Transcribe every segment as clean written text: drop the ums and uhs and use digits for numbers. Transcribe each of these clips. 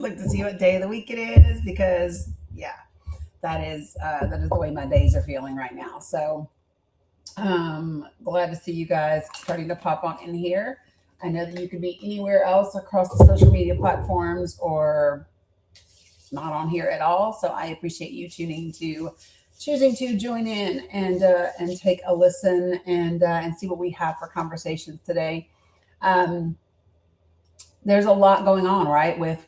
look to see what day of the week it is because yeah, that is the way my days are feeling right now. So glad to see you guys starting to pop on in here. I know that you could be anywhere else across the social media platforms or not on here at all. So I appreciate you choosing to join in and take a listen and see what we have for conversations today. Um, there's a lot going on, right? With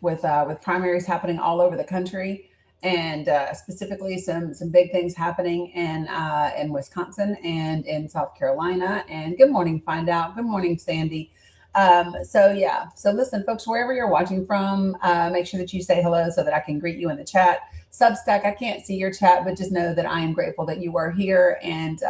primaries happening all over the country, and specifically some big things happening in Wisconsin and in South Carolina. And good morning, Find Out. Good morning, Sandy. So yeah, so listen, folks, wherever you're watching from, make sure that you say hello so that I can greet you in the chat. Substack, I can't see your chat, but just know that I am grateful that you are here and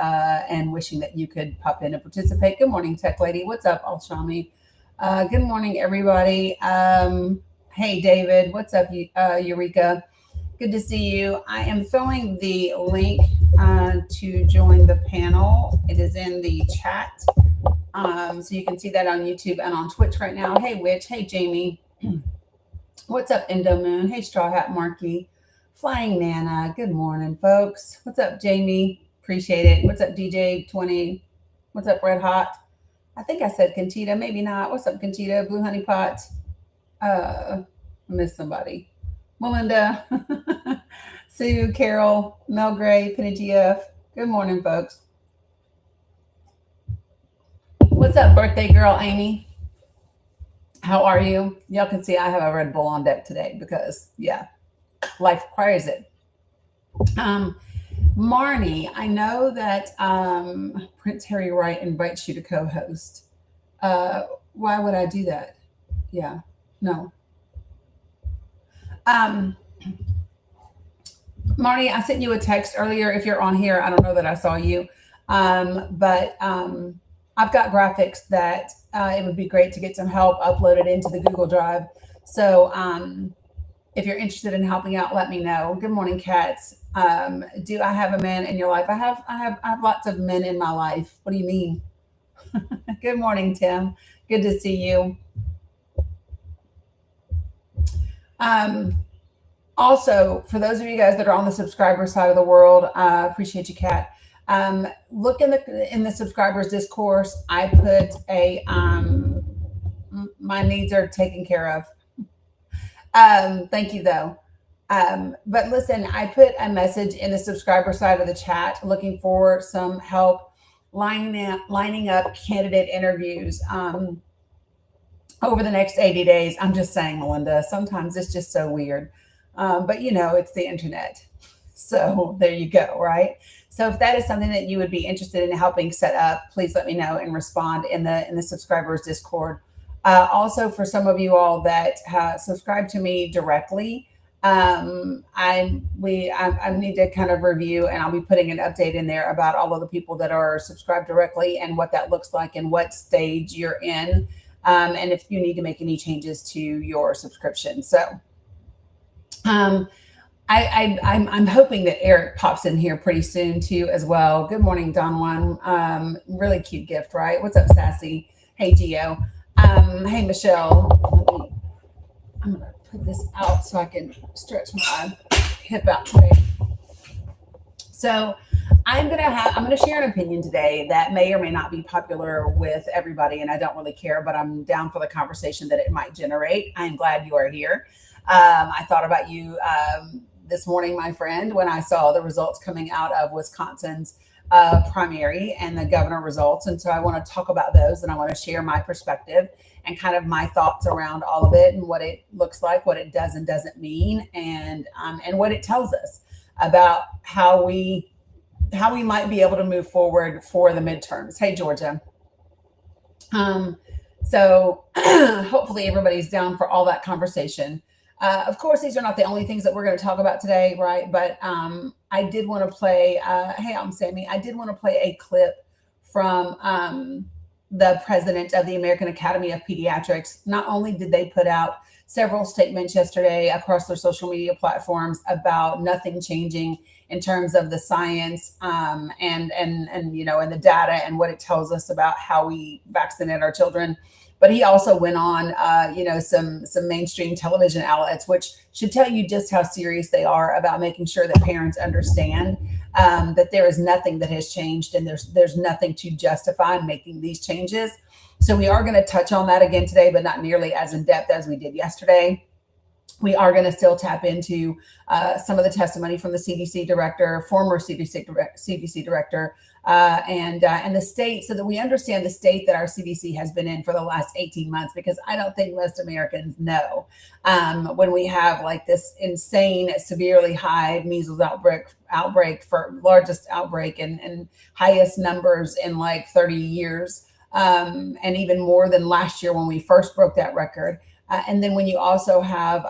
wishing that you could pop in and participate. Good morning, Tech Lady. What's up, Alshami? Good morning, everybody. Hey, David. What's up, Eureka? Good to see you. I am throwing the link to join the panel. It is in the chat. So you can see that on YouTube and on Twitch right now. Hey, Witch. Hey, Jamie. What's up, Endo Moon? Hey, Straw Hat Marky. Flying Nana. Good morning, folks. What's up, Jamie? Appreciate it. What's up, DJ 20? What's up, Red Hot? I think I said Conchita, maybe not. What's up, Conchita? Blue Honey Pot. I missed somebody. Melinda. Sue, Carol, Mel Gray, Penny GF. Good morning, folks. What's up, birthday girl, Amy? How are you? Y'all can see I have a Red Bull on deck today because, yeah, life requires it. Marnie, I know that Prince Harry Wright invites you to co-host. Why would I do that? Yeah, no. Um, Marnie, I sent you a text earlier. If you're on here, I don't know that I saw you, but I've got graphics that it would be great to get some help uploaded into the Google Drive. So if you're interested in helping out, let me know. Good morning, cats. Do I have a man in your life? I have lots of men in my life. What do you mean? Good morning, Tim. Good to see you. Also, for those of you guys that are on the subscriber side of the world, appreciate you, Kat. Look in the subscribers discourse. I put a my needs are taken care of. Thank you, though. But listen, I put a message in the subscriber side of the chat looking for some help lining up candidate interviews over the next 80 days. I'm just saying, Melinda, sometimes it's just so weird. But it's the internet. So there you go, right? So if that is something that you would be interested in helping set up, please let me know and respond in the subscribers Discord. Also, for some of you all that subscribe to me directly, I need to kind of review, and I'll be putting an update in there about all of the people that are subscribed directly and what that looks like and what stage you're in, and if you need to make any changes to your subscription. So I'm hoping that Eric pops in here pretty soon too as well. Good morning, Don Juan. Really cute gift, right? What's up, Sassy? Hey, Gio. Hey, Michelle. I'm gonna put this out so I can stretch my hip out today. So I'm gonna share an opinion today that may or may not be popular with everybody, and I don't really care, but I'm down for the conversation that it might generate. I'm glad you are here. I thought about you this morning, my friend, when I saw the results coming out of Wisconsin's primary and the governor results. And so I want to talk about those, and I want to share my perspective and kind of my thoughts around all of it and what it looks like, what it does and doesn't mean, and what it tells us about how we might be able to move forward for the midterms. Hey, Georgia. So hopefully everybody's down for all that conversation. Of course, these are not the only things that we're going to talk about today, right? But I did want to play, hey, I'm Sammy. I did want to play a clip from the president of the American Academy of Pediatrics. Not only did they put out several statements yesterday across their social media platforms about nothing changing in terms of the science and the data and what it tells us about how we vaccinate our children, But he also went on, some mainstream television outlets, which should tell you just how serious they are about making sure that parents understand that there is nothing that has changed, and there's nothing to justify making these changes. So we are going to touch on that again today, but not nearly as in depth as we did yesterday. We are going to still tap into some of the testimony from the CDC director, former CDC director, and the state, so that we understand the state that our CDC has been in for the last 18 months, because I don't think most Americans know when we have like this insane, severely high measles outbreak for largest outbreak and highest numbers in like 30 years, and even more than last year when we first broke that record. And then when you also have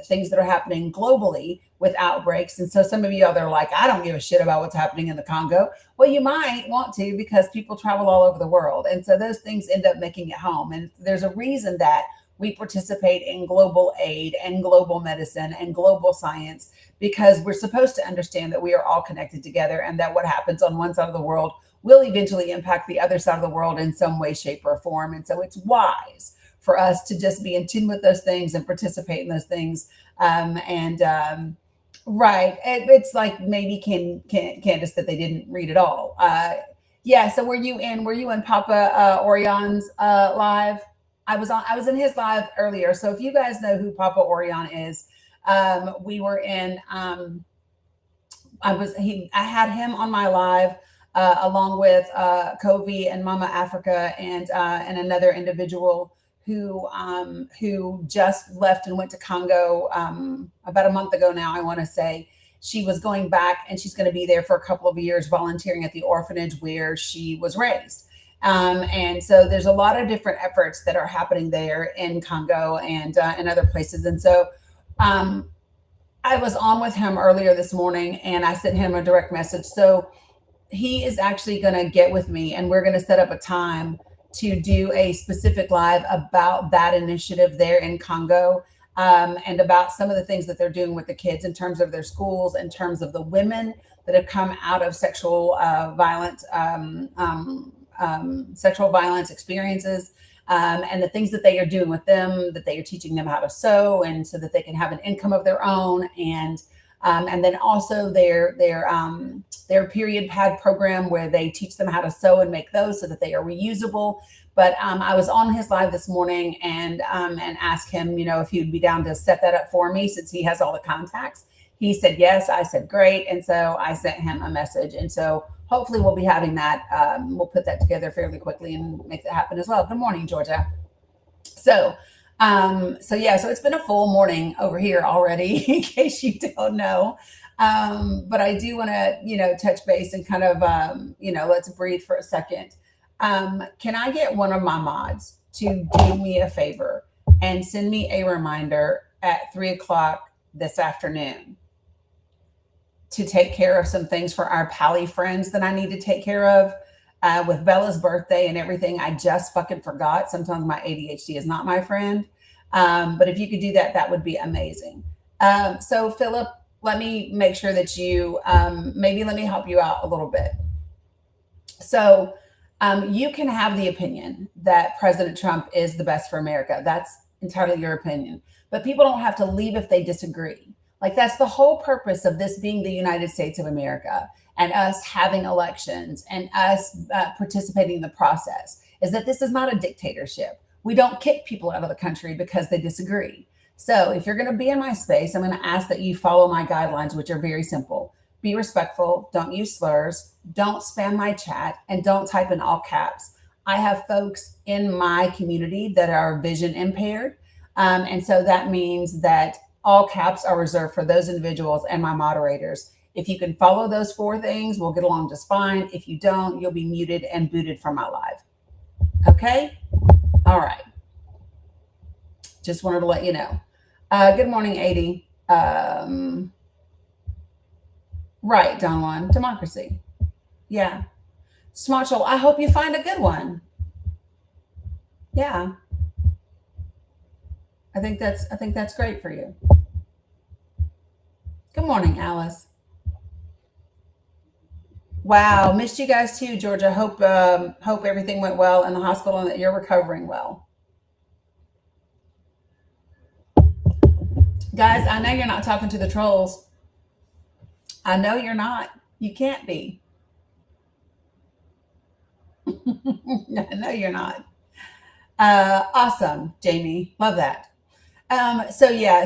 things that are happening globally with outbreaks. And so some of you out there are like, I don't give a shit about what's happening in the Congo. Well, you might want to, because people travel all over the world. And so those things end up making it home. And there's a reason that we participate in global aid and global medicine and global science, because we're supposed to understand that we are all connected together, and that what happens on one side of the world will eventually impact the other side of the world in some way, shape, or form. And so it's wise for us to just be in tune with those things and participate in those things. Right. It's like maybe Candace that they didn't read it all. Yeah. So were you in Papa Orion's live? I was in his live earlier. So if you guys know who Papa Orion is, we were in. I had him on my live. Along with Covey and Mama Africa and another individual who just left and went to Congo about a month ago now, I want to say. She was going back, and she's going to be there for a couple of years volunteering at the orphanage where she was raised. And so there's a lot of different efforts that are happening there in Congo and in other places. And so I was on with him earlier this morning, and I sent him a direct message. So he is actually going to get with me, and we're going to set up a time to do a specific live about that initiative there in Congo, and about some of the things that they're doing with the kids in terms of their schools, in terms of the women that have come out of sexual violence experiences, and the things that they are doing with them, that they are teaching them how to sew, and so that they can have an income of their own, and then also their period pad program, where they teach them how to sew and make those so that they are reusable. But I was on his live this morning and asked him, if he would be down to set that up for me, since he has all the contacts. He said yes. I said great, and so I sent him a message. And so hopefully we'll be having that. We'll put that together fairly quickly and make that happen as well. Good morning, Georgia. So it's been a full morning over here already, in case you don't know. But I do want to, touch base and kind of, let's breathe for a second. Can I get one of my mods to do me a favor and send me a reminder at 3:00 this afternoon to take care of some things for our Pally friends that I need to take care of? With Bella's birthday and everything, I just fucking forgot. Sometimes my ADHD is not my friend. But if you could do that, that would be amazing. So Philip, let me make sure that you, maybe let me help you out a little bit. So you can have the opinion that President Trump is the best for America. That's entirely your opinion. But people don't have to leave if they disagree. Like, that's the whole purpose of this being the United States of America, and us having elections, and us participating in the process, is that this is not a dictatorship. We don't kick people out of the country because they disagree. So if you're going to be in my space, I'm going to ask that you follow my guidelines, which are very simple. Be respectful. Don't use slurs. Don't spam my chat, and don't type in all caps. I have folks in my community that are vision impaired. And so that means that all caps are reserved for those individuals and my moderators. If you can follow those 4 things, we'll get along just fine. If you don't, you'll be muted and booted from my live. Okay? All right. Just wanted to let you know. Good morning, 80. Right, Don Juan. Democracy. Yeah. Smart Show. I hope you find a good one. Yeah. I think that's great for you. Good morning, Alice. Wow, missed you guys too, Georgia. Hope everything went well in the hospital and that you're recovering well. Guys, I know you're not talking to the trolls. I know you're not. You can't be. No, you're not. Awesome, Jamie. Love that. So yeah,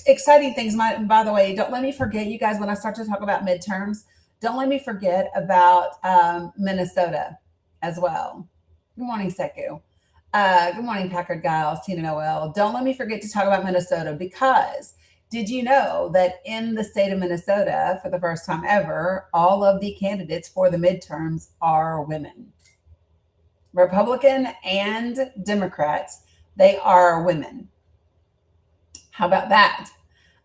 exciting things. By the way, don't let me forget, you guys, when I start to talk about midterms, don't let me forget about Minnesota as well. Good morning, Seku. Good morning, Packard Giles, Tina Noel. Don't let me forget to talk about Minnesota, because did you know that in the state of Minnesota, for the first time ever, all of the candidates for the midterms are women? Republican and Democrats, they are women. How about that?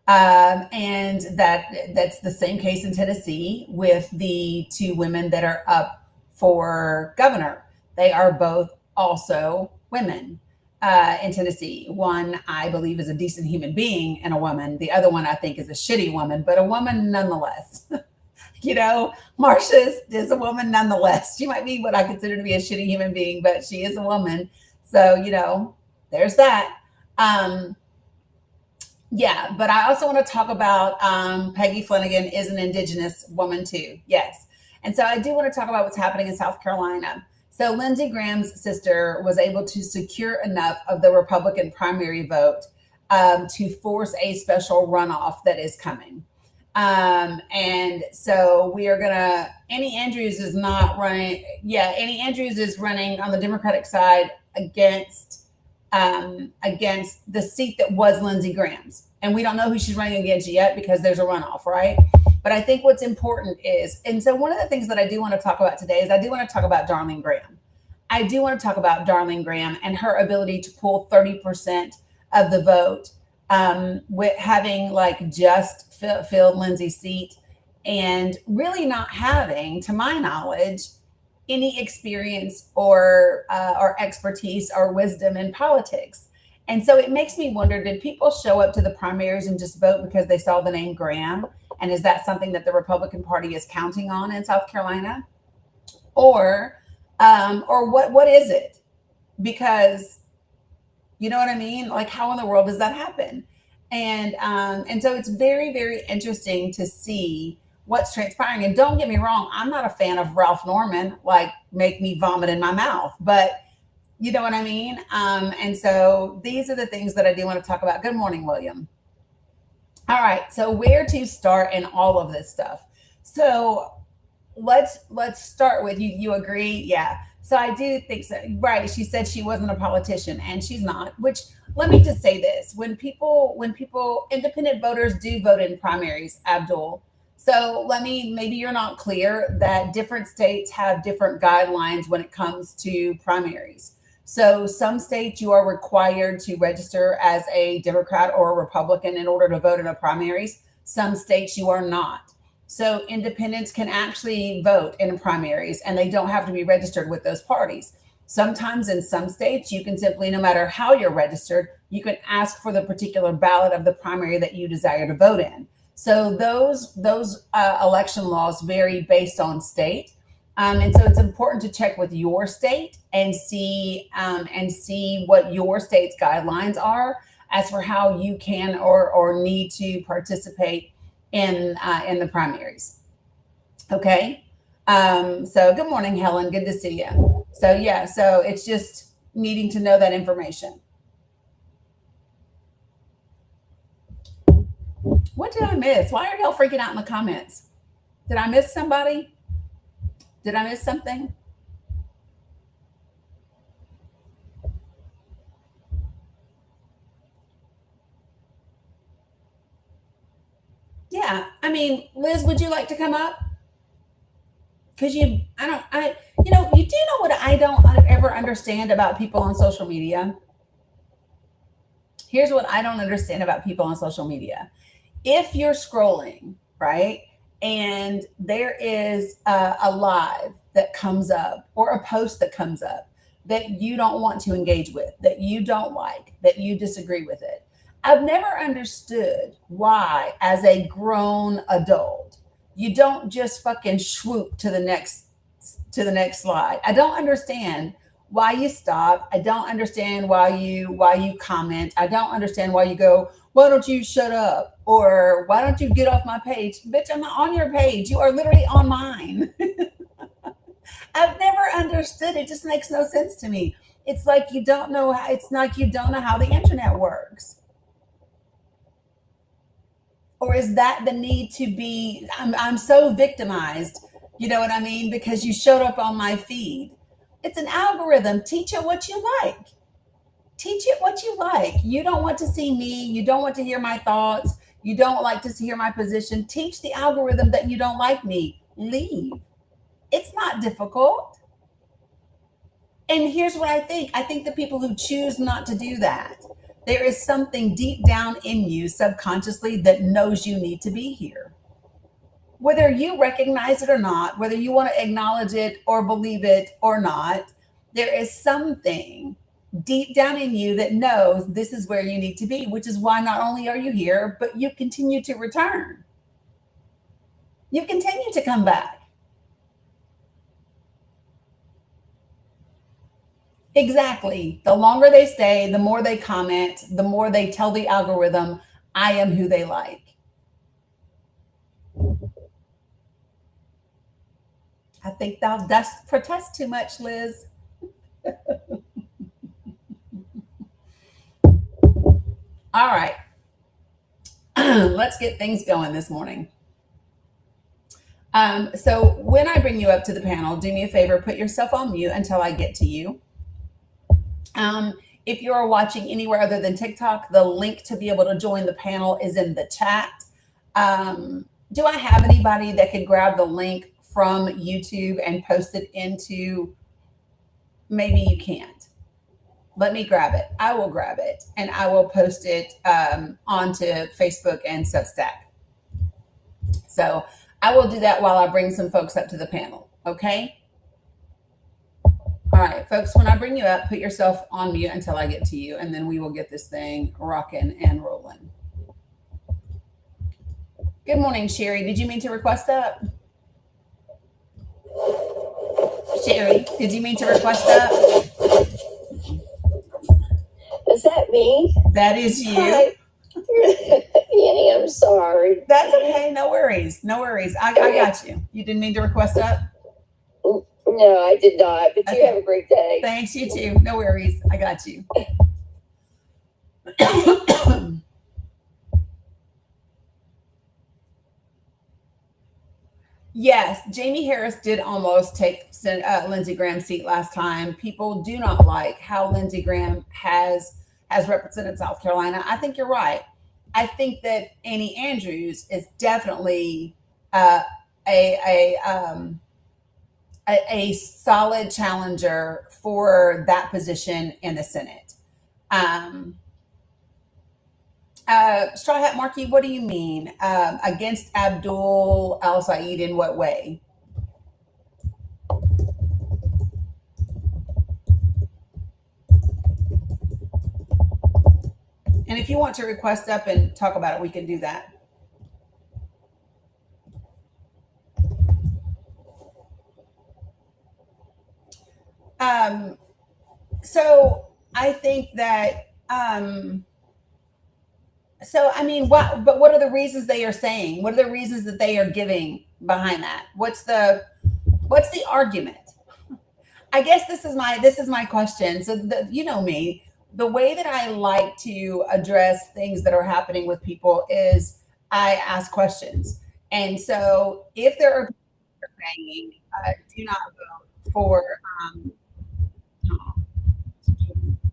And that's the same case in Tennessee with the two women that are up for governor. They are both also women in Tennessee. One, I believe, is a decent human being and a woman. The other one, I think, is a shitty woman, but a woman nonetheless. Marcia is a woman nonetheless. She might be what I consider to be a shitty human being, but she is a woman. So, there's that. Yeah, but I also want to talk about Peggy Flanagan is an Indigenous woman too. Yes. And so I do want to talk about what's happening in South Carolina. So Lindsey Graham's sister was able to secure enough of the Republican primary vote to force a special runoff that is coming. And so we are Annie Andrews is not running. Yeah, Annie Andrews is running on the Democratic side against the seat that was Lindsey Graham's. And we don't know who she's running against yet because there's a runoff, right? But I think what's important is, and so one of the things that I do want to talk about today is I do want to talk about Darlene Graham. I do want to talk about Darlene Graham and her ability to pull 30% of the vote, with having just filled Lindsey's seat and really not having, to my knowledge, any experience or expertise or wisdom in politics. And so it makes me wonder, did people show up to the primaries and just vote because they saw the name Graham? And is that something that the Republican Party is counting on in South Carolina? Or what is it? Because, you know what I mean? How in the world does that happen? And so it's very, very interesting to see what's transpiring. And don't get me wrong, I'm not a fan of Ralph Norman, make me vomit in my mouth, but you know what I mean? And so these are the things that I do want to talk about. Good morning, William. All right. So where to start in all of this stuff? So let's start with you. You agree? Yeah. So I do think so. Right. She said she wasn't a politician, and she's not, which, let me just say this. When people, independent voters do vote in primaries, Abdul. So maybe you're not clear that different states have different guidelines when it comes to primaries. So some states you are required to register as a Democrat or a Republican in order to vote in a primaries. Some states you are not. So independents can actually vote in primaries and they don't have to be registered with those parties. Sometimes in some states, you can simply, no matter how you're registered, you can ask for the particular ballot of the primary that you desire to vote in. So those election laws vary based on state. And so it's important to check with your state and see what your state's guidelines are as for how you can or need to participate in the primaries. Okay. So good morning, Helen. Good to see you. So yeah, so it's just needing to know that information. What did I miss? Why are y'all freaking out in the comments? Did I miss somebody? Did I miss something? Yeah. I mean, Liz, would you like to come up? Because you do know what I don't ever understand about people on social media? Here's what I don't understand about people on social media. If you're scrolling, right, and there is a live that comes up or a post that comes up that you don't want to engage with, that you don't like, that you disagree with it, I've never understood why, as a grown adult, you don't just fucking swoop to the next slide. I don't understand why you stop. I don't understand why you comment. I don't understand why you go, why don't you shut up? Or why don't you get off my page? Bitch, I'm not on your page. You are literally on mine. I've never understood. It just makes no sense to me. It's like you don't know how, it's like you don't know how the internet works. Or is that the need to be, I'm so victimized, you know what I mean? Because you showed up on my feed. It's an algorithm. Teach it what you like. Teach it what you like. You don't want to see me. You don't want to hear my thoughts. You don't like to hear my position. Teach the algorithm that you don't like me. Leave. It's not difficult. And here's what I think the people who choose not to do that, there is something deep down in you subconsciously that knows you need to be here. Whether you recognize it or not, whether you want to acknowledge it or believe it or not, there is something deep down in you that knows this is where you need to be, which is why not only are you here, but you continue to return. You continue to come back. Exactly. The longer they stay, the more they comment, the more they tell the algorithm, I am who they like. I think thou dost protest too much, Liz. All right. Let's get things going this morning. So when I bring you up to the panel, do me a favor, put yourself on mute until I get to you. If you're watching anywhere other than TikTok, the link to be able to join the panel is in the chat. Do I have anybody that could grab the link from YouTube and post it into, maybe you can't. Let me grab it. I will grab it and I will post it onto Facebook and Substack. So I will do that while I bring some folks up to the panel. Okay. All right, folks, when I bring you up, put yourself on mute until I get to you, and then we will get this thing rocking and rolling. Good morning, Sherry. Did you mean to request up? Sherry, did you mean to request up? Is that me? That is you. Hi. Annie, I'm sorry. That's okay. No worries. No worries. I got you. You didn't mean to request up? No, I did not. But you have a great day. Thanks. You too. No worries. I got you. Yes, Jamie Harris did almost take Lindsey Graham's seat last time. People do not like how Lindsey Graham has represented South Carolina. I think you're right. I think that Annie Andrews is definitely a solid challenger for that position in the Senate. Straw Hat Markey, what do you mean? Against Abdul Al Said in what way? And if you want to request up and talk about it, we can do that. So I think that, so I mean, what are the reasons they are saying? What are the reasons that they are giving behind that? What's the argument? I guess this is my question. So you know me, the way that I like to address things that are happening with people is I ask questions. And so if there are people saying, do not vote for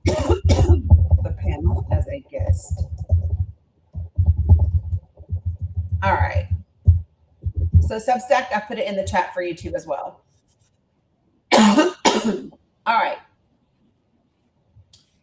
the panel as a guest. All right. So Substack, I put it in the chat for you too as well. All right.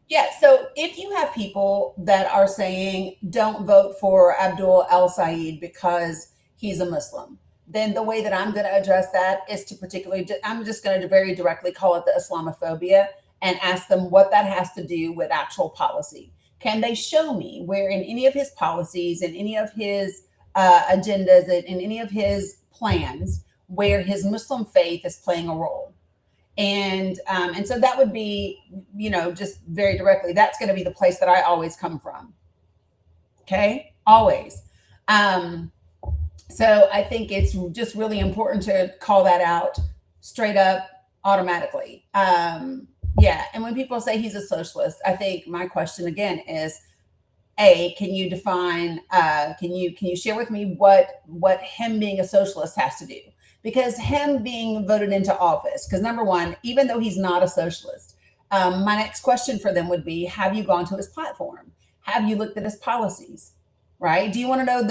Yeah, so if you have people that are saying don't vote for Abdul Al Said because he's a Muslim, then the way that I'm going to address that is to I'm just going to very directly call it the Islamophobia and ask them what that has to do with actual policy. Can they show me where in any of his policies, in any of his agendas, in any of his plans, where his Muslim faith is playing a role? And so that would be, just very directly, that's going to be the place that I always come from. Okay. Always. So I think it's just really important to call that out straight up automatically. Yeah. And when people say he's a socialist, I think my question again is, can you define, can you share with me what him being a socialist has to do? Because him being voted into office, because number one, even though he's not a socialist, my next question for them would be, have you gone to his platform? Have you looked at his policies? Right? Do you want to know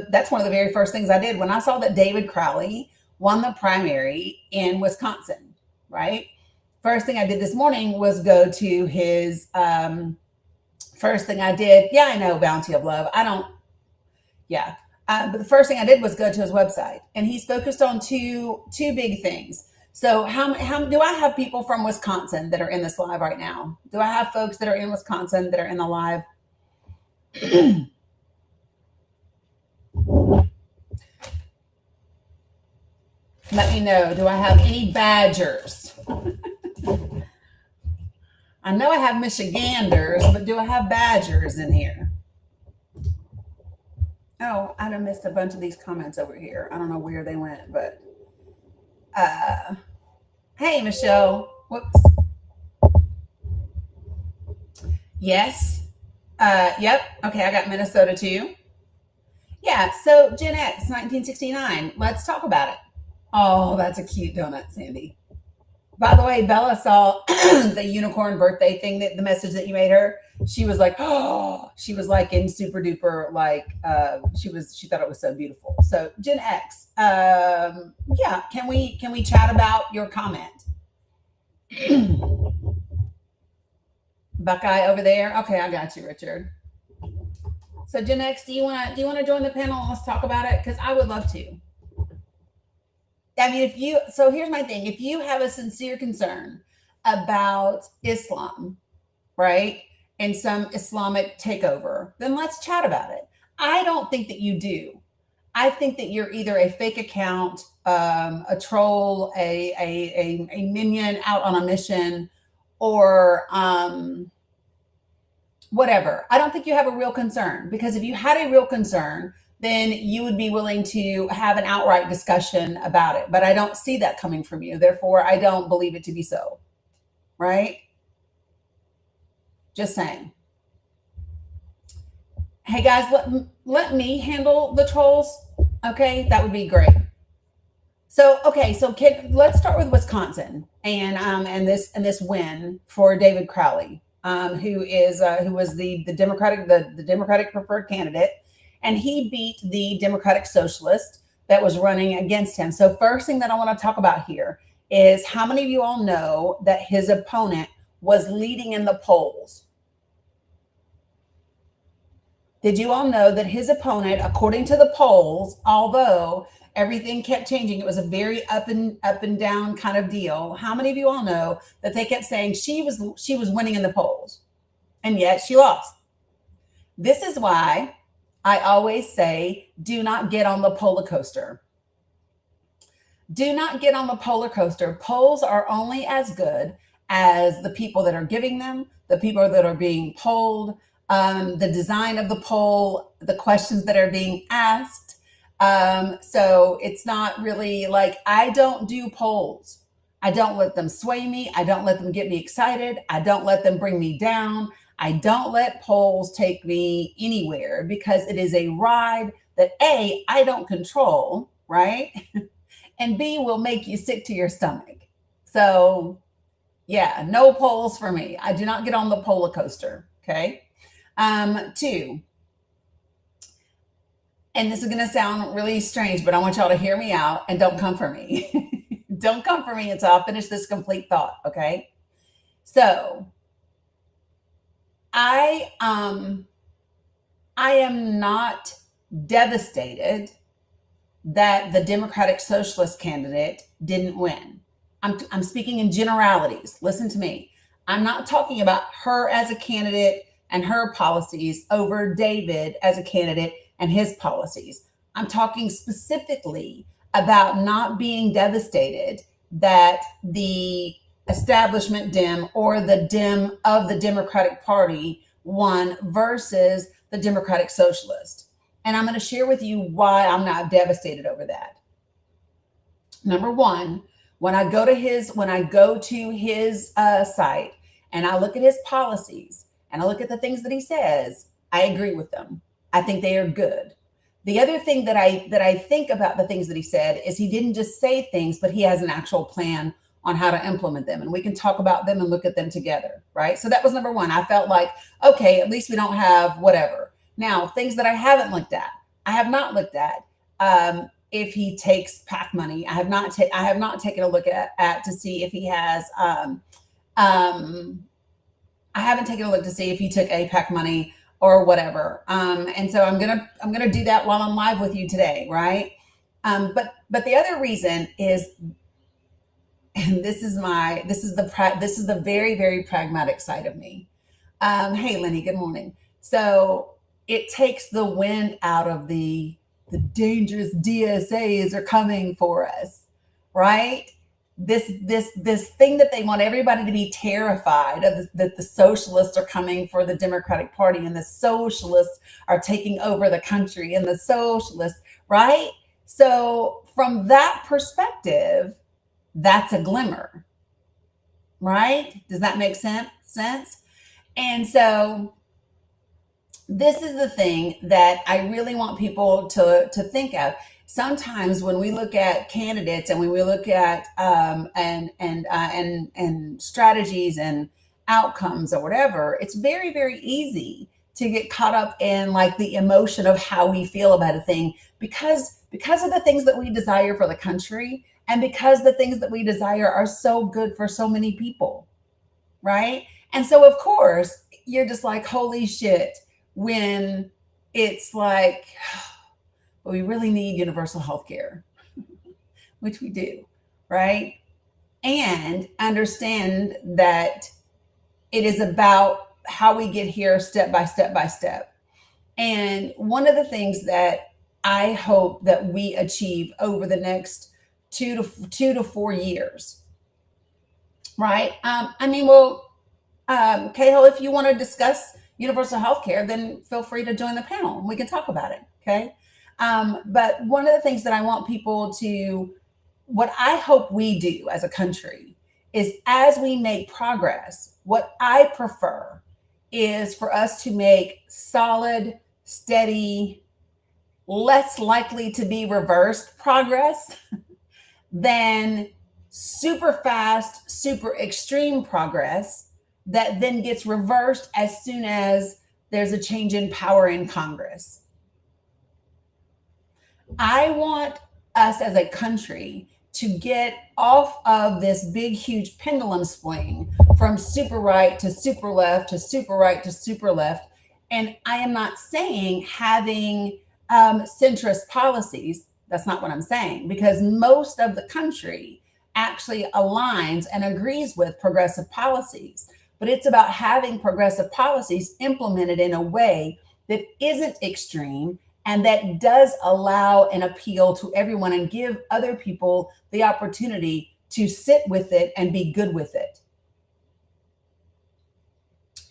that's one of the very first things I did when I saw that David Crowley won the primary in Wisconsin, right? First thing I did this morning was go to his, first thing I did, yeah, I know, Bounty of Love. But the first thing I did was go to his website, and he's focused on two big things. So how do I have people from Wisconsin that are in this live right now? Do I have folks that are in Wisconsin that are in the live? Let me know. Do I have any Badgers? I know I have Michiganders, but do I have Badgers in here? Oh, I done missed a bunch of these comments over here. I don't know where they went, but hey, Michelle. Whoops. Yes. Yep. Okay, I got Minnesota too. Yeah, so Gen X, 1969. Let's talk about it. Oh, that's a cute donut, Sandy. By the way, Bella saw the unicorn birthday thing, that the message that you made her. She was like, oh, she was like in super duper, like she thought it was so beautiful. So Gen X, yeah, can we chat about your comment? Buckeye over there. Okay, I got you, Richard. So Gen X, do you want to join the panel? Let's talk about it, because I would love to. I mean, so here's my thing. If you have a sincere concern about Islam, right, and some Islamic takeover, then let's chat about it. I don't think that you do. I think that you're either a fake account, a troll, a minion out on a mission, or whatever. I don't think you have a real concern, because if you had a real concern, then you would be willing to have an outright discussion about it. But I don't see that coming from you. Therefore, I don't believe it to be so. Right? Just saying. Hey guys, let me handle the trolls. Okay, that would be great. So let's start with Wisconsin and this win for David Crowley, who was the Democratic preferred candidate. And he beat the Democratic Socialist that was running against him. So first thing that I want to talk about here is, how many of you all know that his opponent was leading in the polls? Did you all know that his opponent, according to the polls, although everything kept changing, it was a very up and down kind of deal. How many of you all know that they kept saying she was winning in the polls, and yet she lost? This is why I always say, do not get on the polar coaster. Do not get on the polar coaster. Polls are only as good as the people that are giving them, the people that are being polled, the design of the poll, the questions that are being asked. So it's not really like, I don't do polls. I don't let them sway me. I don't let them get me excited. I don't let them bring me down. I don't let polls take me anywhere, because it is a ride that A, I don't control, right? And B, will make you sick to your stomach. So yeah, no polls for me. I do not get on the polar coaster, okay? 2, and this is going to sound really strange, but I want y'all to hear me out and don't come for me. Don't come for me until I finish this complete thought, okay? So I am not devastated that the Democratic Socialist candidate didn't win. I'm speaking in generalities. Listen to me. I'm not talking about her as a candidate and her policies over David as a candidate and his policies. I'm talking specifically about not being devastated that the establishment Dem or the Dem of the Democratic Party won versus the Democratic Socialist. And I'm going to share with you why I'm not devastated over that. Number one, when I go to his site and I look at his policies and I look at the things that he says, I agree with them. I think they are good. The other thing that I think about the things that he said is he didn't just say things, but he has an actual plan on how to implement them, and we can talk about them and look at them together, right? So that was number one. I felt like, okay, at least we don't have whatever. Now, things that I haven't looked at, I have not looked at. If he takes PAC money, I have not taken a look at to see if he has. I haven't taken a look to see if he took APAC money or whatever. And so I'm gonna do that while I'm live with you today, right? But the other reason is, and this is the very, very pragmatic side of me. Hey, Lenny, good morning. So it takes the wind out of the dangerous DSAs are coming for us, right? This thing that they want everybody to be terrified of, that the socialists are coming for the Democratic Party and the socialists are taking over the country and the socialists, right? So from that perspective, that's a glimmer, right? Does that make sense? And so this is the thing that I really want people to think of. Sometimes when we look at candidates and when we look at and strategies and outcomes or whatever, it's very, very easy to get caught up in like the emotion of how we feel about a thing because of the things that we desire for the country and because the things that we desire are so good for so many people, right? And so of course you're just like, holy shit, when it's like, but we really need universal health care, which we do, right? And understand that it is about how we get here step by step by step. And one of the things that I hope that we achieve over the next 2 to 4 years, right? Cahill, if you want to discuss universal health care, then feel free to join the panel and we can talk about it, okay? But one of the things that I want people to, what I hope we do as a country is as we make progress, what I prefer is for us to make solid, steady, less likely to be reversed progress than super fast, super extreme progress that then gets reversed as soon as there's a change in power in Congress. I want us as a country to get off of this big, huge pendulum swing from super right to super left to super right to super left. And I am not saying having centrist policies. That's not what I'm saying, because most of the country actually aligns and agrees with progressive policies. But it's about having progressive policies implemented in a way that isn't extreme and that does allow an appeal to everyone and give other people the opportunity to sit with it and be good with it.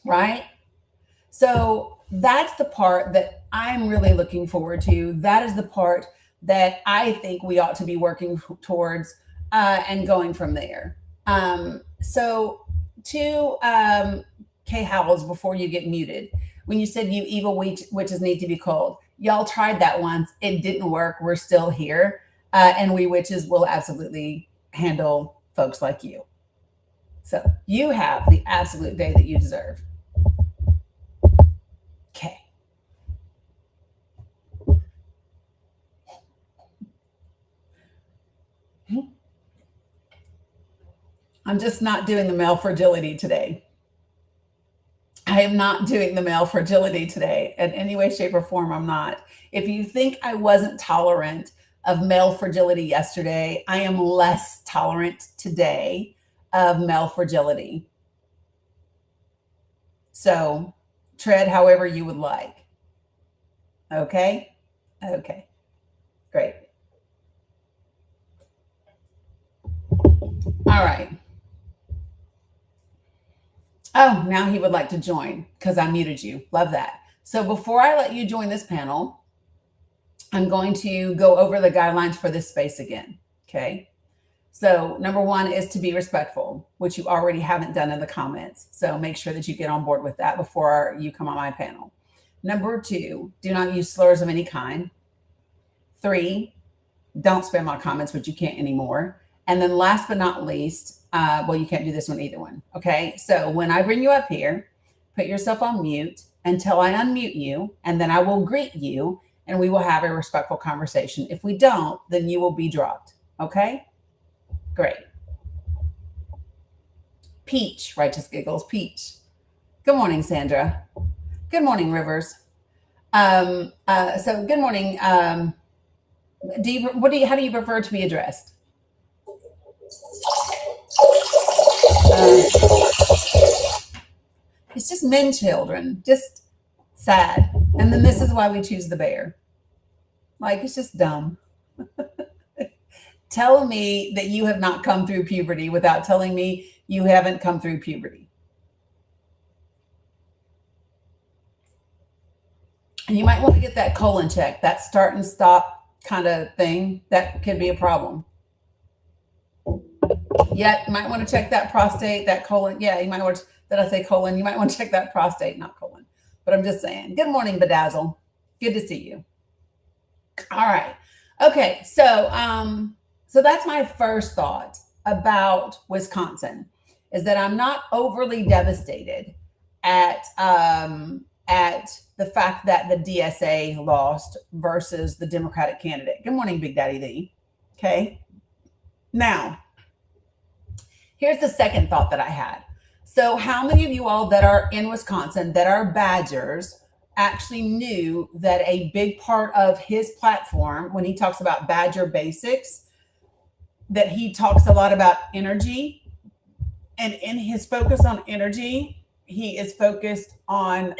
Right? So that's the part that I'm really looking forward to. That is the part that I think we ought to be working towards and going from there. So to Kay Howells, before you get muted, when you said you evil witches need to be culled, y'all tried that once. It didn't work. We're still here. And we witches will absolutely handle folks like you. So you have the absolute day that you deserve. Okay. I'm just not doing the male fragility today. I am not doing the male fragility today in any way, shape, or form. I'm not. If you think I wasn't tolerant of male fragility yesterday, I am less tolerant today of male fragility. So tread however you would like. Okay? Okay. Great. All right. Oh, now he would like to join because I muted you. Love that. So before I let you join this panel, I'm going to go over the guidelines for this space again. Okay. So number one is to be respectful, which you already haven't done in the comments. So make sure that you get on board with that before you come on my panel. Number two, do not use slurs of any kind. 3, don't spam my comments, which you can't anymore. And then last but not least, well, you can't do this one either one. Okay. So when I bring you up here, put yourself on mute until I unmute you, and then I will greet you and we will have a respectful conversation. If we don't, then you will be dropped. Okay. Great. Peach, righteous giggles, Peach. Good morning, Sandra. Good morning, Rivers. So good morning. How do you prefer to be addressed? It's just men children, just sad. And then this is why we choose the bear. Like, it's just dumb. Tell me that you have not come through puberty without telling me you haven't come through puberty. And you might want to get that colon check, that start and stop kind of thing. That could be a problem. Yeah, you might want to check that prostate, that colon. Yeah, you might want to, did I say colon? You might want to check that prostate, not colon. But I'm just saying. Good morning, Bedazzle. Good to see you. All right. Okay, so that's my first thought about Wisconsin, is that I'm not overly devastated at the fact that the DSA lost versus the Democratic candidate. Good morning, Big Daddy Lee. Okay. Now, here's the second thought that I had. So how many of you all that are in Wisconsin that are Badgers actually knew that a big part of his platform, when he talks about Badger basics, that he talks a lot about energy, and in his focus on energy, he is focused on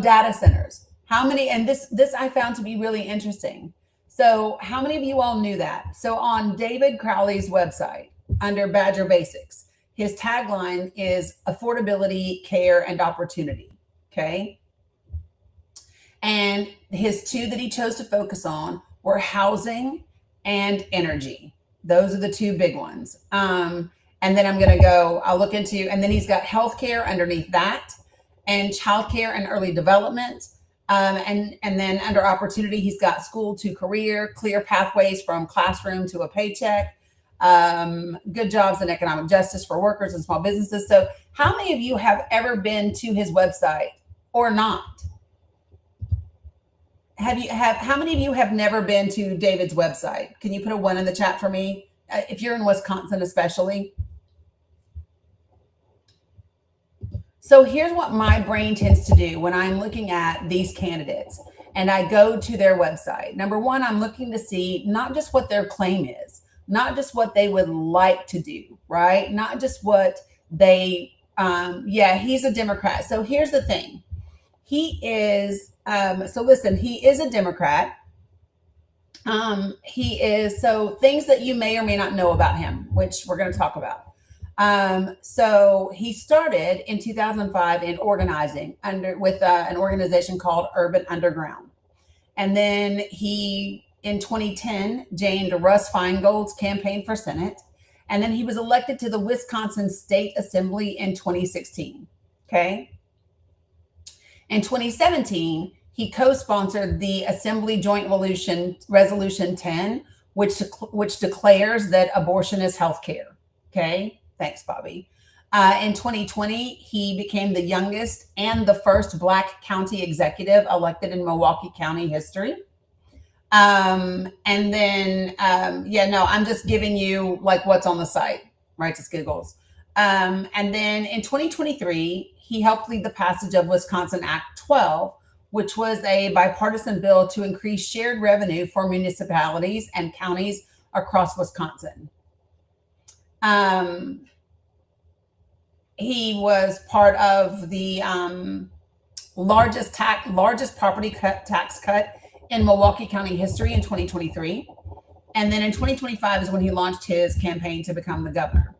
data centers. How many, and this I found to be really interesting. So how many of you all knew that? So on David Crowley's website, under Badger Basics, his tagline is affordability, care, and opportunity. Okay. And his 2 that he chose to focus on were housing and energy. Those are the 2 big ones. And then I'll look into, and then he's got healthcare underneath that, and childcare and early development. And then under opportunity, he's got school to career, clear pathways from classroom to a paycheck, good jobs and economic justice for workers and small businesses. So how many of you have ever been to his website or not? How many of you have never been to David's website? Can you put a 1 in the chat for me? If you're in Wisconsin, especially. So here's what my brain tends to do when I'm looking at these candidates and I go to their website. Number one, I'm looking to see not just what their claim is, not just what they would like to do, right? Not just what they, he's a Democrat. So here's the thing. He is, he is a Democrat. So things that you may or may not know about him, which we're going to talk about. So he started in 2005 in organizing with an organization called Urban Underground. And then he, in 2010, joined Russ Feingold's campaign for Senate. And then he was elected to the Wisconsin State Assembly in 2016. Okay. In 2017, he co-sponsored the Assembly Joint Resolution 10, which declares that abortion is health care. Okay. Thanks, Bobby. In 2020, he became the youngest and the first Black county executive elected in Milwaukee County history. I'm just giving you like what's on the site, right? Just giggles. And then in 2023, he helped lead the passage of Wisconsin Act 12, which was a bipartisan bill to increase shared revenue for municipalities and counties across Wisconsin. He was part of the largest property tax cut in Milwaukee County history in 2023. And then in 2025 is when he launched his campaign to become the governor.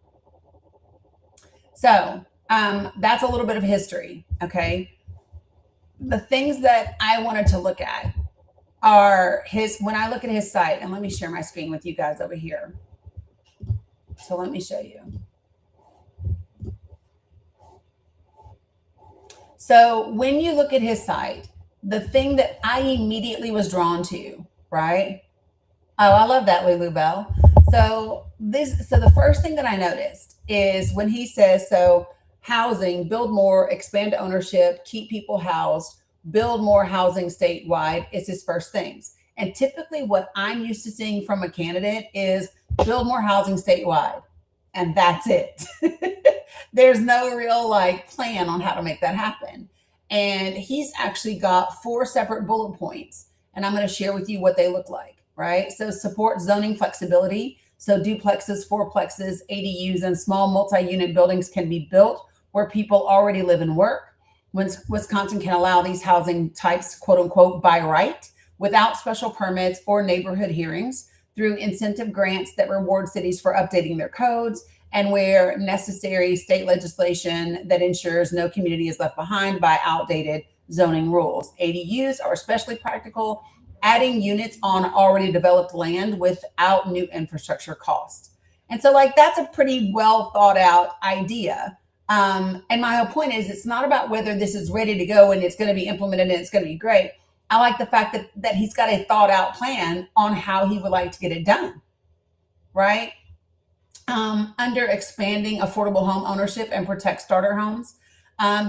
So that's a little bit of history, okay? The things that I wanted to look at are when I look at his site, and let me share my screen with you guys over here. So let me show you. So when you look at his site, the thing that I immediately was drawn to, right? Oh, I love that, Lulu Bell. So the first thing that I noticed is when he says, so housing, build more, expand ownership, keep people housed, build more housing statewide is his first things. And typically what I'm used to seeing from a candidate is build more housing statewide. And that's it. There's no real plan on how to make that happen. And he's actually got 4 separate bullet points. And I'm going to share with you what they look like, right? So support zoning flexibility. So duplexes, fourplexes, ADUs, and small multi-unit buildings can be built where people already live and work. Wisconsin can allow these housing types, quote unquote, by right, without special permits or neighborhood hearings, through incentive grants that reward cities for updating their codes, and where necessary, state legislation that ensures no community is left behind by outdated zoning rules. ADUs are especially practical, adding units on already developed land without new infrastructure cost. And so that's a pretty well thought out idea. And my whole point is, it's not about whether this is ready to go and it's going to be implemented and it's going to be great. I like the fact that he's got a thought out plan on how he would like to get it done, right? Under expanding affordable home ownership and protect starter homes.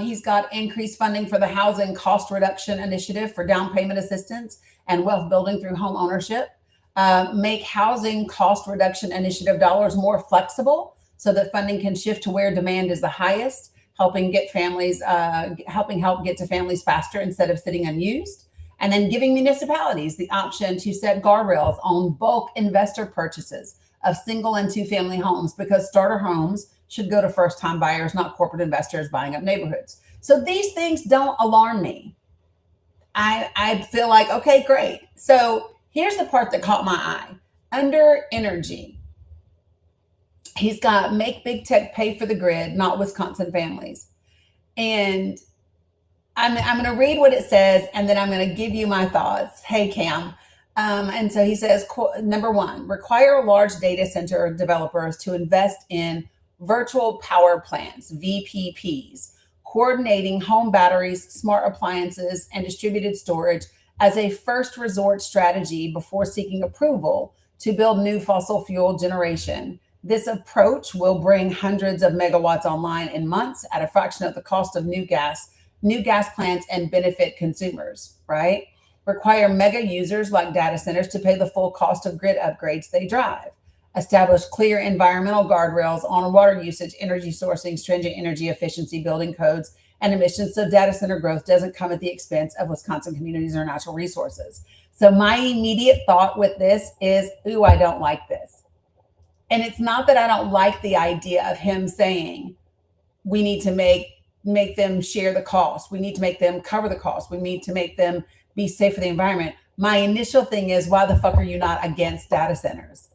He's got increased funding for the Housing Cost Reduction Initiative for down payment assistance and wealth building through home ownership. Make Housing Cost Reduction Initiative dollars more flexible so that funding can shift to where demand is the highest, helping help get to families faster instead of sitting unused. And then giving municipalities the option to set guardrails on bulk investor purchases of single and 2-family homes, because starter homes should go to first-time buyers, not corporate investors buying up neighborhoods. So these things don't alarm me. I feel like, okay, great. So here's the part that caught my eye. Under energy, he's got make big tech pay for the grid, not Wisconsin families. And I'm going to read what it says, and then I'm going to give you my thoughts. Hey, Cam. And so he says, number 1, require large data center developers to invest in virtual power plants, VPPs, coordinating home batteries, smart appliances, and distributed storage as a first resort strategy before seeking approval to build new fossil fuel generation. This approach will bring hundreds of megawatts online in months at a fraction of the cost of new gas plants, and benefit consumers, right? Require mega users like data centers to pay the full cost of grid upgrades they drive. Establish clear environmental guardrails on water usage, energy sourcing, stringent energy efficiency, building codes, and emissions, so data center growth doesn't come at the expense of Wisconsin communities or natural resources. So my immediate thought with this is, ooh, I don't like this. And it's not that I don't like the idea of him saying, we need to make them share the cost. We need to make them cover the cost. We need to make them be safe for the environment. My initial thing is, why the fuck are you not against data centers?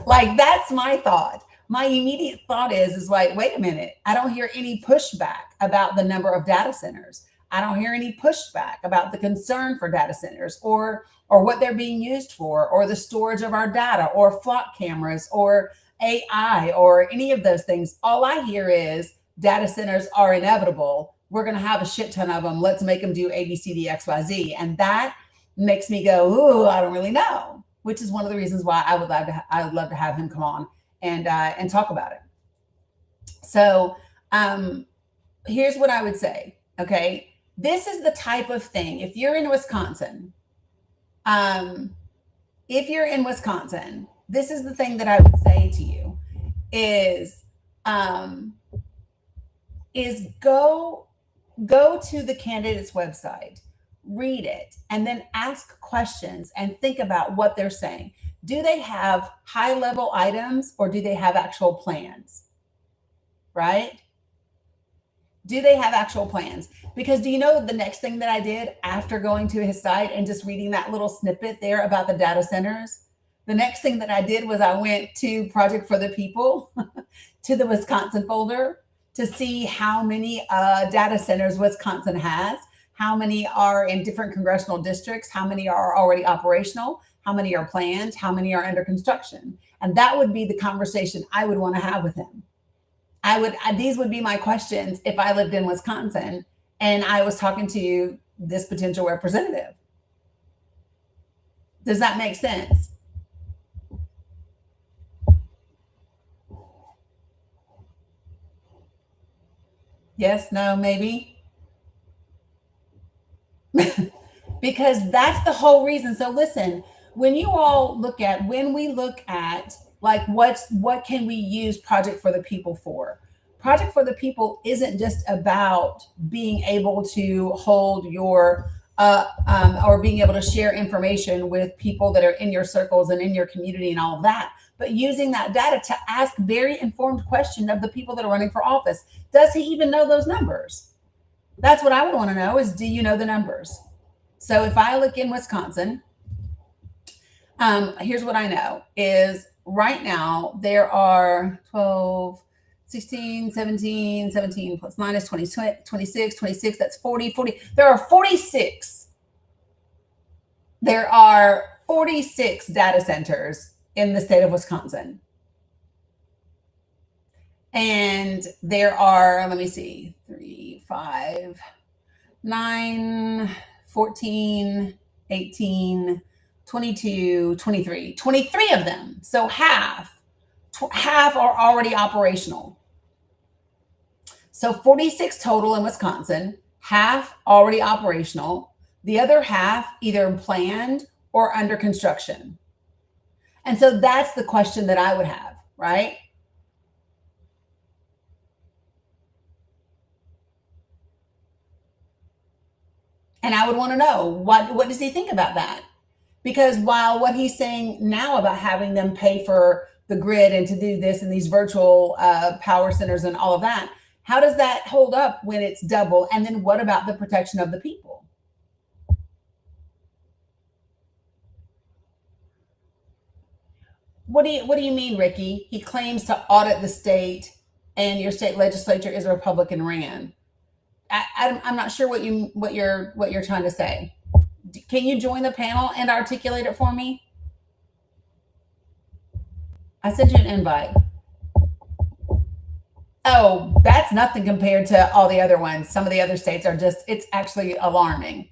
That's my thought. My immediate thought is wait a minute. I don't hear any pushback about the number of data centers. I don't hear any pushback about the concern for data centers or what they're being used for, or the storage of our data, or flock cameras, or AI, or any of those things. All I hear is data centers are inevitable. We're going to have a shit ton of them. Let's make them do A, B, C, D, X, Y, Z. And that makes me go, ooh, I don't really know, which is one of the reasons why I would love to have him come on and talk about it. So here's what I would say. Okay. This is the type of thing, if you're in Wisconsin, this is the thing that I would say to you is go to the candidate's website, read it, and then ask questions and think about what they're saying. Do they have high-level items, or do they have actual plans? Right? Do they have actual plans? Because do you know the next thing that I did after going to his site and just reading that little snippet there about the data centers? The next thing that I did was I went to Project for the People, to the Wisconsin folder, to see how many data centers Wisconsin has, how many are in different congressional districts, how many are already operational, how many are planned, how many are under construction. And that would be the conversation I would want to have with him. These would be my questions if I lived in Wisconsin and I was talking to this potential representative. Does that make sense? Yes, no, maybe. Because that's the whole reason. So listen, when we look at like what can we use Project for the People for? Project for the People isn't just about being able to hold your or being able to share information with people that are in your circles and in your community and all of that, but using that data to ask very informed questions of the people that are running for office. Does he even know those numbers? That's what I would want to know is, do you know the numbers? So if I look in Wisconsin, here's what I know is right now there are 12, 16, 17, 17 plus 9 is 20, 26, 26, that's 40, 40. There are 46. There are 46 data centers in the state of Wisconsin. And there are, let me see, 3, 5, 9, 14, 18, 22, 23, 23 of them. So half are already operational. So 46 total in Wisconsin, half already operational, the other half either planned or under construction. And so that's the question that I would have, right? And I would want to know what does he think about that? Because while what he's saying now about having them pay for the grid and to do this and these virtual power centers and all of that, how does that hold up when it's double? And then what about the protection of the people? What do you mean, Ricky? He claims to audit the state, and your state legislature is a Republican ran. I'm not sure what you're trying to say. Can you join the panel and articulate it for me? I sent you an invite. Oh, that's nothing compared to all the other ones. Some of the other states are it's actually alarming.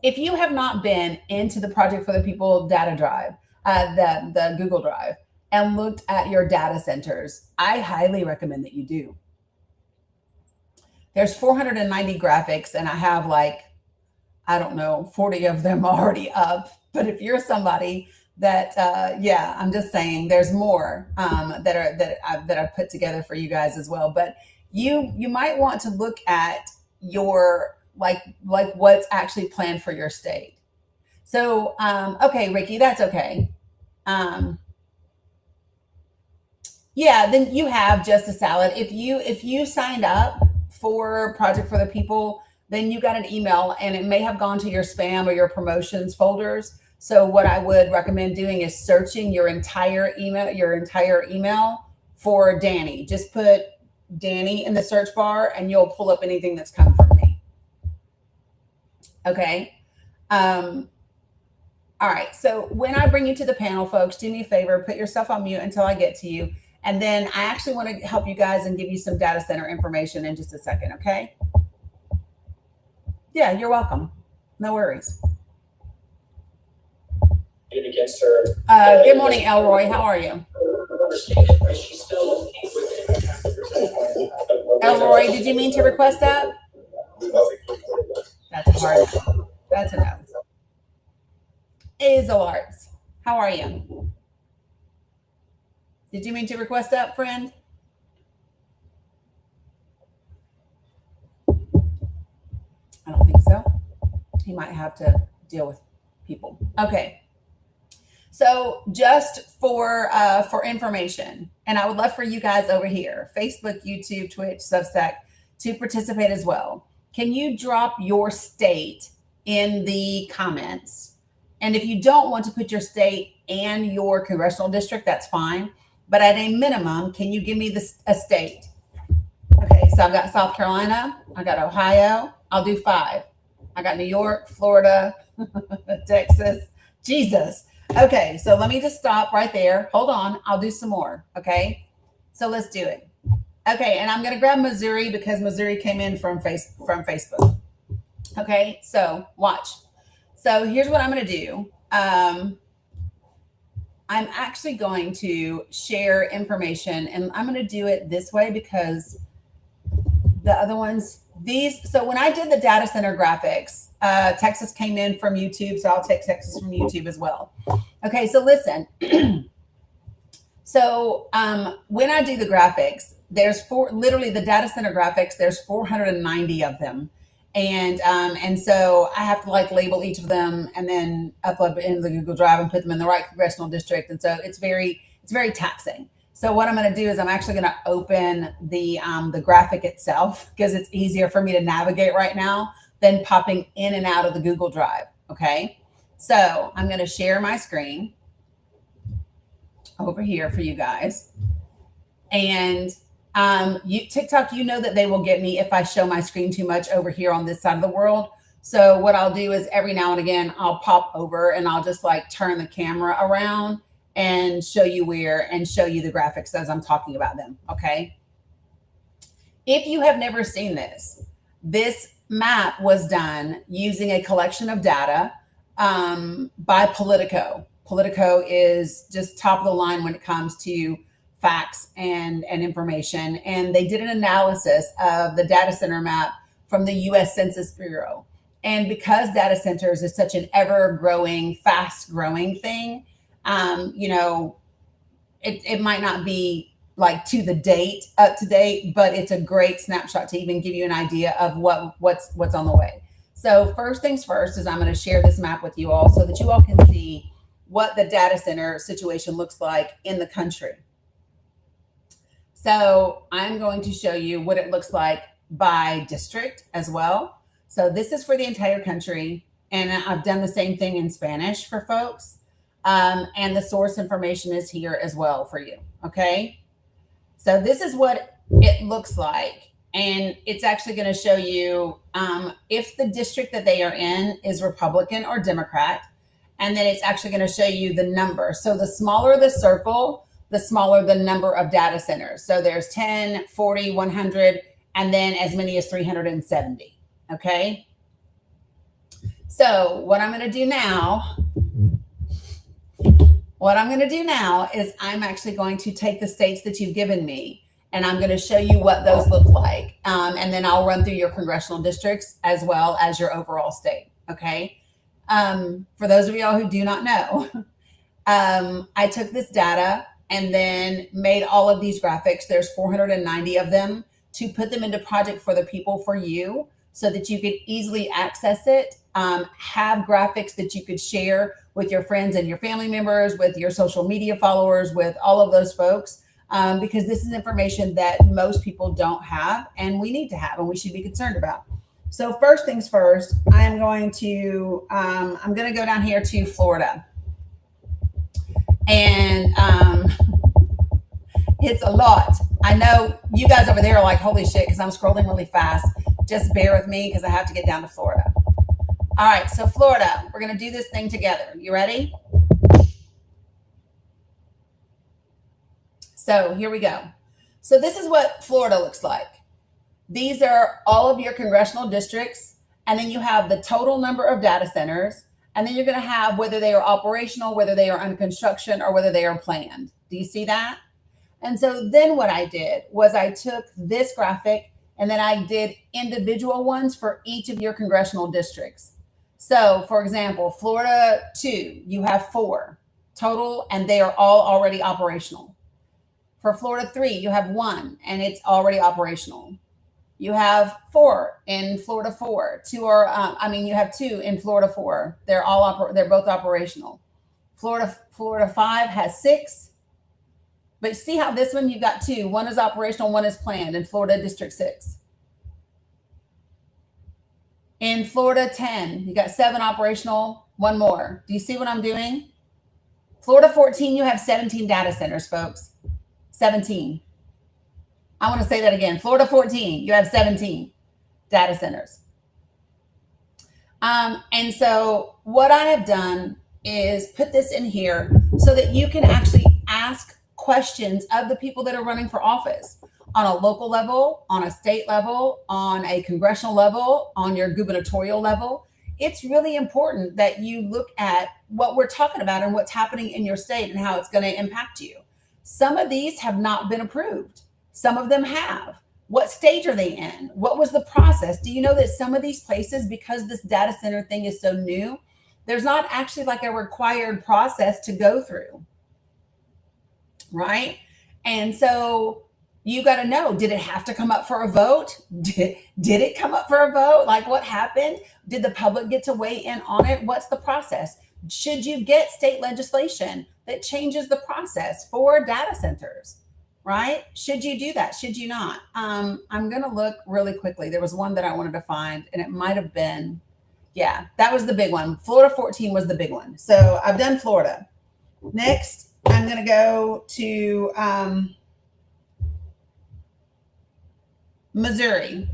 If you have not been into the Project for the People data drive, the Google Drive, and looked at your data centers, I highly recommend that you do. There's 490 graphics, and I have like, I don't know, 40 of them already up. But if you're somebody that, I'm just saying, there's more that I've put together for you guys as well. But you might want to look at your like what's actually planned for your state. So okay, Ricky, that's okay. Then you have just a salad. If you signed up for Project for the People, then you got an email and it may have gone to your spam or your promotions folders. So what I would recommend doing is searching your entire email for Dani. Just put Dani in the search bar and you'll pull up anything that's come from me. Okay. All right. So when I bring you to the panel, folks, do me a favor, put yourself on mute until I get to you. And then I actually want to help you guys and give you some data center information in just a second. Okay. Yeah, you're welcome. No worries. Against her. Good morning, Elroy. How are you? Elroy, did you mean to request that? That's hard. That's a no. Hazel Arts, how are you? Did you mean to request that, friend? I don't think so. He might have to deal with people. Okay. So just for information, and I would love for you guys over here, Facebook, YouTube, Twitch, Substack, to participate as well. Can you drop your state in the comments? And if you don't want to put your state and your congressional district, that's fine. But at a minimum, can you give me a state? Okay, so I've got South Carolina, I got Ohio, I'll do 5. I got New York, Florida, Texas, Jesus. Okay, so let me just stop right there. Hold on, I'll do some more. Okay, so let's do it. Okay, and I'm going to grab Missouri because Missouri came in from Facebook. Okay, so watch. So here's what I'm going to do. I'm actually going to share information, and I'm going to do it this way because the other ones, so when I did the data center graphics, Texas came in from YouTube, so I'll take Texas from YouTube as well. Okay, so listen. So when I do the graphics, there's literally the data center graphics, there's 490 of them. And so I have to like label each of them and then upload it into the Google Drive and put them in the right congressional district. And so it's very taxing. So what I'm going to do is I'm actually going to open the graphic itself because it's easier for me to navigate right now than popping in and out of the Google Drive. Okay, so I'm going to share my screen over here for you guys. And TikTok, you know that they will get me if I show my screen too much over here on this side of the world. So what I'll do is every now and again, I'll pop over and I'll just like turn the camera around and show you the graphics as I'm talking about them. Okay. If you have never seen this map was done using a collection of data by Politico. Politico is just top of the line when it comes to facts and information. And they did an analysis of the data center map from the US Census Bureau. And because data centers is such an ever-growing, fast-growing thing, it might not be like up to date, but it's a great snapshot to even give you an idea of what's on the way. So first things first is I'm going to share this map with you all so that you all can see what the data center situation looks like in the country. So I'm going to show you what it looks like by district as well. So this is for the entire country, and I've done the same thing in Spanish for folks. And the source information is here as well for you. Okay. So this is what it looks like. And it's actually going to show you if the district that they are in is Republican or Democrat. And then it's actually going to show you the number. So the smaller the circle, the smaller the number of data centers. So there's 10, 40, 100, and then as many as 370. Okay. So what I'm going to do now is I'm actually going to take the states that you've given me, and I'm going to show you what those look like. And then I'll run through your congressional districts as well as your overall state. Okay. For those of y'all who do not know, I took this data and then made all of these graphics. There's 490 of them to put them into Project for the People for you so that you could easily access it, have graphics that you could share with your friends and your family members, with your social media followers, with all of those folks, because this is information that most people don't have and we need to have and we should be concerned about. So first things first, I'm going to go down here to Florida. And it's a lot. I know you guys over there are like, holy shit, because I'm scrolling really fast. Just bear with me because I have to get down to Florida. All right, so Florida, we're going to do this thing together. You ready? So here we go. So this is what Florida looks like. These are all of your congressional districts, and then you have the total number of data centers, and then you're going to have whether they are operational, whether they are under construction, or whether they are planned. Do you see that? And so then what I did was I took this graphic and then I did individual ones for each of your congressional districts. So for example, Florida 2, you have 4 total and they are all already operational. For Florida 3, you have 1 and it's already operational. You have 4 in Florida 4. You have 2 in Florida 4. They're both operational. Florida 5 has 6. But see how this one, you've got 2. 1 is operational, 1 is planned in Florida District 6. In Florida 10, you got 7 operational, 1 more. Do you see what I'm doing? Florida 14, you have 17 data centers, folks. 17. I want to say that again. Florida 14, you have 17 data centers. And so what I have done is put this in here so that you can actually ask questions of the people that are running for office on a local level, on a state level, on a congressional level, on your gubernatorial level. It's really important that you look at what we're talking about and what's happening in your state and how it's going to impact you. Some of these have not been approved. Some of them have. What stage are they in? What was the process? Do you know that some of these places, because this data center thing is so new, there's not actually like a required process to go through, right? And so you got to know, did it have to come up for a vote? Did it come up for a vote? Like what happened? Did the public get to weigh in on it? What's the process? Should you get state legislation that changes the process for data centers? Right? Should you do that? Should you not? I'm going to look really quickly. There was one that I wanted to find, and it might have been, yeah, that was the big one. Florida 14 was the big one. So I've done Florida. Next, I'm going to go to Missouri.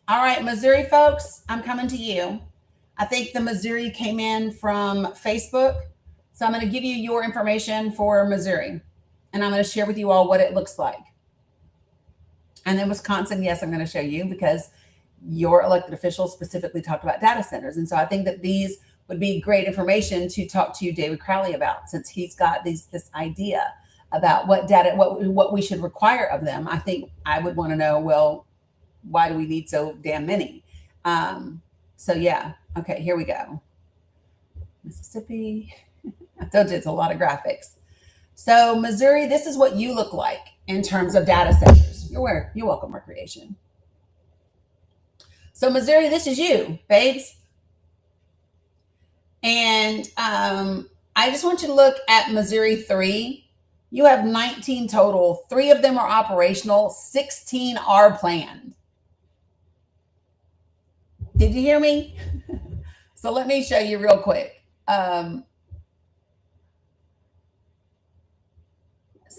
All right, Missouri folks, I'm coming to you. I think the Missouri came in from Facebook. So I'm going to give you your information for Missouri. And I'm going to share with you all what it looks like. And then Wisconsin, yes, I'm going to show you because your elected officials specifically talked about data centers. And so I think that these would be great information to talk to David Crowley about, since he's got this idea about what data, what we should require of them. I think I would want to know, well, why do we need so damn many? So yeah, okay, here we go. Mississippi. I told you it's a lot of graphics. So Missouri, this is what you look like in terms of data centers. You're welcome, Recreation. So Missouri, this is you, babes. And I just want you to look at Missouri 3. You have 19 total. 3 of them are operational. 16 are planned. Did you hear me? So let me show you real quick.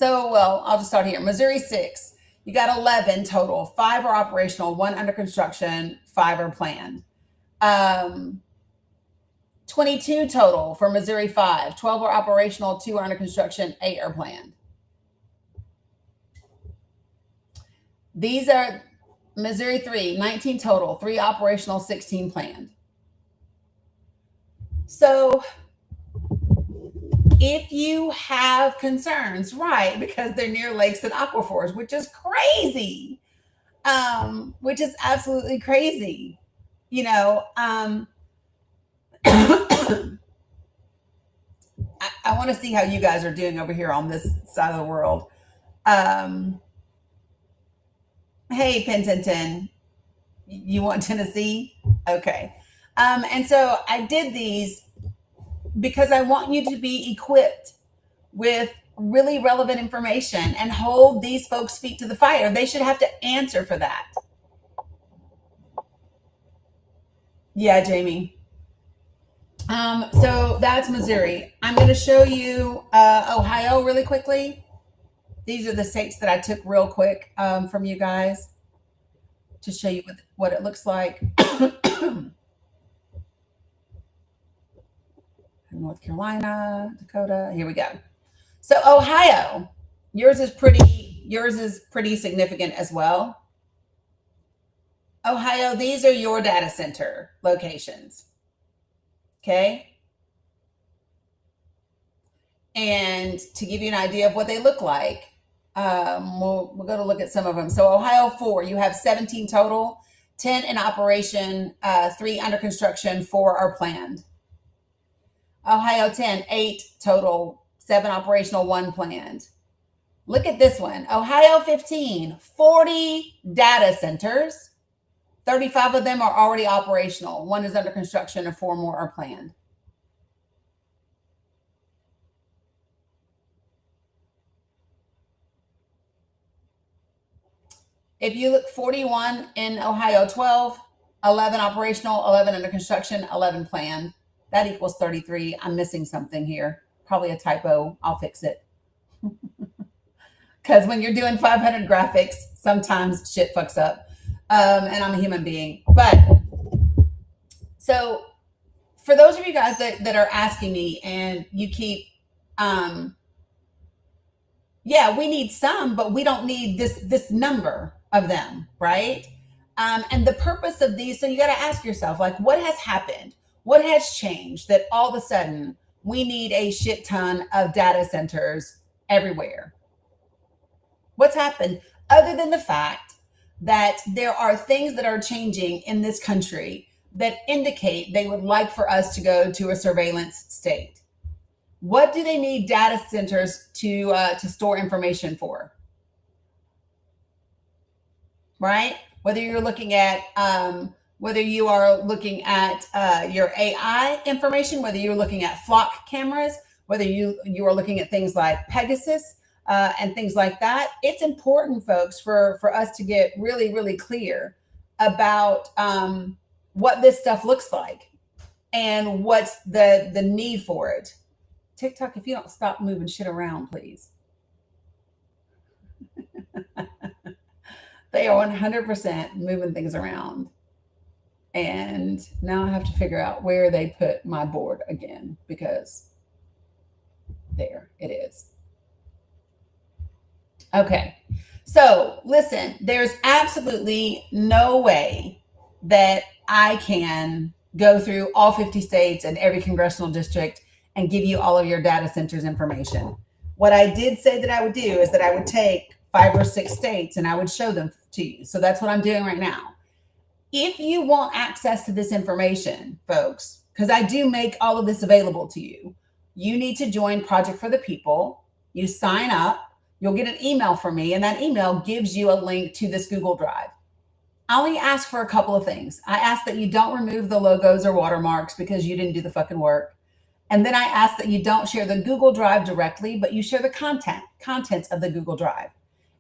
I'll just start here. Missouri 6, you got 11 total. 5 are operational, 1 under construction, 5 are planned. 22 total for Missouri 5. 12 are operational, 2 are under construction, 8 are planned. These are Missouri 3, 19 total, 3 operational, 16 planned. So if you have concerns, right, because they're near lakes and aquifers, which is crazy, which is absolutely crazy, you know, I want to see how you guys are doing over here on this side of the world. Hey, Pentonton, you want Tennessee? Okay. And so I did these because I want you to be equipped with really relevant information and hold these folks' feet to the fire. They should have to answer for that. Yeah, Jamie. So that's Missouri. I'm going to show you Ohio really quickly. These are the states that I took real quick from you guys to show you what it looks like. North Carolina, Dakota. Here we go. So Ohio, yours is pretty significant as well. Ohio, these are your data center locations. Okay. And to give you an idea of what they look like, we'll go to look at some of them. So Ohio 4, you have 17 total, 10 in operation, 3 under construction, 4 are planned. Ohio 10, 8 total, 7 operational, 1 planned. Look at this one. Ohio 15, 40 data centers. 35 of them are already operational. 1 is under construction and 4 more are planned. If you look, 41 in Ohio 12, 11 operational, 11 under construction, 11 planned. That equals 33. I'm missing something here. Probably a typo. I'll fix it. Because when you're doing 500 graphics, sometimes shit fucks up. And I'm a human being. But so for those of you guys that are asking me and you keep, yeah, we need some, but we don't need this number of them, right? And the purpose of these, so you got to ask yourself, like, what has happened? What has changed that all of a sudden we need a shit ton of data centers everywhere? What's happened other than the fact that there are things that are changing in this country that indicate they would like for us to go to a surveillance state? What do they need data centers to store information for? Right? Whether you're looking at whether you are looking at your AI information, whether you're looking at flock cameras, whether you are looking at things like Pegasus and things like that, it's important, folks, for us to get really, really clear about what this stuff looks like and what's the need for it. TikTok, if you don't stop moving shit around, please. They are 100% moving things around. And now I have to figure out where they put my board again, because there it is. Okay. So listen, there's absolutely no way that I can go through all 50 states and every congressional district and give you all of your data centers information. What I did say that I would do is that I would take 5 or 6 states and I would show them to you. So that's what I'm doing right now. If you want access to this information, folks, because I do make all of this available to you, you need to join Project for the People. You sign up, you'll get an email from me, and that email gives you a link to this Google Drive. I only ask for a couple of things. I ask that you don't remove the logos or watermarks because you didn't do the fucking work. And then I ask that you don't share the Google Drive directly, but you share the contents of the Google Drive.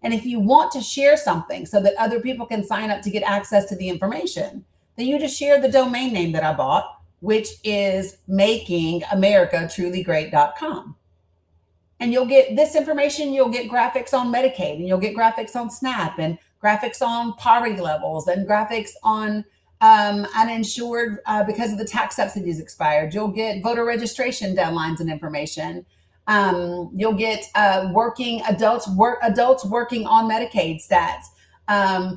And if you want to share something so that other people can sign up to get access to the information, then you just share the domain name that I bought, which is makingamericatruly.great.com. And you'll get this information, you'll get graphics on Medicaid, and you'll get graphics on SNAP, and graphics on poverty levels, and graphics on uninsured because of the tax subsidies expired. You'll get voter registration deadlines and information. You'll get working adults working on Medicaid stats,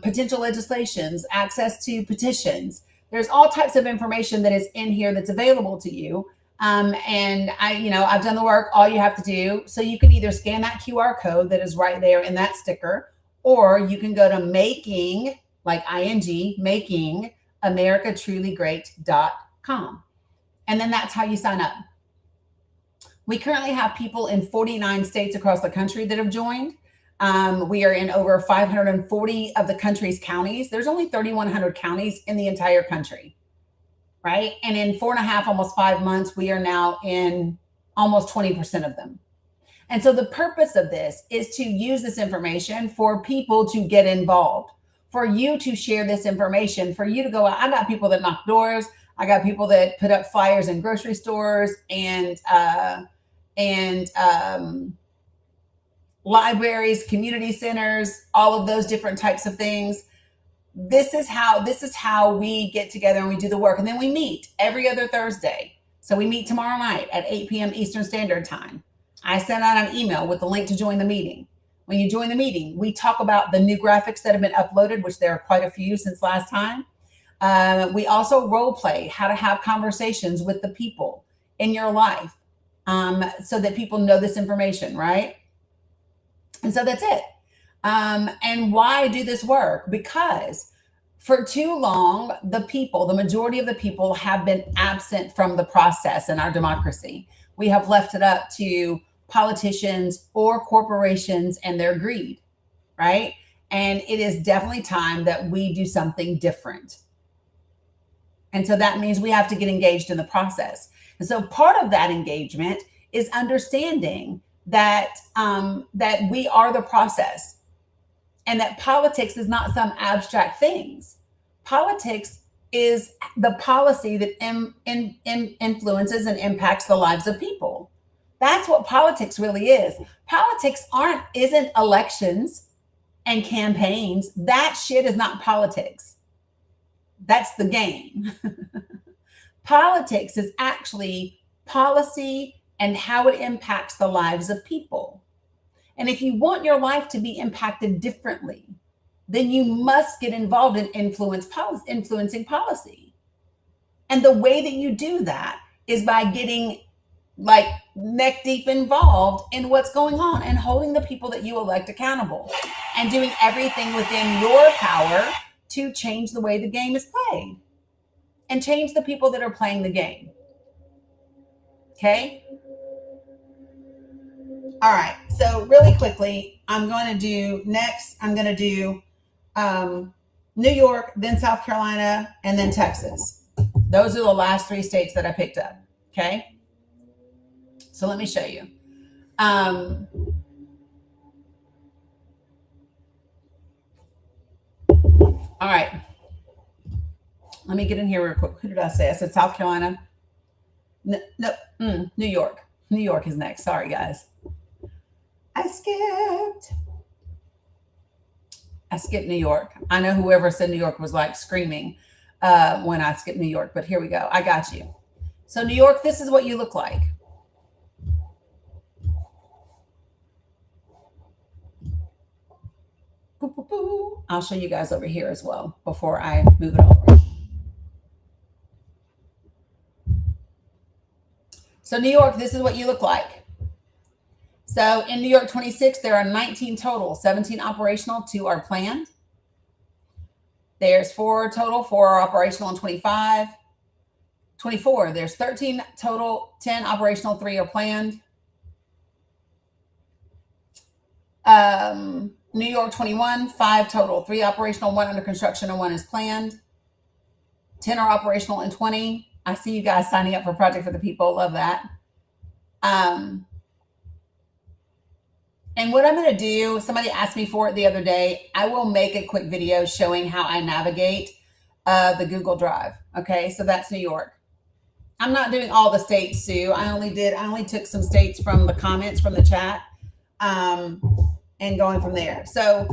potential legislations, access to petitions. There's all types of information that is in here that's available to you. And I've done the work. All you have to do, so you can either scan that QR code that is right there in that sticker, or you can go to making, like ING, making americatruly.great.com. And then that's how you sign up. We currently have people in 49 states across the country that have joined. We are in over 540 of the country's counties. There's only 3,100 counties in the entire country, right? And in 4.5, almost 5 months, we are now in almost 20% of them. And so the purpose of this is to use this information for people to get involved, for you to share this information, for you to go out. I got people that knock doors. I got people that put up flyers in grocery stores and libraries, community centers, all of those different types of things. This is how we get together and we do the work. And then we meet every other Thursday. So we meet tomorrow night at 8 p.m. Eastern Standard Time. I send out an email with the link to join the meeting. When you join the meeting, we talk about the new graphics that have been uploaded, which there are quite a few since last time. We also role play how to have conversations with the people in your life so that people know this information, right? And so that's it. And why do this work? Because for too long, the majority of the people have been absent from the process in our democracy. We have left it up to politicians or corporations and their greed, right? And it is definitely time that we do something different. And so that means we have to get engaged in the process. And so part of that engagement is understanding that we are the process, and that politics is not some abstract things. Politics is the policy that influences and impacts the lives of people. That's what politics really is. Politics isn't elections and campaigns. That shit is not politics. That's the game. Politics is actually policy and how it impacts the lives of people. And if you want your life to be impacted differently, then you must get involved in influencing policy. And the way that you do that is by getting like neck deep involved in what's going on and holding the people that you elect accountable and doing everything within your power to change the way the game is played and change the people that are playing the game. Okay? All right. So really quickly, I'm going to do New York, then South Carolina, and then Texas. Those are the last 3 states that I picked up. Okay. So let me show you. All right. Let me get in here real quick. Who did I say? I said South Carolina. No, New York. New York is next. Sorry, guys. I skipped New York. I know whoever said New York was like screaming when I skipped New York, but here we go. I got you. So New York, this is what you look like. Boo, boo, boo. I'll show you guys over here as well before I move it over. So New York, this is what you look like. So in New York 26, there are 19 total, 17 operational, 2 are planned. There's 4 total, 4 are operational, and 24, there's 13 total, 10 operational, 3 are planned. New York 21, 5 total, 3 operational, 1 under construction, and 1 is planned. 10 are operational and 20. I see you guys signing up for Project for the People. Love that. And what I'm going to do, somebody asked me for it the other day. I will make a quick video showing how I navigate the Google Drive. Okay, so that's New York. I'm not doing all the states, Sue. I only took some states from the comments from the chat and going from there. So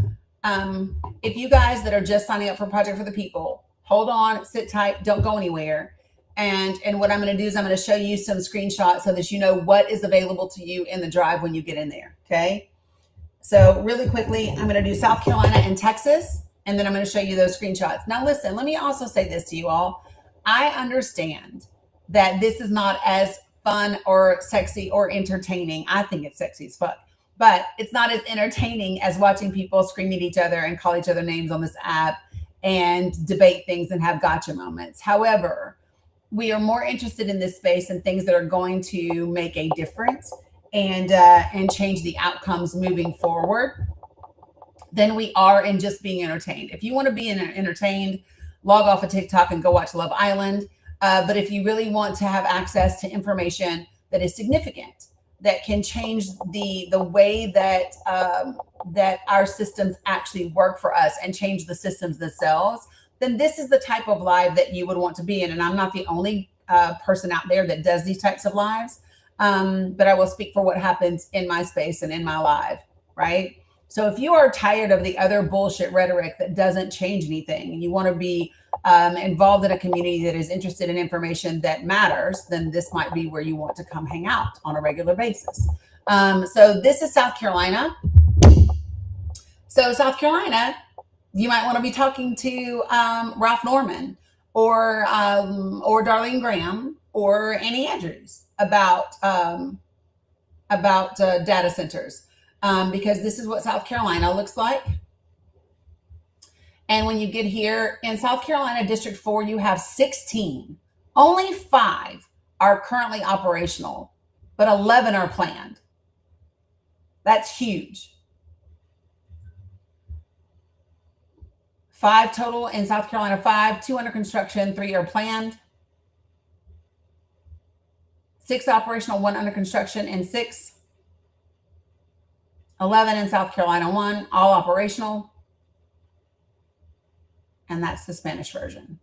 if you guys that are just signing up for Project for the People, hold on, sit tight, don't go anywhere. And what I'm going to do is I'm going to show you some screenshots so that you know what is available to you in the drive when you get in there. Okay. So really quickly, I'm going to do South Carolina and Texas, and then I'm going to show you those screenshots. Now, listen, let me also say this to you all. I understand that this is not as fun or sexy or entertaining. I think it's sexy as fuck, but it's not as entertaining as watching people scream at each other and call each other names on this app and debate things and have gotcha moments. However, we are more interested in this space and things that are going to make a difference and change the outcomes moving forward than we are in just being entertained. If you want to be entertained, log off of TikTok and go watch Love Island. But if you really want to have access to information that is significant, that can change the way that that our systems actually work for us and change the systems themselves, then this is the type of live that you would want to be in. And I'm not the only person out there that does these types of lives, but I will speak for what happens in my space and in my live, right? So if you are tired of the other bullshit rhetoric that doesn't change anything, and you want to be involved in a community that is interested in information that matters, then this might be where you want to come hang out on a regular basis. So this is South Carolina. So South Carolina, you might want to be talking to Ralph Norman or Darlene Graham or Annie Andrews about data centers, because this is what South Carolina looks like. And when you get here in South Carolina District 4, you have 16. Only 5 are currently operational, but 11 are planned. That's huge. 5 total in South Carolina, 5, 2 under construction, 3 are planned. 6 operational, 1 under construction, and 6. 11 in South Carolina, 1, all operational. And that's the Spanish version.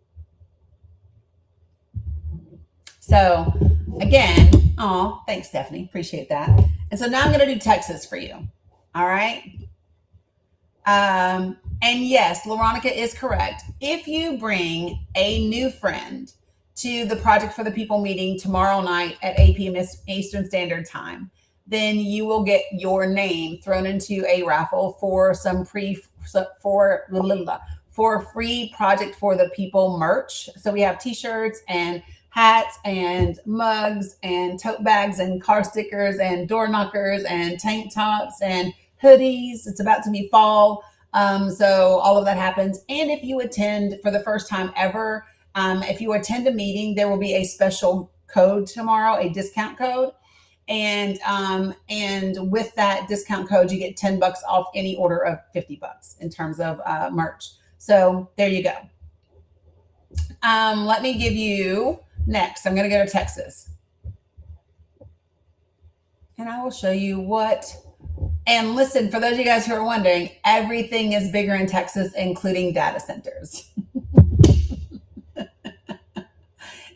So again, Oh, thanks, Stephanie. Appreciate that. And so now I'm going to do Texas for you. All right. And yes, Veronica is correct. If you bring a new friend to the Project for the People meeting tomorrow night at 8 p.m. Eastern Standard Time, then you will get your name thrown into a raffle for some free Project for the People merch. So we have t-shirts and hats and mugs and tote bags and car stickers and door knockers and tank tops and hoodies. It's about to be fall. So all of that happens. And if you attend for the first time ever, if you attend a meeting, there will be a special code tomorrow, a discount code. And with that discount code, you get $10 off any order of $50 in terms of merch. So there you go. Let me give you next. I'm going to go to Texas. And I will show you what. And listen, for those of you guys who are wondering, everything is bigger in Texas, including data centers.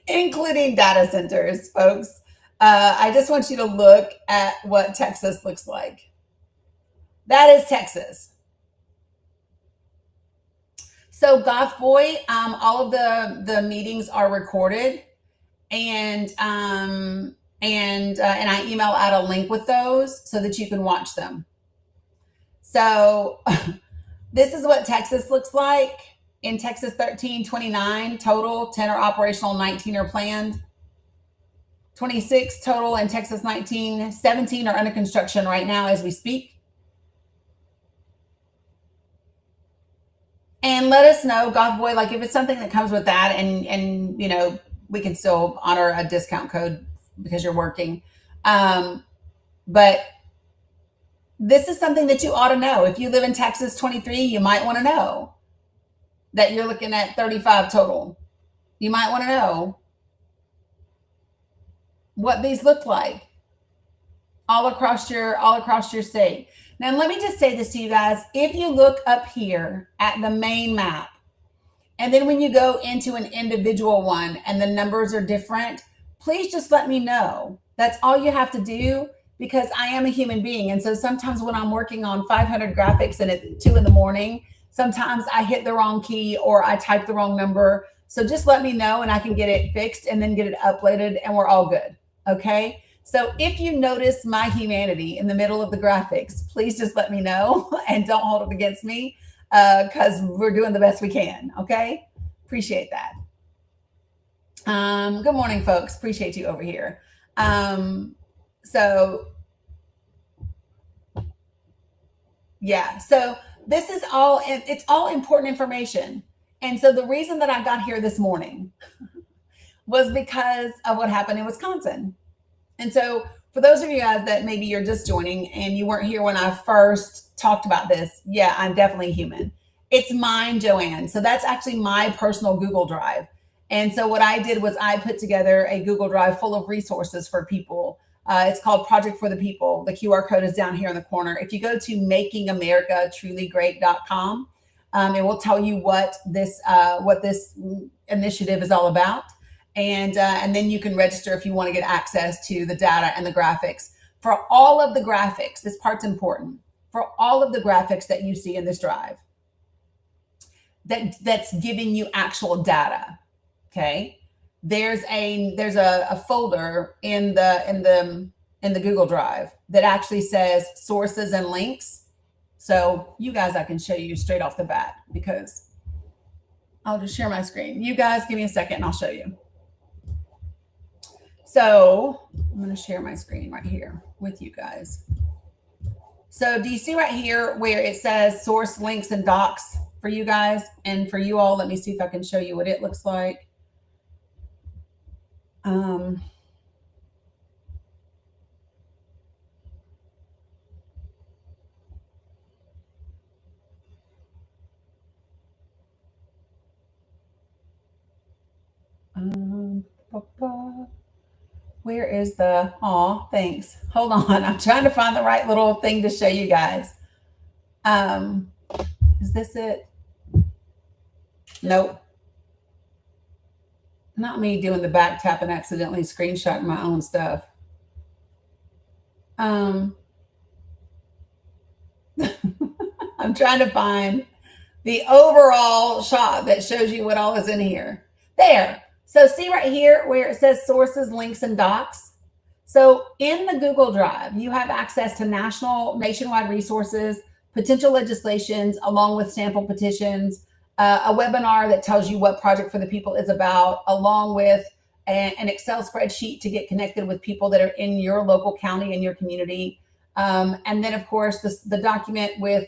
Including data centers, folks. I just want you to look at what Texas looks like. That is Texas. So Goth Boy, all of the meetings are recorded, and I email out a link with those so that you can watch them. So this is what Texas looks like. In Texas, 1329 total, 10 are operational, 19 are planned. 26 total in Texas, 19, 17 are under construction right now as we speak. And let us know, Goth Boy, like if it's something that comes with that, and you know, we can still honor a discount code because you're working. But this is something that you ought to know. If you live in Texas 23, you might want to know that you're looking at 35 total. You might want to know what these look like all across your state. Now, let me just say this to you guys. If you look up here at the main map, and then when you go into an individual one and the numbers are different, please just let me know. That's all you have to do, because I am a human being. And so sometimes when I'm working on 500 graphics and it's 2 a.m, sometimes I hit the wrong key or I type the wrong number. So just let me know and I can get it fixed and then get it uploaded and we're all good. Okay. So if you notice my humanity in the middle of the graphics, please just let me know and don't hold it against me, because we're doing the best we can. Okay. Appreciate that. Good morning, folks. Appreciate you over here. So yeah, so this is all, it's all important information. And so the reason that I got here this morning was because of what happened in Wisconsin. And so for those of you guys that maybe you're just joining and you weren't here when I first talked about this, yeah, I'm definitely human. It's mine, Joanne. So that's actually my personal Google Drive. And so what I did was I put together a Google Drive full of resources for people. It's called Project for the People. The QR code is down here in the corner. If you go to makingamericatruly.great.com, it will tell you what this initiative is all about. And then you can register if you want to get access to the data and the graphics. For all of the graphics, this part's important. For all of the graphics that you see in this drive, that's giving you actual data. Okay. There's a folder in the Google Drive that actually says sources and links. So you guys, I can show you straight off the bat, because I'll just share my screen. You guys give me a second and I'll show you. So I'm going to share my screen right here with you guys. So do you see right here where it says source, links, and docs for you guys and for you all? Let me see if I can show you what it looks like. Where is the, thanks. Hold on. I'm trying to find the right little thing to show you guys. Is this it? Nope. Not me doing the back tap and accidentally screenshotting my own stuff. I'm trying to find the overall shot that shows you what all is in here. There. So see right here where it says sources, links, and docs. So in the Google Drive, you have access to nationwide resources, potential legislations, along with sample petitions, a webinar that tells you what Project for the People is about, along with an Excel spreadsheet to get connected with people that are in your local county and your community. And then, of course, the document with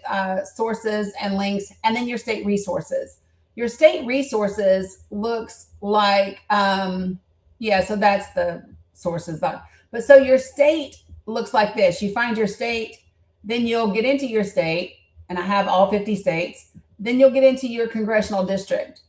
sources and links, and then your state resources. Your state resources looks like, yeah, so that's the sources. But so your state looks like this. You find your state, then you'll get into your state, and I have all 50 states. Then you'll get into your congressional district.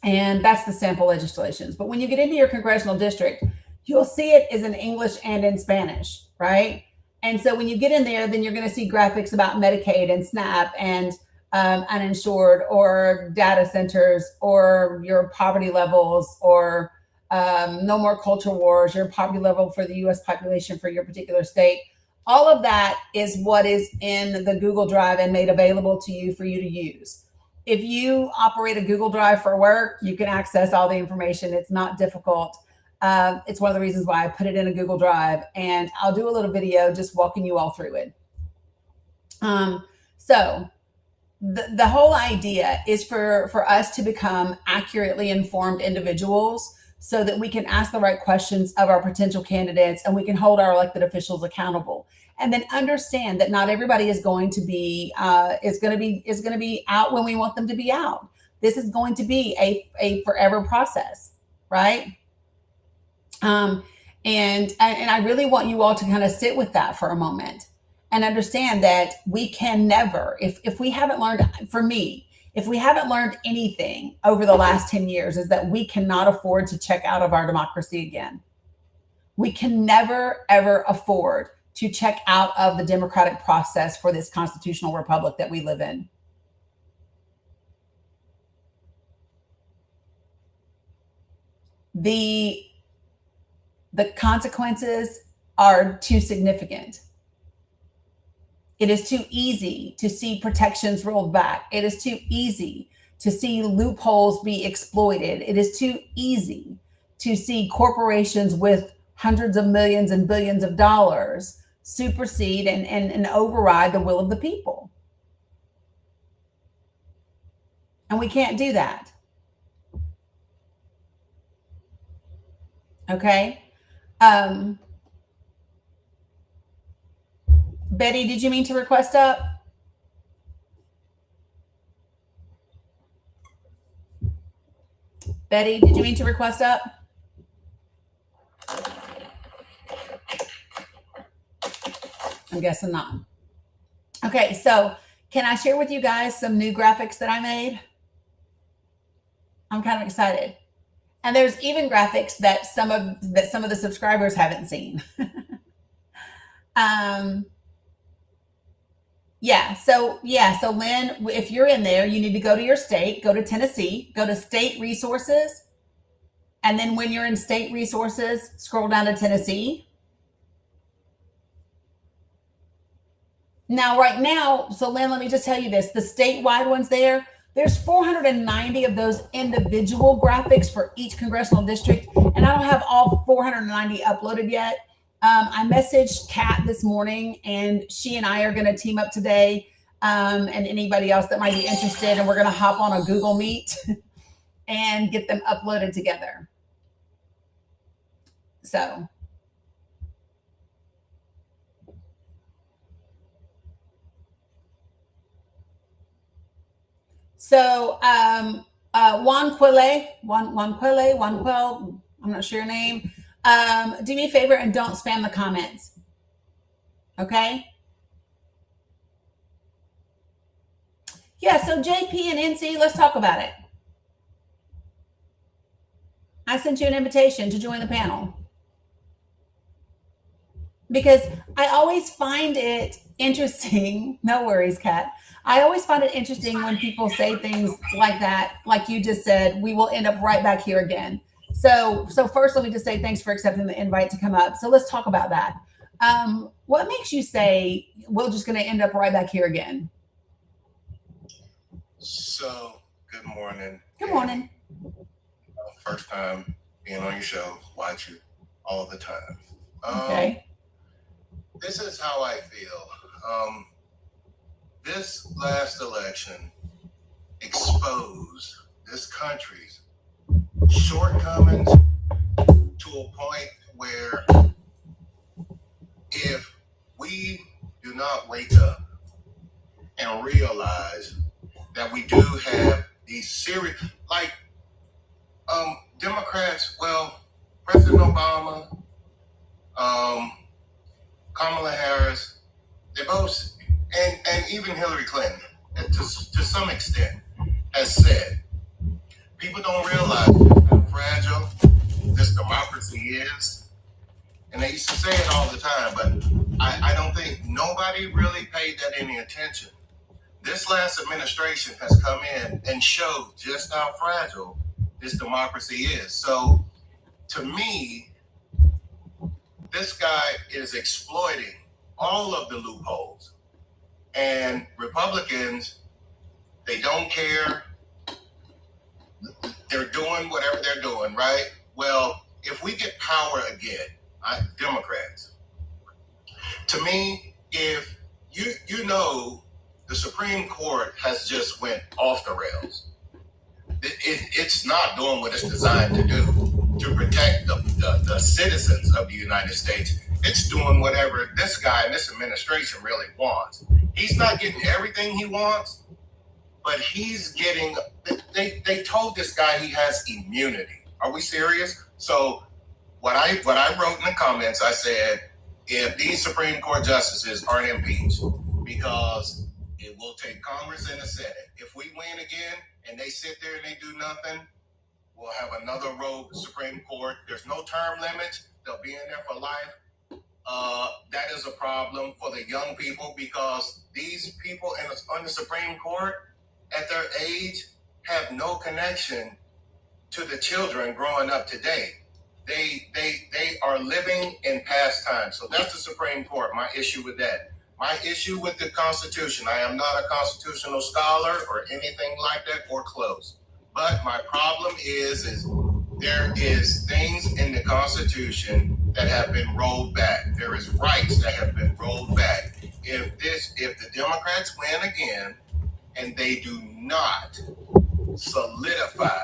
And that's the sample legislations. But when you get into your congressional district, you'll see it is in English and in Spanish, right? And so when you get in there, then you're going to see graphics about Medicaid and SNAP and uninsured, or data centers, or your poverty levels, or no more culture wars, your poverty level for the US population for your particular state. All of that is what is in the Google Drive and made available to you for you to use. If you operate a Google Drive for work, you can access all the information. It's not difficult. It's one of the reasons why I put it in a Google Drive, and I'll do a little video just walking you all through it. So the whole idea is for us to become accurately informed individuals so that we can ask the right questions of our potential candidates, and we can hold our elected officials accountable. And then understand that not everybody is going to be out when we want them to be out. This is going to be a forever process, right? And I really want you all to kind of sit with that for a moment and understand that we can never, if we haven't learned, for me, if we haven't learned anything over the last 10 years, is that we cannot afford to check out of our democracy again. We can never, ever afford to check out of the democratic process for this constitutional republic that we live in. The consequences are too significant. It is too easy to see protections rolled back. It is too easy to see loopholes be exploited. It is too easy to see corporations with hundreds of millions and billions of dollars supersede and override the will of the people. And we can't do that. Okay? Betty, did you mean to request up? Betty, did you mean to request up? I'm guessing not. Okay, so can I share with you guys some new graphics that I made? I'm kind of excited. And there's even graphics that some of the subscribers haven't seen. So Lynn, if you're in there, you need to go to your state, go to Tennessee, go to state resources. And then when you're in state resources, scroll down to Tennessee. Now, right now, so Lynn, let me just tell you this, the statewide ones there's 490 of those individual graphics for each congressional district. And I don't have all 490 uploaded yet. I messaged Kat this morning, and she and I are going to team up today, and anybody else that might be interested, and we're going to hop on a Google Meet and get them uploaded together. So Juan Quille, I'm not sure your name. Do me a favor and don't spam the comments. Okay? Yeah, so JP and NC, let's talk about it. I sent you an invitation to join the panel because I always find it interesting. No worries, Kat. I always find it interesting when people say things like that, like you just said. We will end up right back here again. So first, let me just say thanks for accepting the invite to come up. So let's talk about that. What makes you say we're just going to end up right back here again? So, good morning. Good morning. First time being on your show, watch you all the time. Okay. This is how I feel. This last election exposed this country's shortcomings to a point where if we do not wake up and realize that we do have these serious, like Democrats, well, President Obama, Kamala Harris, they both, and even Hillary Clinton, and to some extent, has said, people don't realize how fragile this democracy is. And they used to say it all the time, but I don't think nobody really paid that any attention. This last administration has come in and showed just how fragile this democracy is. So, to me, this guy is exploiting all of the loopholes. And Republicans, they don't care. They're doing whatever they're doing, right? Well, if we get power again, Democrats, to me, if you know the Supreme Court has just went off the rails. It's not doing what it's designed to do, to protect the citizens of the United States. It's doing whatever this guy and this administration really wants. He's not getting everything he wants, but he's getting, they told this guy he has immunity. Are we serious? So what I wrote in the comments, I said, if these Supreme Court justices aren't impeached, because it will take Congress and the Senate. If we win again and they sit there and they do nothing, we'll have another rogue Supreme Court. There's no term limits. They'll be in there for life. That is a problem for the young people, because these people on the Supreme Court at their age have no connection to the children growing up today. They are living in past times. So that's the Supreme Court. My issue with that. My issue with the Constitution, I am not a constitutional scholar or anything like that, or close. But my problem is there is things in the Constitution that have been rolled back. There is rights that have been rolled back. If the Democrats win again and they do not solidify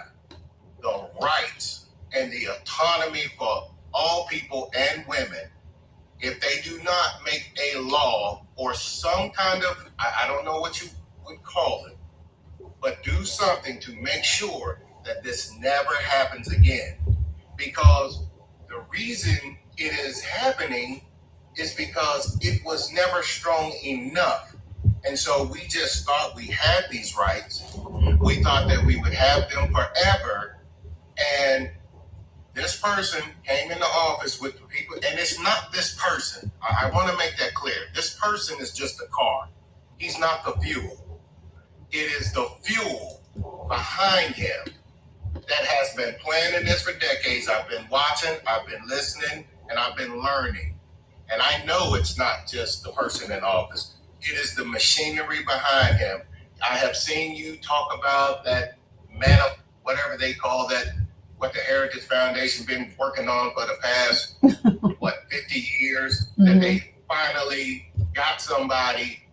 the rights and the autonomy for all people and women, if they do not make a law or some kind of, I don't know what you would call it, but do something to make sure that this never happens again. Because the reason it is happening is because it was never strong enough. And so we just thought we had these rights. We thought that we would have them forever. And this person came into office with the people, and it's not this person. I want to make that clear. This person is just a car. He's not the fuel. It is the fuel behind him that has been planning this for decades. I've been watching, I've been listening, and I've been learning. And I know it's not just the person in office. It is the machinery behind him. I have seen you talk about that whatever they call that, what the Heritage Foundation been working on for the past, 50 years, that they finally got somebody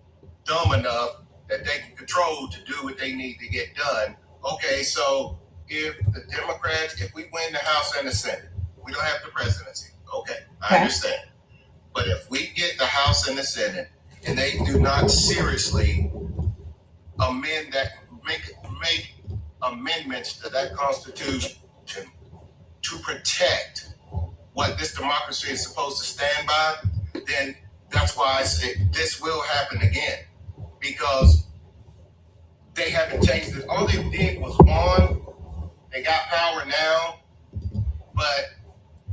dumb enough that they can control to do what they need to get done. Okay, so if the Democrats, if we win the House and the Senate, we don't have the presidency. Okay, I understand. But if we get the House and the Senate and they do not seriously amend that, make amendments to that Constitution to protect what this democracy is supposed to stand by, then that's why I say this will happen again, because they haven't changed it. All they did was won. They got power now, but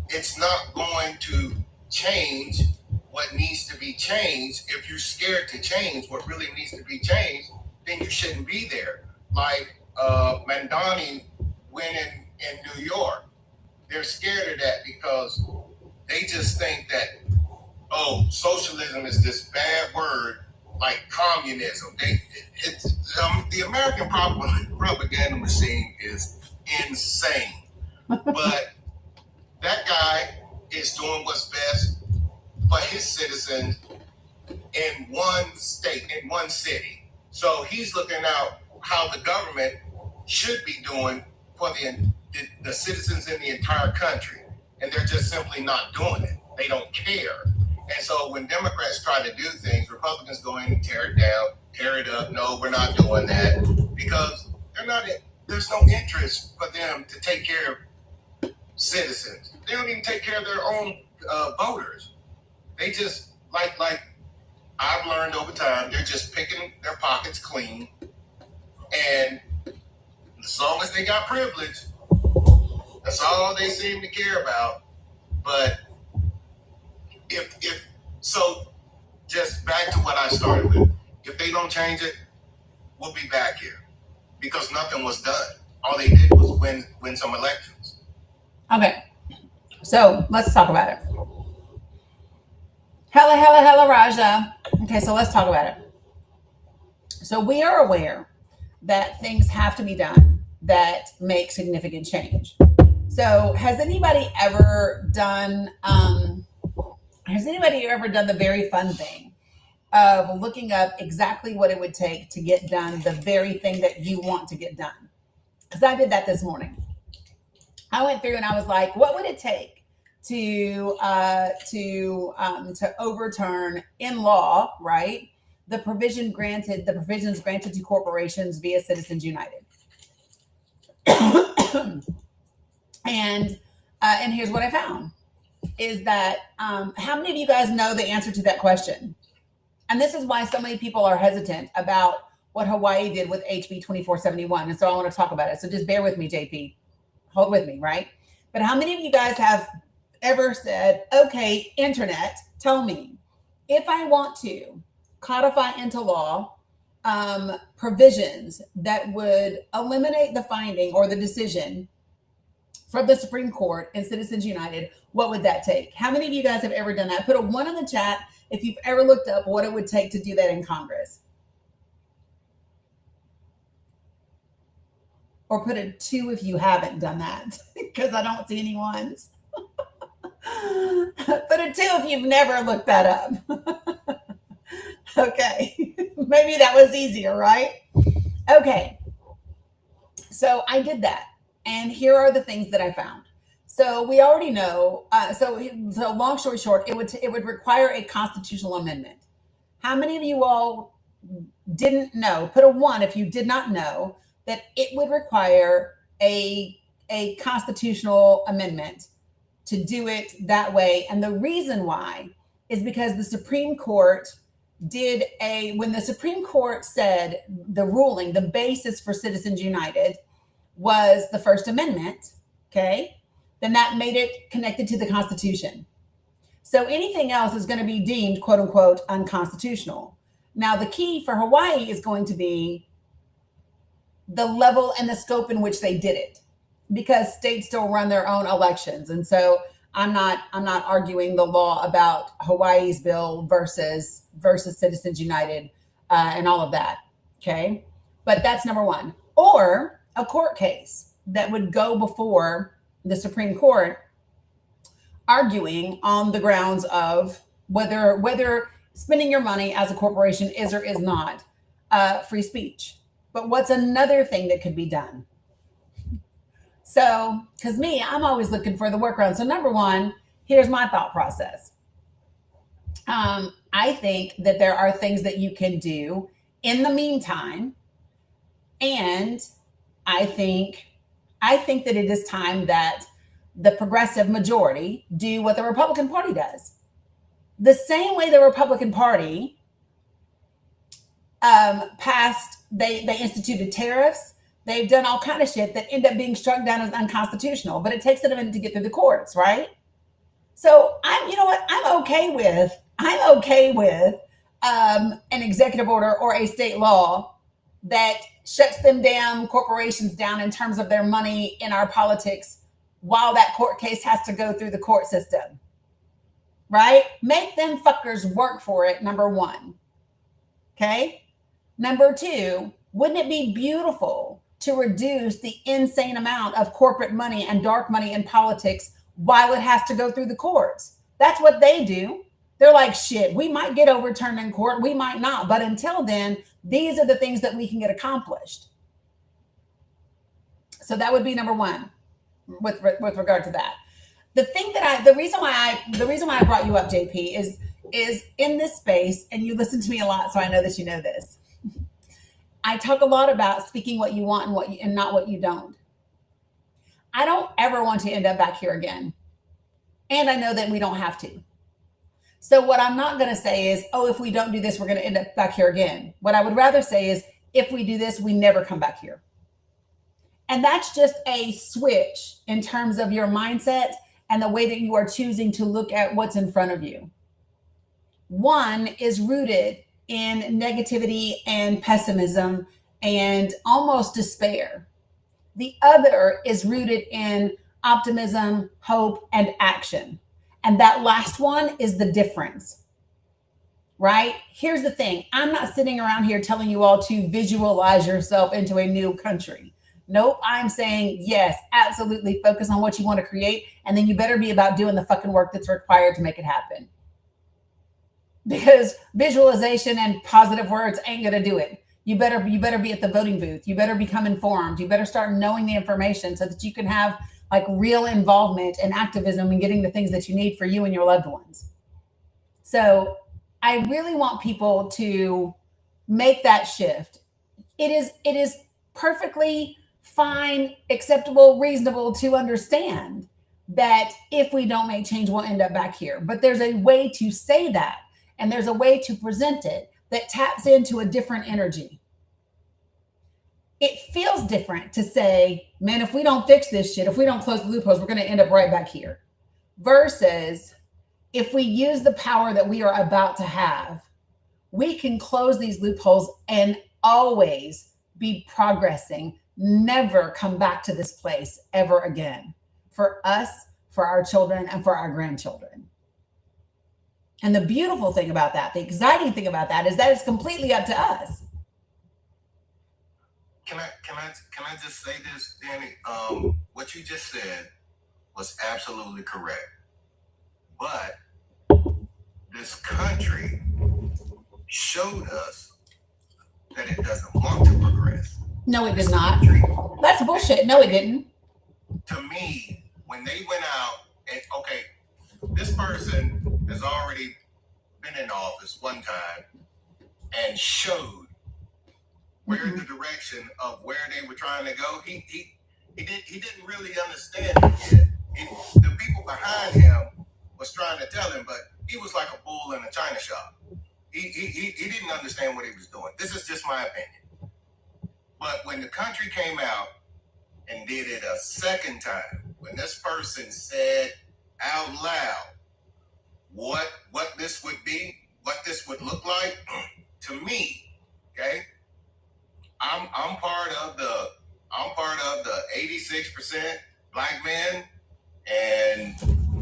it's not going to change what needs to be changed. If you're scared to change what really needs to be changed, then you shouldn't be there. Like Dani went in New York. They're scared of that because they just think that oh, socialism is this bad word like communism. The American propaganda machine is insane. But that guy is doing what's best for his citizens in one state, in one city. So he's looking out how the government should be doing for the citizens in the entire country. And they're just simply not doing it. They don't care. And so when Democrats try to do things, Republicans go in and tear it down, tear it up. No, we're not doing that, because there's no interest for them to take care of citizens. They don't even take care of their own voters. They just, like I've learned over time, they're just picking their pockets clean. And as long as they got privilege, that's all they seem to care about. But if so, just back to what I started with. If they don't change it, we'll be back here, because nothing was done. All they did was win some elections. Okay, so let's talk about it. Hella, Raja. Okay, so let's talk about it. So we are aware that things have to be done that make significant change. So has anybody ever done the very fun thing of looking up exactly what it would take to get done the very thing that you want to get done? Because I did that this morning. I went through and I was like, what would it take to overturn in law, right, the provisions granted to corporations via Citizens United? And here's what I found is that how many of you guys know the answer to that question? And this is why so many people are hesitant about what Hawaii did with HB 2471. And so I want to talk about it. So just bear with me, JP. Hold with me, right? But how many of you guys have ever said, okay, internet, tell me, if I want to codify into law provisions that would eliminate the finding or the decision from the Supreme Court and Citizens United, what would that take? How many of you guys have ever done that? Put a 1 in the chat if you've ever looked up what it would take to do that in Congress. Or put a 2 if you haven't done that, because I don't see any ones. Put a 2 if you've never looked that up. Okay, maybe that was easier, right? Okay, so I did that. And here are the things that I found. So we already know. So long story short, it would require a constitutional amendment. How many of you all didn't know? Put a 1 if you did not know that it would require a constitutional amendment to do it that way. And the reason why is because the Supreme Court when the Supreme Court said the ruling, the basis for Citizens United was the First Amendment, okay, then that made it connected to the Constitution. So anything else is going to be deemed, quote unquote, unconstitutional. Now, the key for Hawaii is going to be the level and the scope in which they did it, because states still run their own elections. And so I'm not arguing the law about Hawaii's bill versus Citizens United and all of that, okay? But that's number 1. Or a court case that would go before the Supreme Court arguing on the grounds of whether spending your money as a corporation is or is not free speech. But what's another thing that could be done? So, because I'm always looking for the workaround. So number 1, here's my thought process. I think that there are things that you can do in the meantime. And I think that it is time that the progressive majority do what the Republican Party does. The same way the Republican Party they instituted tariffs. They've done all kind of shit that end up being struck down as unconstitutional, but it takes them a minute to get through the courts, right? So I'm okay with an executive order or a state law that shuts them down, corporations down in terms of their money in our politics while that court case has to go through the court system. right? Make them fuckers work for it, number one. Okay? Number two, wouldn't it be beautiful to reduce the insane amount of corporate money and dark money in politics while it has to go through the courts? That's what they do. They're like, shit, we might get overturned in court, we might not. But until then, these are the things that we can get accomplished. So that would be number one with regard to that. The reason why I brought you up, JP, is in this space, and you listen to me a lot, so I know that you know this. I talk a lot about speaking what you want and not what you don't. I don't ever want to end up back here again. And I know that we don't have to. So what I'm not going to say is, oh, if we don't do this, we're going to end up back here again. What I would rather say is, if we do this, we never come back here. And that's just a switch in terms of your mindset and the way that you are choosing to look at what's in front of you. One is rooted in negativity and pessimism and almost despair. The other is rooted in optimism, hope, and action. And that last one is the difference, right? Here's the thing. I'm not sitting around here telling you all to visualize yourself into a new country. Nope. I'm saying, yes, absolutely focus on what you want to create. And then you better be about doing the fucking work that's required to make it happen. Because visualization and positive words ain't going to do it. You better be at the voting booth. You better become informed. You better start knowing the information so that you can have like real involvement and activism in getting the things that you need for you and your loved ones. So I really want people to make that shift. It is perfectly fine, acceptable, reasonable to understand that if we don't make change, we'll end up back here. But there's a way to say that, and there's a way to present it that taps into a different energy. It feels different to say, man, if we don't fix this shit, if we don't close the loopholes, we're going to end up right back here. Versus if we use the power that we are about to have, we can close these loopholes and always be progressing, never come back to this place ever again, for us, for our children, and for our grandchildren. And the beautiful thing about that, the exciting thing about that, is that it's completely up to us. Can I just say this, Dani? What you just said was absolutely correct. But this country showed us that it doesn't want to progress. No, it did not. That's bullshit. No, it didn't. To me, when they went out and, okay, this person has already been in office one time and showed where the direction of where they were trying to go. He didn't really understand it yet. The people behind him was trying to tell him, but he was like a bull in a china shop. He didn't understand what he was doing. This is just my opinion. But when the country came out and did it a second time, when this person said out loud what this would be, what this would look like, to me, okay, I'm part of the 86% black men, and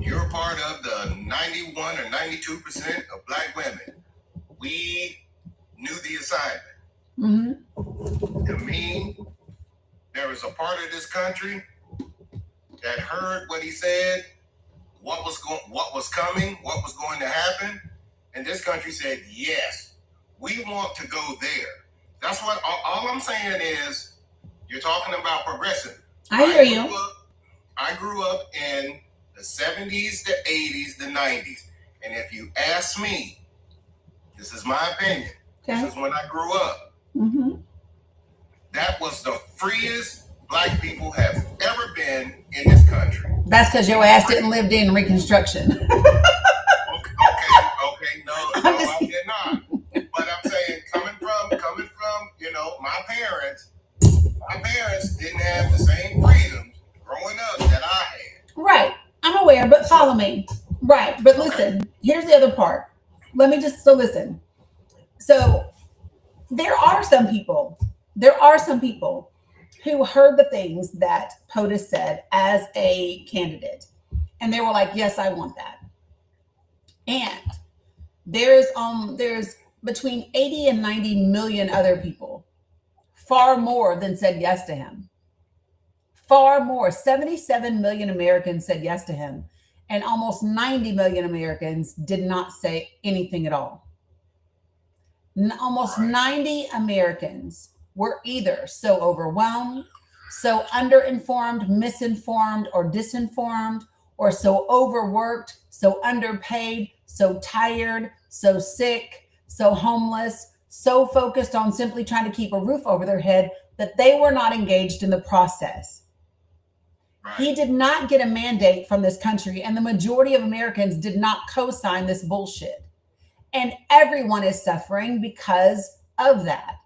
you're part of the 91 or 92% of black women. We knew the assignment. Mm-hmm. To me, there was a part of this country that heard what he said, what was coming, what was going to happen, and this country said, yes, we want to go there. That's what all I'm saying is, you're talking about progressive. I hear you. I grew up in the 70s, the 80s, the 90s. And if you ask me, this is my opinion. Okay. This is when I grew up. Mm-hmm. That was the freest black people have ever been in this country. That's because your ass didn't live in Reconstruction. Okay, no, I did not. But I'm saying, coming from, my parents didn't have the same freedoms growing up that I had. Right. I'm aware, but follow me. Right. But listen, here's the other part. Listen. So there are some people who heard the things that POTUS said as a candidate. And they were like, yes, I want that. And there's between 80 and 90 million other people, far more than said yes to him. Far more. 77 million Americans said yes to him, and almost 90 million Americans did not say anything at all. Almost 90 Americans were either so overwhelmed, so underinformed, misinformed, or disinformed, or so overworked, so underpaid, so tired, so sick, so homeless, so focused on simply trying to keep a roof over their head that they were not engaged in the process. Right. He did not get a mandate from this country, and the majority of Americans did not co-sign this bullshit. And everyone is suffering because of that.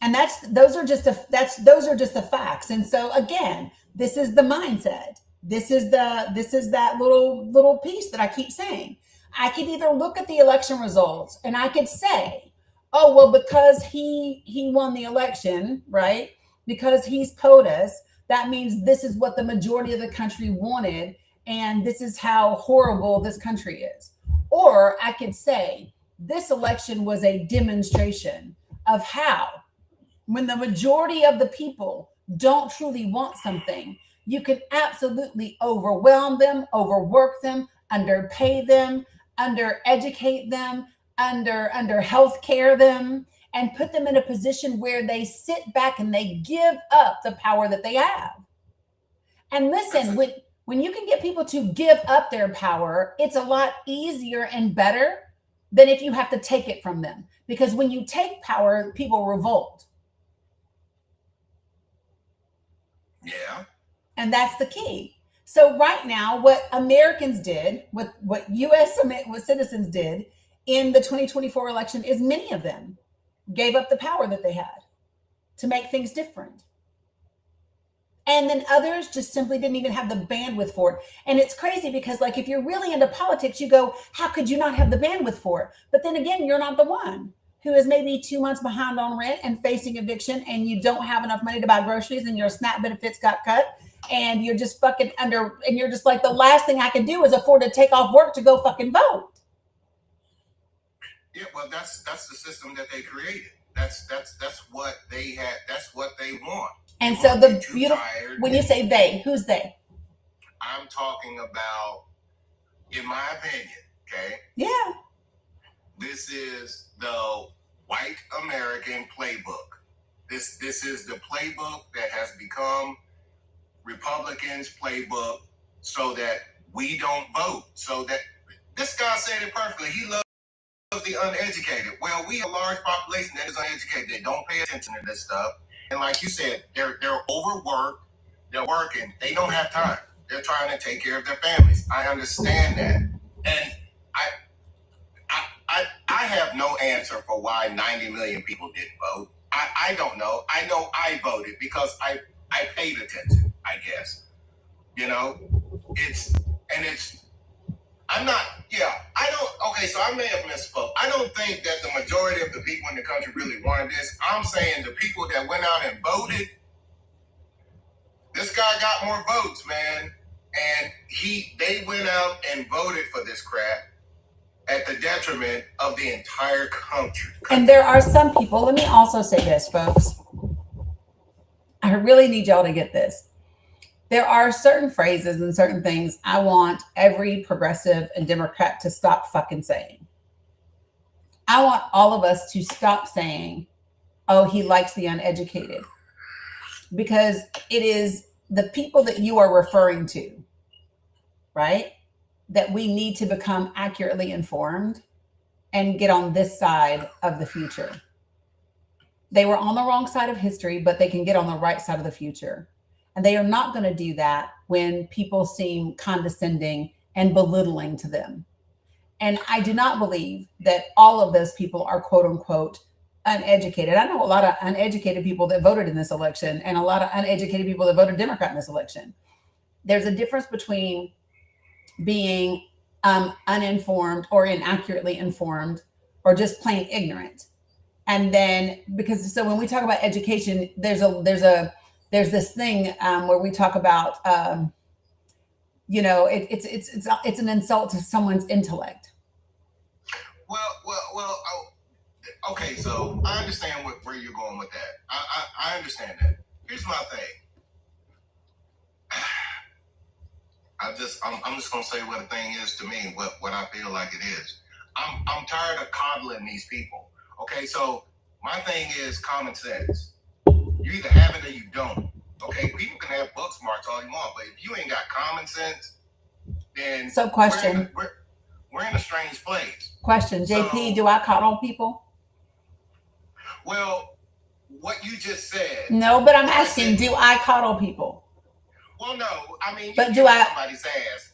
And those are just the facts. And so again, this is the mindset. This is that little piece that I keep saying. I could either look at the election results and I could say, oh, well, because he won the election, right? Because he's POTUS, that means this is what the majority of the country wanted, and this is how horrible this country is. Or I could say this election was a demonstration of how, when the majority of the people don't truly want something, you can absolutely overwhelm them, overwork them, underpay them, undereducate them, under healthcare them, and put them in a position where they sit back and they give up the power that they have. And listen, when you can get people to give up their power, it's a lot easier and better than if you have to take it from them. Because when you take power, people revolt. Yeah. And that's the key. So right now, what Americans did, what U.S. citizens did in the 2024 election is many of them gave up the power that they had to make things different. And then others just simply didn't even have the bandwidth for it. And it's crazy because, like, if you're really into politics, you go, how could you not have the bandwidth for it? But then again, you're not the one who is maybe 2 months behind on rent and facing eviction, and you don't have enough money to buy groceries, and your SNAP benefits got cut, and you're just fucking and you're just like, the last thing I can do is afford to take off work to go fucking vote. Yeah, well, that's the system that they created. That's what they had. That's what they want. And so the beautiful, when you say they, who's they? I'm talking about, in my opinion, okay? Yeah. This is the white American playbook. This is the playbook that has become Republicans' playbook so that we don't vote. So that this guy said it perfectly. He loves the uneducated. Well, we have a large population that is uneducated. They don't pay attention to this stuff. And like you said, they're overworked. They're working. They don't have time. They're trying to take care of their families. I understand that. And I have no answer for why 90 million people didn't vote. I don't know. I know I voted because I paid attention, I guess. You know, so I may have misspoke. I don't think that the majority of the people in the country really wanted this. I'm saying the people that went out and voted, this guy got more votes, man. And they went out and voted for this crap at the detriment of the entire country. And there are some people, let me also say this, folks. I really need y'all to get this. There are certain phrases and certain things I want every progressive and Democrat to stop fucking saying. I want all of us to stop saying, oh, he likes the uneducated. Because it is the people that you are referring to, right? That we need to become accurately informed and get on this side of the future. They were on the wrong side of history, but they can get on the right side of the future. And they are not going to do that when people seem condescending and belittling to them. And I do not believe that all of those people are quote unquote uneducated. I know a lot of uneducated people that voted in this election and a lot of uneducated people that voted Democrat in this election. There's a difference between being uninformed or inaccurately informed or just plain ignorant. And then so when we talk about education, there's this thing where we talk about you know, it's an insult to someone's intellect. Well. Okay, so I understand where you're going with that. I understand that. Here's my thing. I'm just gonna say what the thing is to me, what I feel like it is. I'm tired of coddling these people. Okay, so my thing is common sense. You either have it or you don't. Okay, people can have book smarts all you want, but if you ain't got common sense, then So question. We're in a strange place. Question, JP, do I coddle people? Well, what you just said. No, but I'm asking, do I coddle people? Well, no, I mean, but do I? Somebody's ass.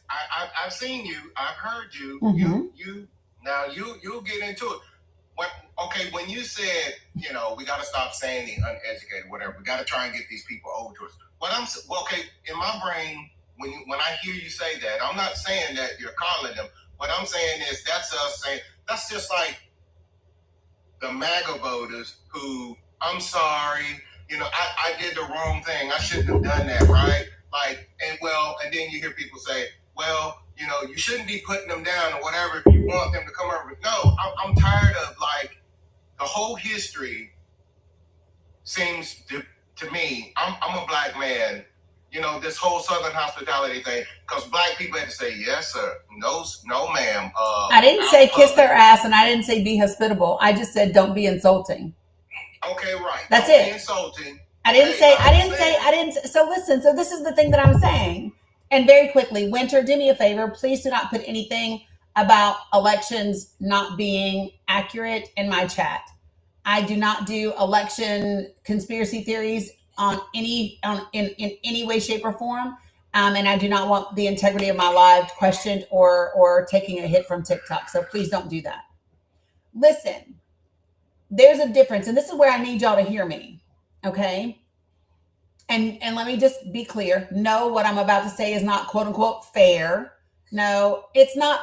I've seen you. I've heard you. Mm-hmm. You'll get into it. When you said, you know, we got to stop saying the uneducated, whatever. We got to try and get these people over to us. In my brain, when I hear you say that, I'm not saying that you're calling them. What I'm saying is that's us saying that's just like the MAGA voters who, I'm sorry, you know, I did the wrong thing. I shouldn't have done that, right? Like, and then you hear people say, well, you know, you shouldn't be putting them down or whatever if you want them to come over. No, I'm tired of, like, the whole history seems to me, I'm a black man, you know, this whole Southern hospitality thing, because black people had to say, yes, sir, no, ma'am. I didn't say kiss their ass, and I didn't say be hospitable. I just said don't be insulting. Okay, right. That's don't it. Be insulting. I didn't say. So listen. So this is the thing that I'm saying. And very quickly, Winter, do me a favor. Please do not put anything about elections not being accurate in my chat. I do not do election conspiracy theories in any way, shape, or form. And I do not want the integrity of my live questioned or taking a hit from TikTok. So please don't do that. Listen, there's a difference. And this is where I need y'all to hear me. Okay. And let me just be clear. No, what I'm about to say is not quote unquote fair. No, it's not.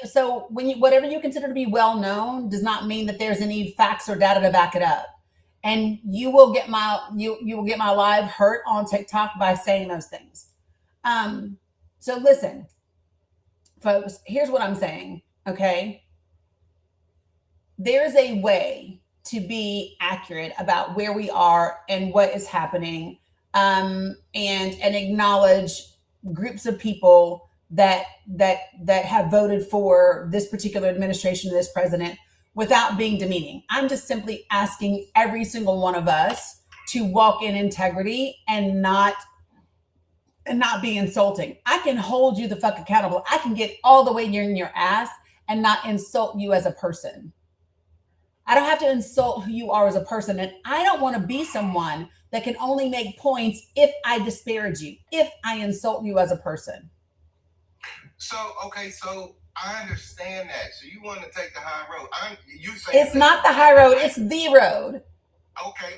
So whatever you consider to be well known does not mean that there's any facts or data to back it up. And you will get my live hurt on TikTok by saying those things. So listen, folks, here's what I'm saying. Okay. There's a way to be accurate about where we are and what is happening, and acknowledge groups of people that have voted for this particular administration, this president, without being demeaning. I'm just simply asking every single one of us to walk in integrity and not be insulting. I can hold you the fuck accountable. I can get all the way in your ass and not insult you as a person. I don't have to insult who you are as a person. And I don't want to be someone that can only make points if I disparage you, if I insult you as a person. So I understand that. So you want to take the high road. It's not the high road. It's the road. Okay.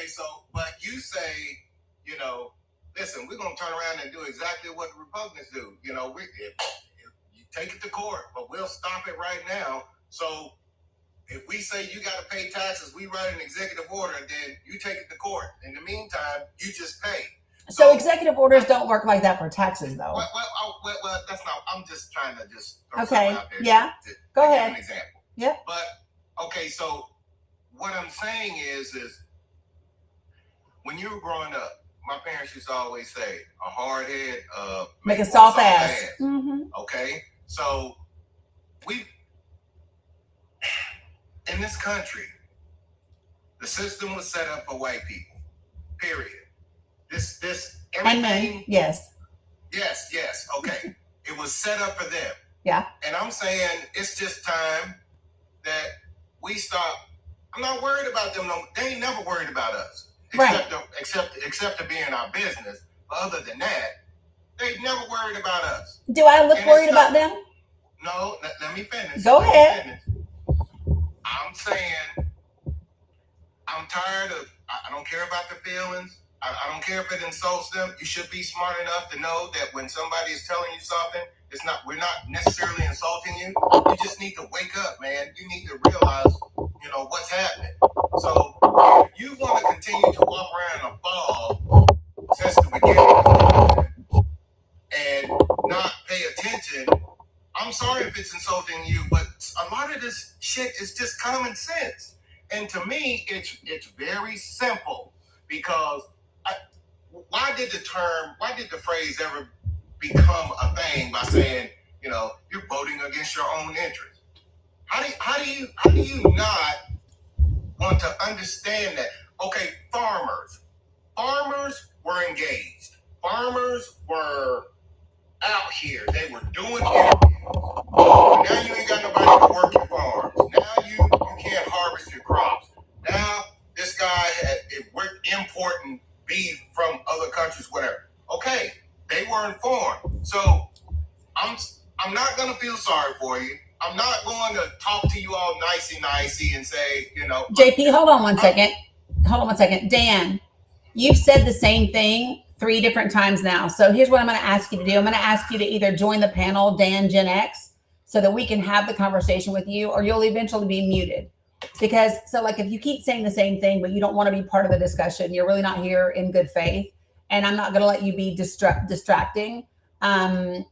So, but you say, you know, listen, we're going to turn around and do exactly what the Republicans do. You know, you take it to court, but we'll stop it right now. So if we say you got to pay taxes, we write an executive order, then you take it to court. In the meantime, you just pay. So executive orders don't work like that for taxes, though. Well, that's not. I'm just trying to just throw okay. Out there. Yeah. Go ahead. Give an example. Yeah. But okay, so what I'm saying is when you were growing up, my parents used to always say, "A hard head make a soft ass." Mm-hmm. Okay, so in this country, the system was set up for white people. Period. This everything. And men, yes. Yes. Okay. It was set up for them. Yeah. And I'm saying it's just time that we stop. I'm not worried about them. No, they ain't never worried about us. Except to be in our business. But other than that, they never worried about us. Do I look worried about them? No. Let me finish. Go ahead. I'm saying I'm tired of. I don't care about the feelings. I don't care if it insults them. You should be smart enough to know that when somebody is telling you something, we're not necessarily insulting you. You just need to wake up, man. You need to realize, you know, what's happening. So if you want to continue to walk around a ball since the beginning, and not pay attention, I'm sorry if it's insulting you, but a lot of this shit is just common sense. And to me, it's very simple, because why did the phrase ever become a thing by saying, you're voting against your own interests? How do you not want to understand that? Okay, farmers were engaged. Farmers were out here. They were doing interviews. Now you ain't got nobody to work your farms. Now you can't harvest your crops. Now this guy we're importing beef from other countries, whatever. Okay, they were informed. So I'm not gonna feel sorry for you. I'm not going to talk to you all nicey and say, JP, hold on one second. Dan, you've said the same thing 3 different times now. So here's what I'm going to ask you to do. I'm going to ask you to either join the panel, Dan Gen X, so that we can have the conversation with you, or you'll eventually be muted. Because if you keep saying the same thing, but you don't want to be part of the discussion, you're really not here in good faith. And I'm not going to let you be distracting. And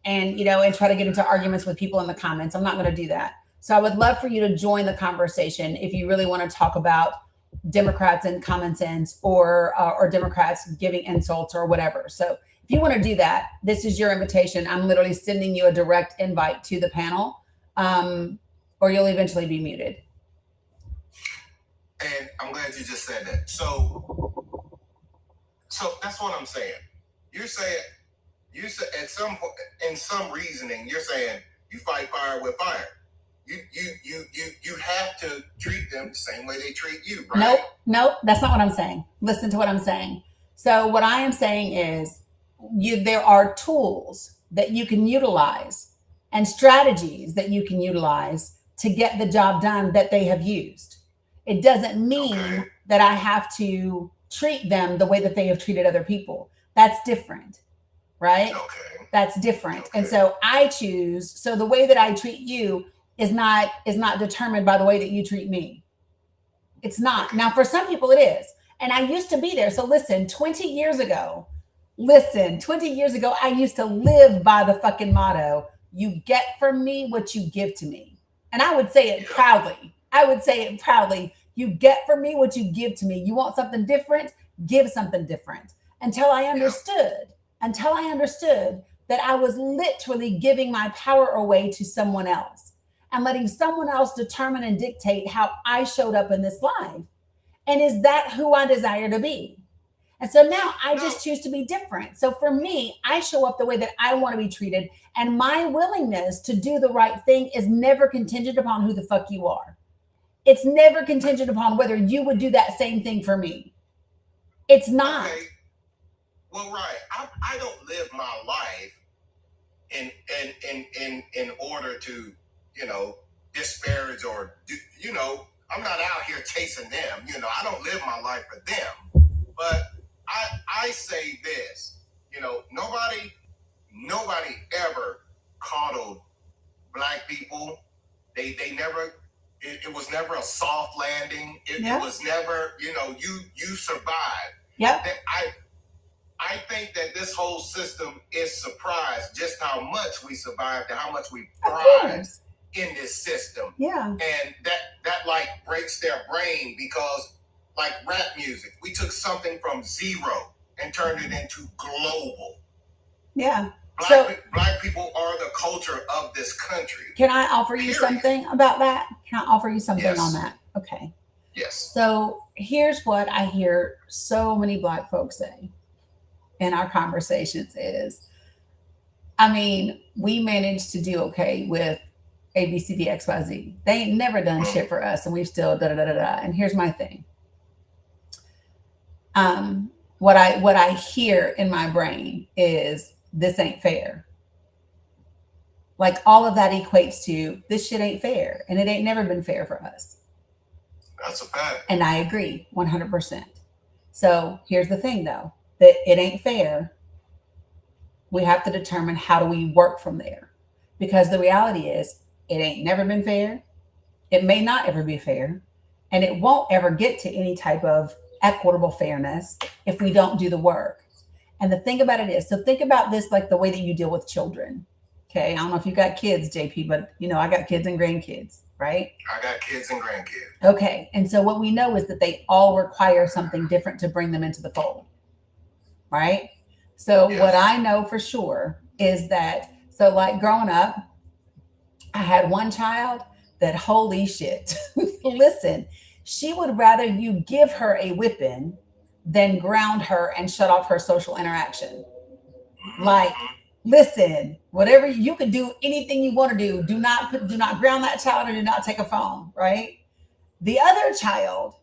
try to get into arguments with people in the comments. I'm not going to do that. So I would love for you to join the conversation if you really want to talk about Democrats and common sense, or Democrats giving insults or whatever. So if you want to do that, this is your invitation. I'm literally sending you a direct invite to the panel, or you'll eventually be muted. And I'm glad you just said that. So that's what I'm saying. You said at some point, in some reasoning, you're saying you fight fire with fire. You have to treat them the same way they treat you, right? Nope, that's not what I'm saying. Listen to what I'm saying. So what I am saying is there are tools that you can utilize and strategies that you can utilize to get the job done that they have used. It doesn't mean that I have to treat them the way that they have treated other people. That's different. Right? Okay. That's different. Okay. And so I choose. So the way that I treat you is not determined by the way that you treat me. It's not. Now, for some people it is. And I used to be there. So listen, 20 years ago, I used to live by the fucking motto, you get from me what you give to me. And I would say it proudly. You get from me what you give to me. You want something different? Give something different. Until I understood that I was literally giving my power away to someone else and letting someone else determine and dictate how I showed up in this life. And is that who I desire to be? And so now I just choose to be different. So for me, I show up the way that I want to be treated. And my willingness to do the right thing is never contingent upon who the fuck you are. It's never contingent upon whether you would do that same thing for me. It's not. Okay. Well, right. I don't live my life in order to, disparage or, I'm not out here chasing them. I don't live my life for them. But I say this, nobody ever coddled Black people. They never, it was never a soft landing. It was never, you survived. Yep. I think that this whole system is surprised just how much we survived and how much we thrive in this system. Yeah. And that breaks their brain, because like rap music, we took something from zero and turned it into global. Yeah. Black people are the culture of this country. Can I offer you something about that? Can I offer you something on that? Okay. Yes. So here's what I hear so many Black folks say in our conversations is, we managed to do okay with A, B, C, D, X, Y, Z. They ain't never done shit for us, and we've still da-da-da-da-da. And here's my thing. What I hear in my brain is, this ain't fair. Like, all of that equates to, this shit ain't fair, and it ain't never been fair for us. That's a fact. And I agree 100%. So here's the thing, though, that it ain't fair. We have to determine, how do we work from there? Because the reality is, it ain't never been fair. It may not ever be fair. And it won't ever get to any type of equitable fairness if we don't do the work. And the thing about it is, so think about this like the way that you deal with children. Okay. I don't know if you got kids, JP, but I got kids and grandkids, right? I got kids and grandkids. Okay. And so what we know is that they all require something different to bring them into the fold, right? So Yes. what I know for sure is that, so like growing up, I had one child that, holy shit, listen, she would rather you give her a whipping than ground her and shut off her social interaction. Like, listen, whatever you can do, anything you want to do, do not ground that child, or do not take a phone, right? The other child,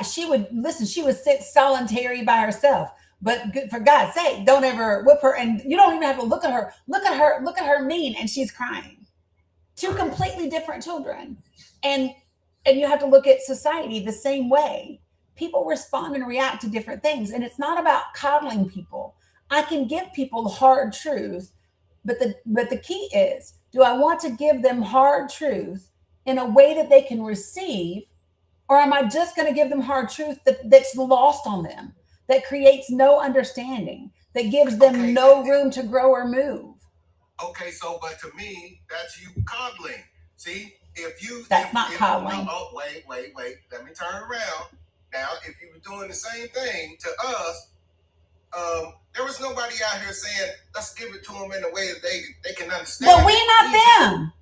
she would sit solitary by herself. But for God's sake, don't ever whip her, and you don't even have to look at her mean, and she's crying. Two completely different children. And you have to look at society the same way. People respond and react to different things. And it's not about coddling people. I can give people hard truth, but the key is, do I want to give them hard truth in a way that they can receive, or am I just going to give them hard truth that's lost on them, that creates no understanding, that gives them no room to grow or move? Okay, so but to me, that's you coddling. See, that's not coddling. Wait. Let me turn around. Now, if you were doing the same thing to us, there was nobody out here saying, let's give it to them in a way that they can understand. But we're not them.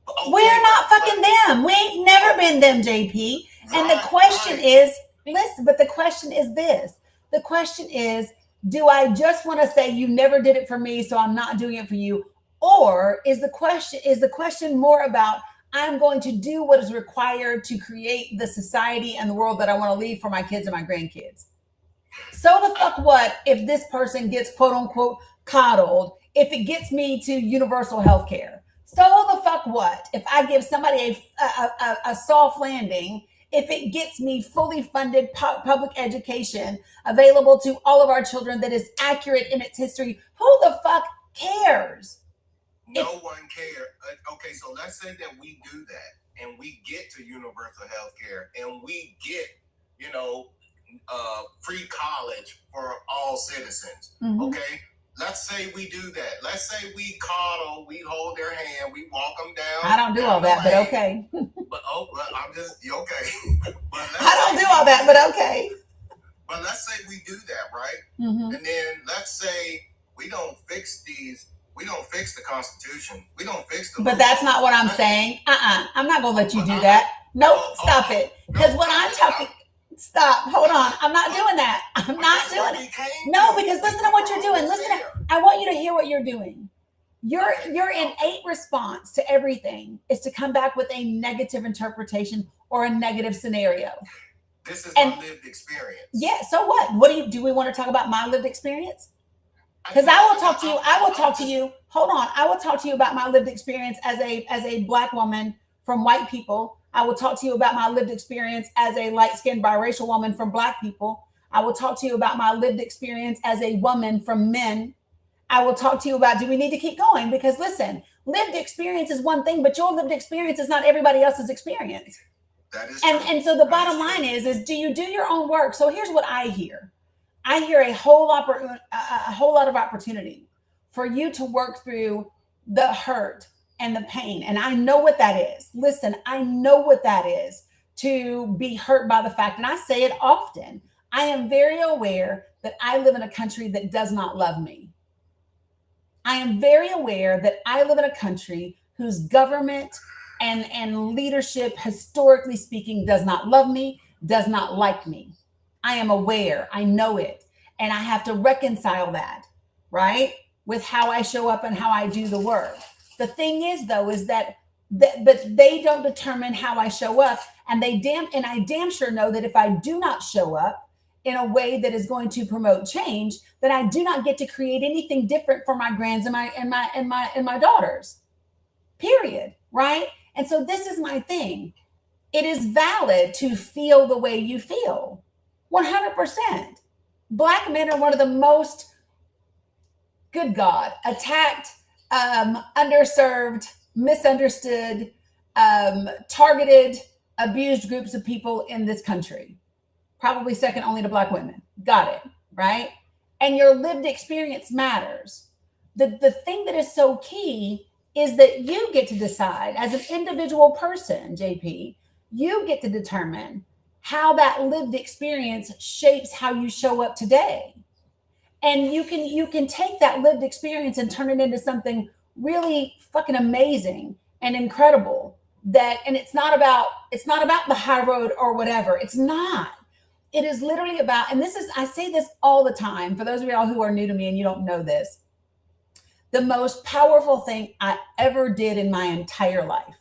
Okay, we're not fucking them. We ain't never been them, JP. And the question is, listen, but the question is this. The question is, do I just want to say you never did it for me, so I'm not doing it for you? Or is the question more about, I'm going to do what is required to create the society and the world that I want to leave for my kids and my grandkids? So the fuck what if this person gets quote unquote coddled, if it gets me to universal health care? So the fuck what if I give somebody a soft landing, if it gets me fully funded public education available to all of our children that is accurate in its history? Who the fuck cares? No one cares. Okay, so let's say that we do that and we get to universal health care and we get, free college for all citizens. Mm-hmm. Okay, let's say we do that. Let's say we coddle, we hold their hand, we walk them down. I don't do all that, but okay. But I'm just okay. But I don't do all that, but okay. But let's say we do that, right? Mm-hmm. And then let's say we don't fix the Constitution. We don't fix the. But that's not what I'm saying. I'm not gonna let you do that. Nope, stop it. Because when I'm talking. Stop. Hold on. I'm not doing that. I'm not doing it. No, because listen to what you're doing. I want you to hear what you're doing. Your innate response to everything is to come back with a negative interpretation or a negative scenario. This is my lived experience. Yeah. So what? Do we want to talk about my lived experience? Because I will talk to you. Hold on. I will talk to you about my lived experience as a Black woman from white people. I will talk to you about my lived experience as a light-skinned biracial woman from Black people. I will talk to you about my lived experience as a woman from men. I will talk to you about, do we need to keep going? Because listen, lived experience is one thing, but your lived experience is not everybody else's experience. That is and so the bottom line is do you do your own work? So here's what I hear. I hear a whole lot of opportunity for you to work through the hurt and the pain. And I know what that is. Listen, I know what that is, to be hurt by the fact, and I say it often, I am very aware that I live in a country that does not love me. I am very aware that I live in a country whose government and leadership, historically speaking, does not love me, does not like me. I am aware. I know it. And I have to reconcile that, right, with how I show up and how I do the work. The thing is, though, is that but they don't determine how I show up. And I damn sure know that if I do not show up in a way that is going to promote change, then I do not get to create anything different for my grands and my daughters. Period. Right? And so this is my thing. It is valid to feel the way you feel. 100%. Black men are one of the most, good God, attacked, underserved, misunderstood, targeted, abused groups of people in this country. Probably second only to Black women. Got it, right? and your lived experience matters. The thing that is so key is that you get to decide as an individual person, JP, you get to determine how that lived experience shapes how you show up today. And you can take that lived experience and turn it into something really fucking amazing and incredible. And it's not about the high road or whatever. It's not. It is literally about, and I say this all the time for those of y'all who are new to me and you don't know this. The most powerful thing I ever did in my entire life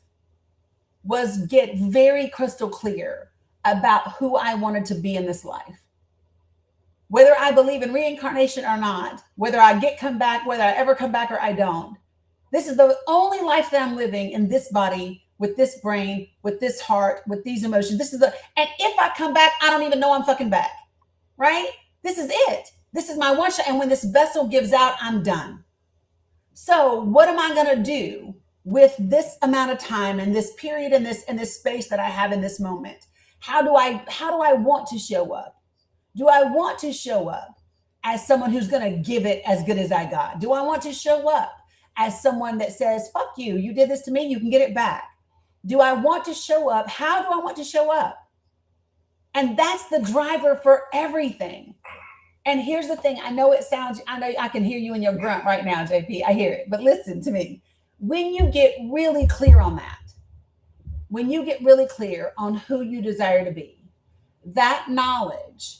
was get very crystal clear about who I wanted to be in this life. Whether I believe in reincarnation or not, whether I come back, whether I ever come back or I don't. This is the only life that I'm living in this body, with this brain, with this heart, with these emotions. And if I come back, I don't even know I'm fucking back, right? This is it. This is my one shot. And when this vessel gives out, I'm done. So what am I going to do with this amount of time and this period and this space that I have in this moment? How do I want to show up? Do I want to show up as someone who's going to give it as good as I got? Do I want to show up as someone that says, fuck you, you did this to me, you can get it back? Do I want to show up? How do I want to show up? And that's the driver for everything. And here's the thing. I know I can hear you in your grunt right now, JP. I hear it. But listen to me. When you get really clear on that, when you get really clear on who you desire to be, that knowledge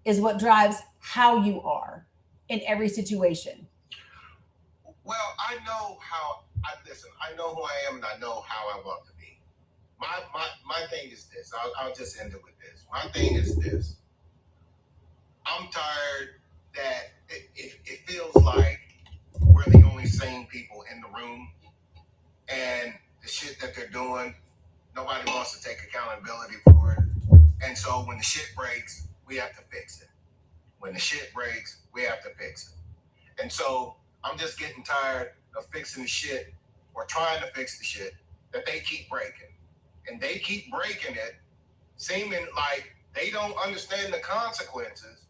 is what drives how you are in every situation. Well, I know I know who I am and I know how I want to be. My thing is this. I'll just end it with this. My thing is this. I'm tired that it feels like we're the only sane people in the room, and the shit that they're doing, nobody wants to take accountability for it. And so when the shit breaks, we have to fix it. When the shit breaks, we have to fix it. And so I'm just getting tired of fixing the shit or trying to fix the shit that they keep breaking. And they keep breaking it, seeming like they don't understand the consequences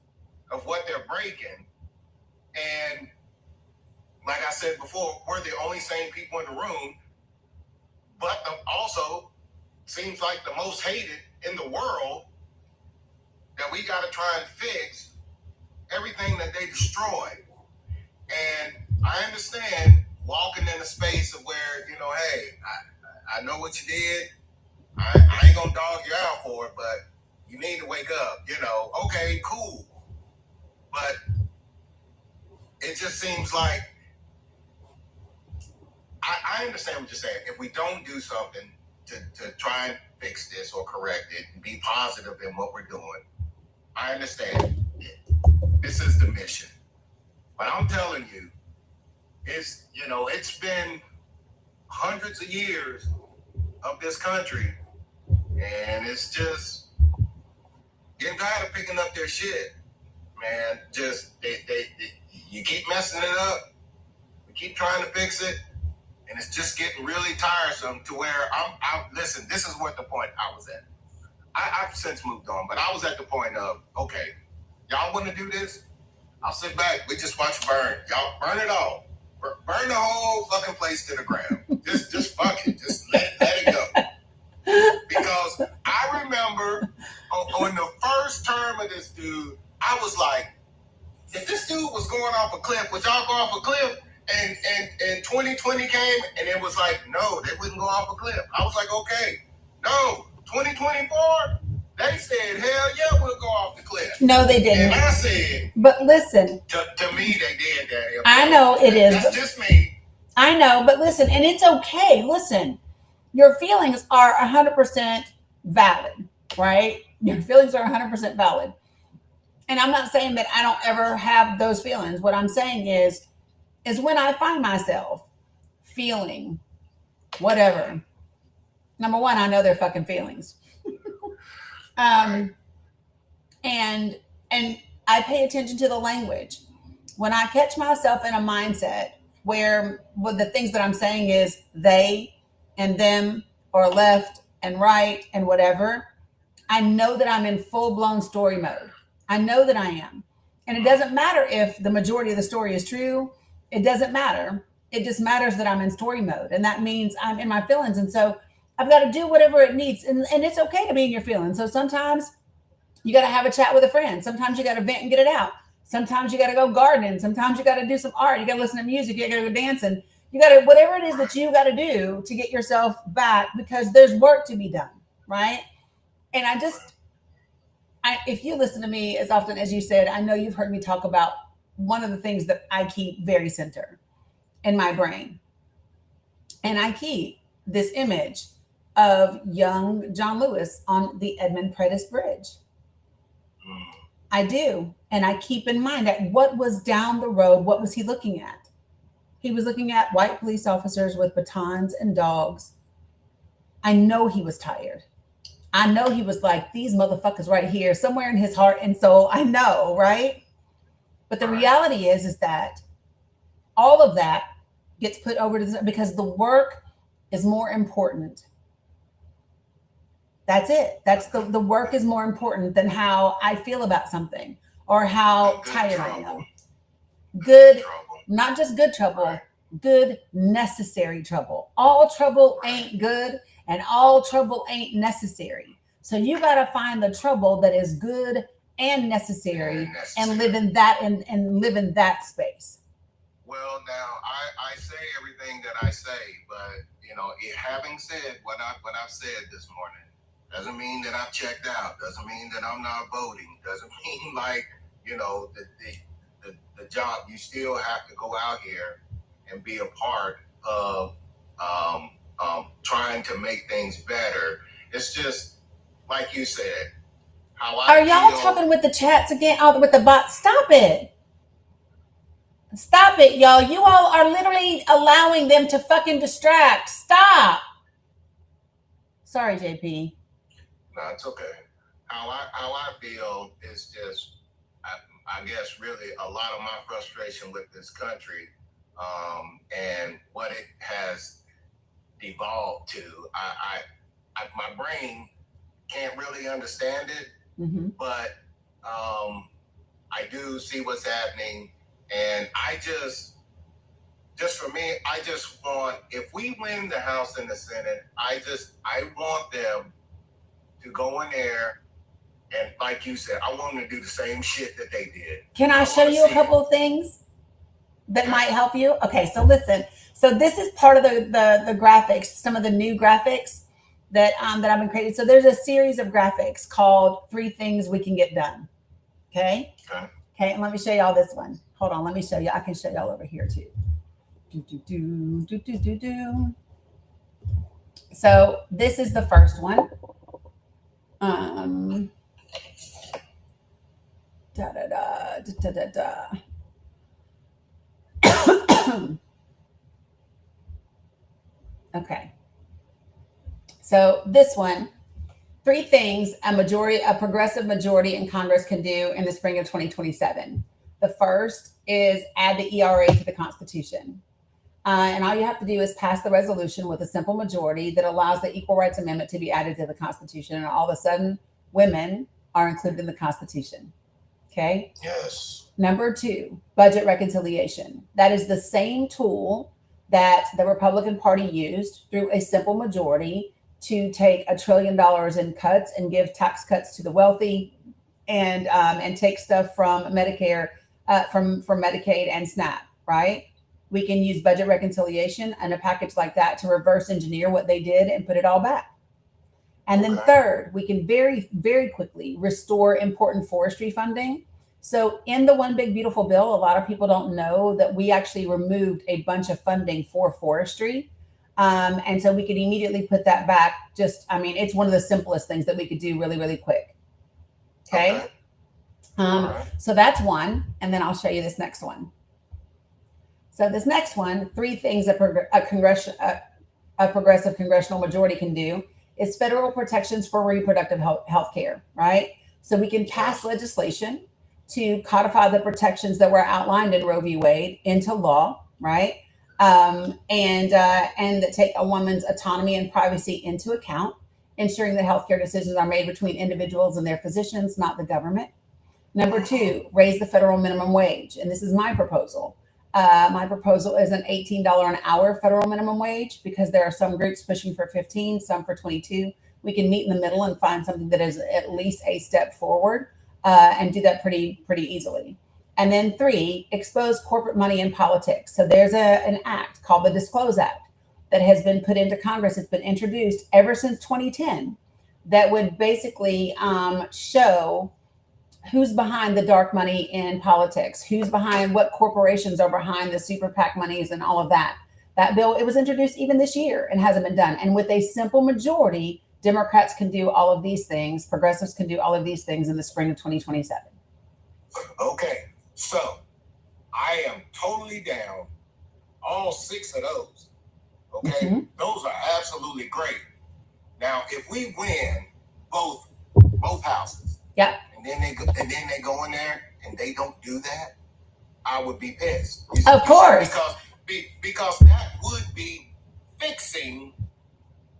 of what they're breaking. And like I said before, we're the only sane people in the room, but also seems like the most hated in the world, that we got to try and fix everything that they destroyed. And I understand walking in a space of where, hey, I know what you did. I ain't gonna dog you out for it, but you need to wake up, okay, cool. But it just seems like, I understand what you're saying. If we don't do something to try and fix this or correct it and be positive in what we're doing, I understand. This is the mission. But I'm telling you, it's been hundreds of years of this country, and it's just getting tired of picking up their shit, man. Just you keep messing it up, we keep trying to fix it, and it's just getting really tiresome to where listen, this is what the point I was at. I've since moved on, but I was at the point of, okay, y'all want to do this? I'll sit back. We just watch burn. Y'all burn it all. Burn the whole fucking place to the ground. Just fuck it. Just let it go. Because I remember on the first term of this dude, I was like, if this dude was going off a cliff, would y'all go off a cliff? And 2020 came, and it was like, no, they wouldn't go off a cliff. I was like, okay, no, 2024. They said, hell yeah, we'll go off the cliff. No, they didn't. And I said, but listen. To me, they did that. I know it is. That's just me. I know, but listen, and it's okay. Listen, your feelings are 100% valid, right? Your feelings are 100% valid. And I'm not saying that I don't ever have those feelings. What I'm saying is when I find myself feeling whatever, number one, I know they're fucking feelings. And I pay attention to the language. When I catch myself in a mindset where the things that I'm saying is they and them or left and right and whatever, I know that I'm in full blown story mode. I know that I am. And it doesn't matter if the majority of the story is true. It doesn't matter. It just matters that I'm in story mode. And that means I'm in my feelings. And so I've got to do whatever it needs. And it's okay to be in your feelings. So sometimes you got to have a chat with a friend. Sometimes you got to vent and get it out. Sometimes you got to go gardening. Sometimes you got to do some art. You got to listen to music. You got to go dancing. You got to, whatever it is that you got to do to get yourself back, because there's work to be done. Right. And if you listen to me as often as you said, I know you've heard me talk about one of the things that I keep very center in my brain. And I keep this image of young John Lewis on the Edmund Pettus Bridge. I do. And I keep in mind that what was down the road, what was he looking at? He was looking at white police officers with batons and dogs. I know he was tired. I know he was like, these motherfuckers right here, somewhere in his heart and soul. I know, right? But the reality is that all of that gets put over to because the work is more important. That's it. That's the work is more important than how I feel about something or how tired I am. Good, not just good trouble, good necessary trouble. All trouble ain't good. And all trouble ain't necessary. So you got to find the trouble that is good and necessary and live in that and live in that space. Well, now I say everything that I say, but having said what I've said this morning, doesn't mean that I've checked out. Doesn't mean that I'm not voting. Doesn't mean like the job. You still have to go out here and be a part of trying to make things better. It's just like you said. Are y'all talking with the chats again? Oh, with the bots? Stop it. Stop it, y'all. You all are literally allowing them to fucking distract. Stop. Sorry, JP. No, it's okay. How I feel is just, I guess, really a lot of my frustration with this country and what it has evolved to. My brain can't really understand it, but I do see what's happening, and I just for me, I just want, if we win the House and the Senate, I want them to go in there and, like you said, I want them to do the same shit that they did. Can I show you a couple of things that might help you? Okay, so listen. So this is part of the graphics, some of the new graphics that I've been creating. So there's a series of graphics called 3 Things We Can Get Done. Okay, and let me show y'all this one. Hold on, let me show you. I can show y'all over here too. So this is the first one. Okay. So this one, 3 things a progressive majority in Congress can do in the spring of 2027. The first is add the ERA to the Constitution. And all you have to do is pass the resolution with a simple majority that allows the Equal Rights Amendment to be added to the Constitution. And all of a sudden, women are included in the Constitution. Okay? Yes. Number 2, budget reconciliation. That is the same tool that the Republican Party used through a simple majority to take $1 trillion in cuts and give tax cuts to the wealthy and take stuff from Medicare, from Medicaid and SNAP, right? We can use budget reconciliation and a package like that to reverse engineer what they did and put it all back. And then third, we can very, very quickly restore important forestry funding. So in the One Big Beautiful Bill, a lot of people don't know that we actually removed a bunch of funding for forestry. And so we could immediately put that back. It's one of the simplest things that we could do really, really quick. Okay. So that's one. And then I'll show you this next one. So this next one, 3 things a progressive congressional majority can do is federal protections for reproductive health care, right? So we can pass legislation to codify the protections that were outlined in Roe v. Wade into law, right? And that take a woman's autonomy and privacy into account, ensuring that healthcare decisions are made between individuals and their physicians, not the government. Number two, raise the federal minimum wage. And this is my proposal. My proposal is an $18 an hour federal minimum wage, because there are some groups pushing for 15, some for 22. We can meet in the middle and find something that is at least a step forward, and do that pretty easily. And then three, expose corporate money in politics. So there's an act called the Disclose Act that has been put into Congress. It's been introduced ever since 2010, that would basically show who's behind the dark money in politics, who's behind, what corporations are behind the super PAC monies and all of that. That bill, it was introduced even this year and hasn't been done. And with a simple majority, Democrats can do all of these things. Progressives can do all of these things in the spring of 2027. Okay, so I am totally down all 6 of those. Okay, those are absolutely great. Now, if we win both houses, yep, and then they go in there and they don't do that, I would be pissed. Of course, because that would be fixing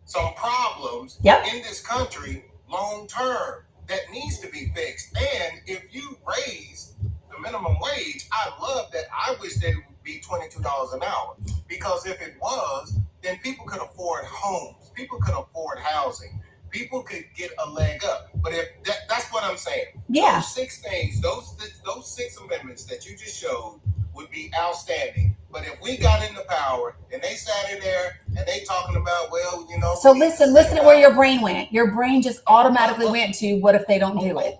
some problems in this country long term that needs to be fixed. And if you raise the minimum wage, I love that. I wish that it would be $22 an hour, because if it was, then people could afford homes, people could afford housing, people could get a leg up. But if that's what I'm saying. Yeah. Those 6 things, those 6 amendments that you just showed would be outstanding. But if we got into power and they sat in there and they talking about, well, you know. So listen to where your brain went. Your brain just automatically went to, what if they don't do it?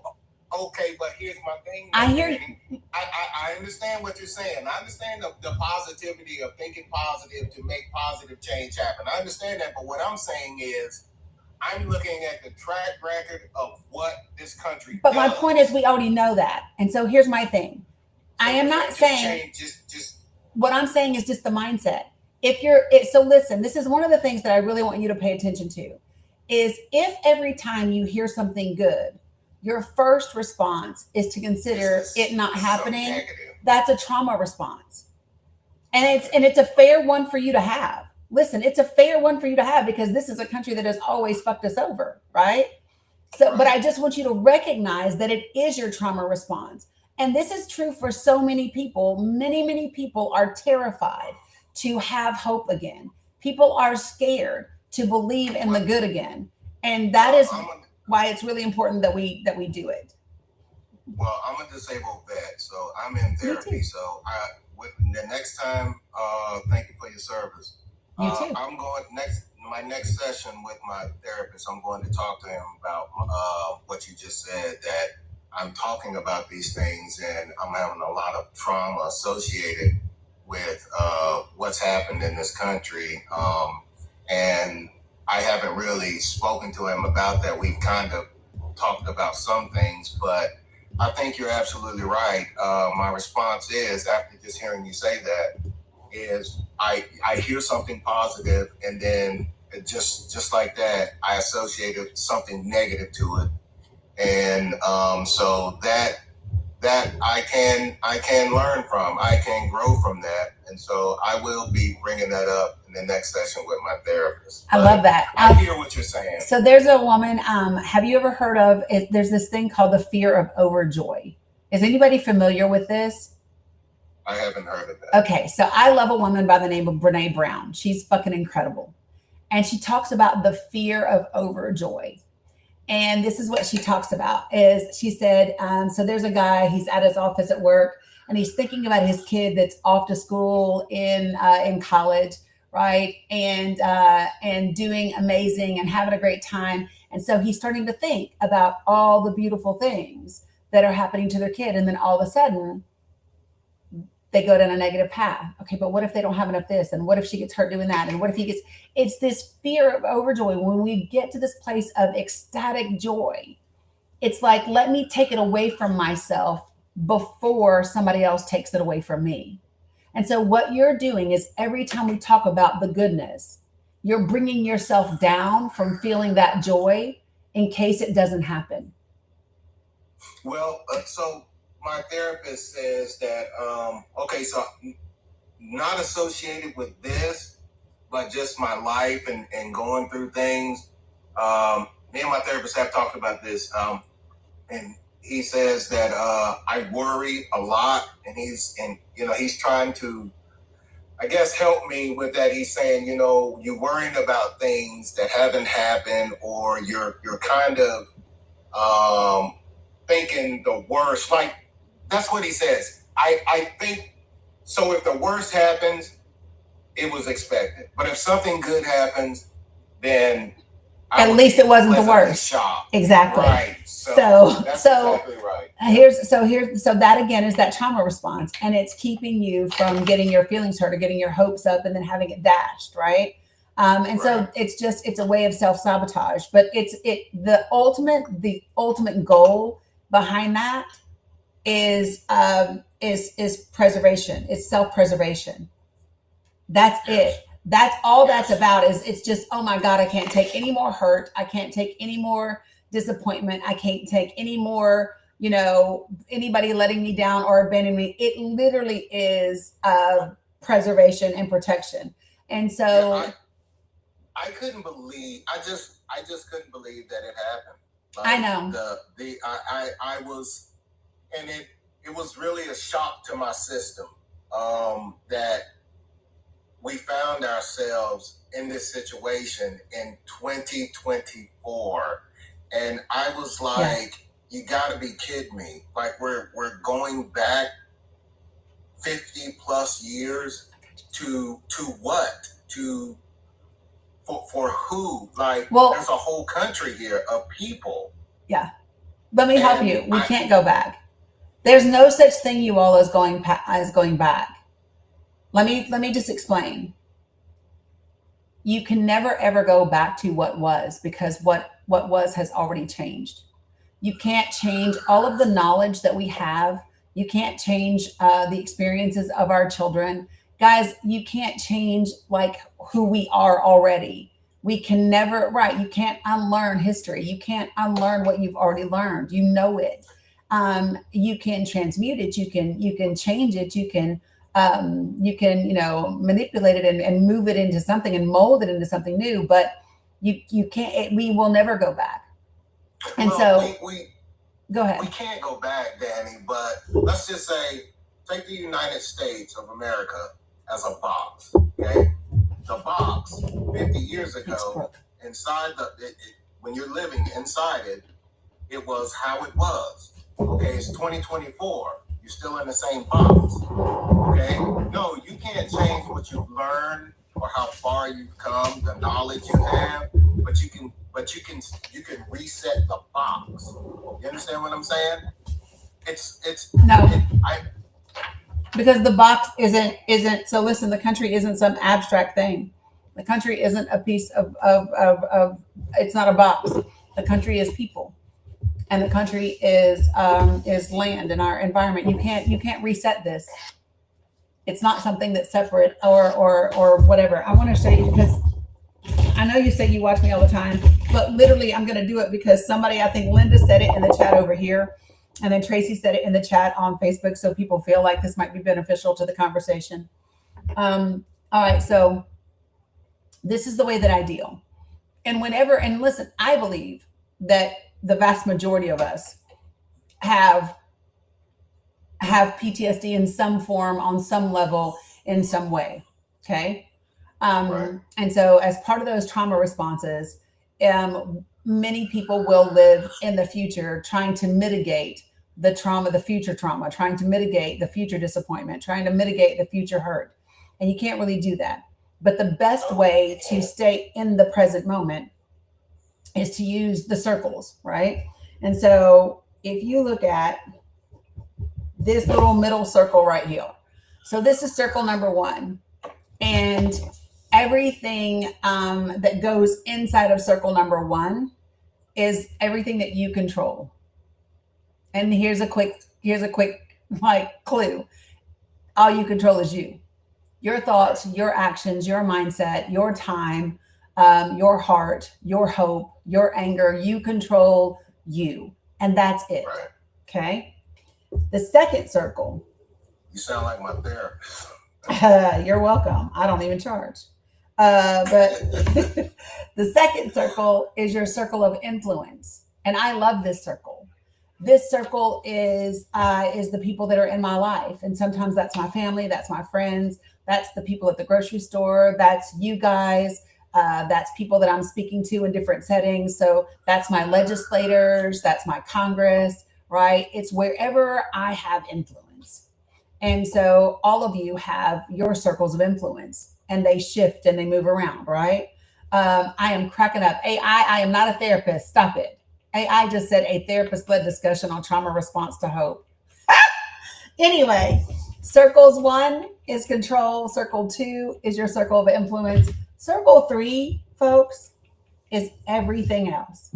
Okay, but here's my thing. I hear you. I understand what you're saying. I understand the positivity of thinking positive to make positive change happen. I understand that. But what I'm saying is, I'm looking at the track record of what this country But does. my point is, we already know that. And so here's my thing. So I am not saying, just what I'm saying is just the mindset. So listen, this is one of the things that I really want you to pay attention to, is if every time you hear something good, your first response is to consider it not happening, that's a trauma response. And it's a fair one for you to have. Listen, it's a fair one for you to have, because this is a country that has always fucked us over, right? So, but I just want you to recognize that it is your trauma response. And this is true for so many people. Many people are terrified to have hope again. People are scared to believe in the good again. And that is why it's really important that we do it. Well, I'm a disabled vet, so I'm in therapy. So the next time, thank you for your service. You too. I'm going my next session with my therapist. I'm going to talk to him about what you just said, that I'm talking about these things and I'm having a lot of trauma associated with what's happened in this country. And I haven't really spoken to him about that. We've kind of talked about some things, but I think you're absolutely right. My response is, after just hearing you say that, is I hear something positive, and then just like that, I associated something negative to it. And so that I can learn from, I can grow from that. And so I will be bringing that up in the next session with my therapist. I love that. I hear what you're saying. So there's a woman, have you ever heard of it? There's this thing called the fear of overjoy. Is anybody familiar with this? I haven't heard of that. Okay, so I love a woman by the name of Brene Brown. She's fucking incredible. And she talks about the fear of overjoy. And this is what she talks about, is she said, so there's a guy, he's at his office at work, and he's thinking about his kid that's off to school in college, right? And doing amazing and having a great time. And so he's starting to think about all the beautiful things that are happening to their kid. And then all of a sudden, they go down a negative path. Okay, but what if they don't have enough this? And what if she gets hurt doing that? And what if he gets, it's this fear of overjoy. When we get to this place of ecstatic joy, it's like, let me take it away from myself before somebody else takes it away from me. And so what you're doing is, every time we talk about the goodness, you're bringing yourself down from feeling that joy in case it doesn't happen. Well, so my therapist says that, okay, so not associated with this, but just my life and going through things. Me and my therapist have talked about this. And he says that I worry a lot, and he's trying to, I guess, help me with that. He's saying, you're worrying about things that haven't happened, or you're kind of thinking the worst. Like, that's what he says. I think so. If the worst happens, it was expected. But if something good happens, then at least it wasn't the worst. Shocked. Exactly. Right. So exactly right. So that again is that trauma response, and it's keeping you from getting your feelings hurt or getting your hopes up and then having it dashed, right? So it's a way of self-sabotage, but the ultimate goal behind that is preservation. It's self-preservation. That's it. That's all that's about. It's just, oh my God, I can't take any more hurt. I can't take any more disappointment. I can't take any more, anybody letting me down or abandoning me. It literally is preservation and protection. And so I couldn't believe, I just couldn't believe that it happened. Like, I know. I was, and it was really a shock to my system that we found ourselves in this situation in 2024. And I was like, you gotta be kidding me. Like, we're going back 50 plus years to what? For who? Like, there's a whole country here of people. Yeah. Let me help you. We can't go back. There's no such thing, you all, as going back. Let me just explain. You can never ever go back to what was, because what was has already changed. You can't change all of the knowledge that we have. You can't change the experiences of our children. Guys, you can't change like who we are already. We can never, right? You can't unlearn history. You can't unlearn what you've already learned. You know it. You can transmute it. You can change it. You can manipulate it and move it into something and mold it into something new, but you can't, we will never go back. And we go ahead. We can't go back, Dani, but let's just say, take the United States of America as a box, okay? The box 50 years ago, inside when you're living inside it, it was how it was. Okay, it's 2024. You're still in the same box. Okay? No, you can't change what you've learned or how far you've come, the knowledge you have, but you can reset the box. You understand what I'm saying? Because the box isn't so listen, the country isn't some abstract thing. The country isn't a piece of it's not a box. The country is people. And the country is land and our environment. You can't reset this. It's not something that's separate or whatever. I want to show you, because I know you say you watch me all the time, but literally I'm going to do it because somebody, I think Linda said it in the chat over here, and then Tracy said it in the chat on Facebook, so people feel like this might be beneficial to the conversation. All right, so this is the way that I deal. And listen, I believe that the vast majority of us have PTSD in some form, on some level, in some way. Okay. Right. And so as part of those trauma responses, many people will live in the future trying to mitigate the trauma, the future trauma, trying to mitigate the future disappointment, trying to mitigate the future hurt. And you can't really do that. But the best way to stay in the present moment is to use the circles, right? And so if you look at this little middle circle right here, so this is circle number 1, and everything that goes inside of circle number 1 is everything that you control. And here's a quick like clue. All you control is you. Your thoughts, your actions, your mindset, your time, your heart, your hope, your anger. You control you. And that's it. Right. Okay. The second circle. You sound like my therapist. You're welcome. I don't even charge. But the second circle is your circle of influence. And I love this circle This circle is the people that are in my life, and sometimes that's my family, that's my friends, that's the people at the grocery store, that's you guys, that's people that I'm speaking to in different settings. So that's my legislators, that's my Congress, right? It's wherever I have influence. And so all of you have your circles of influence, and they shift and they move around, right? I am cracking up. I am not a therapist. Stop it. AI just said a therapist led discussion on trauma response to hope. Anyway, circles 1 is control. Circle 2 is your circle of influence. Circle 3, folks, is everything else,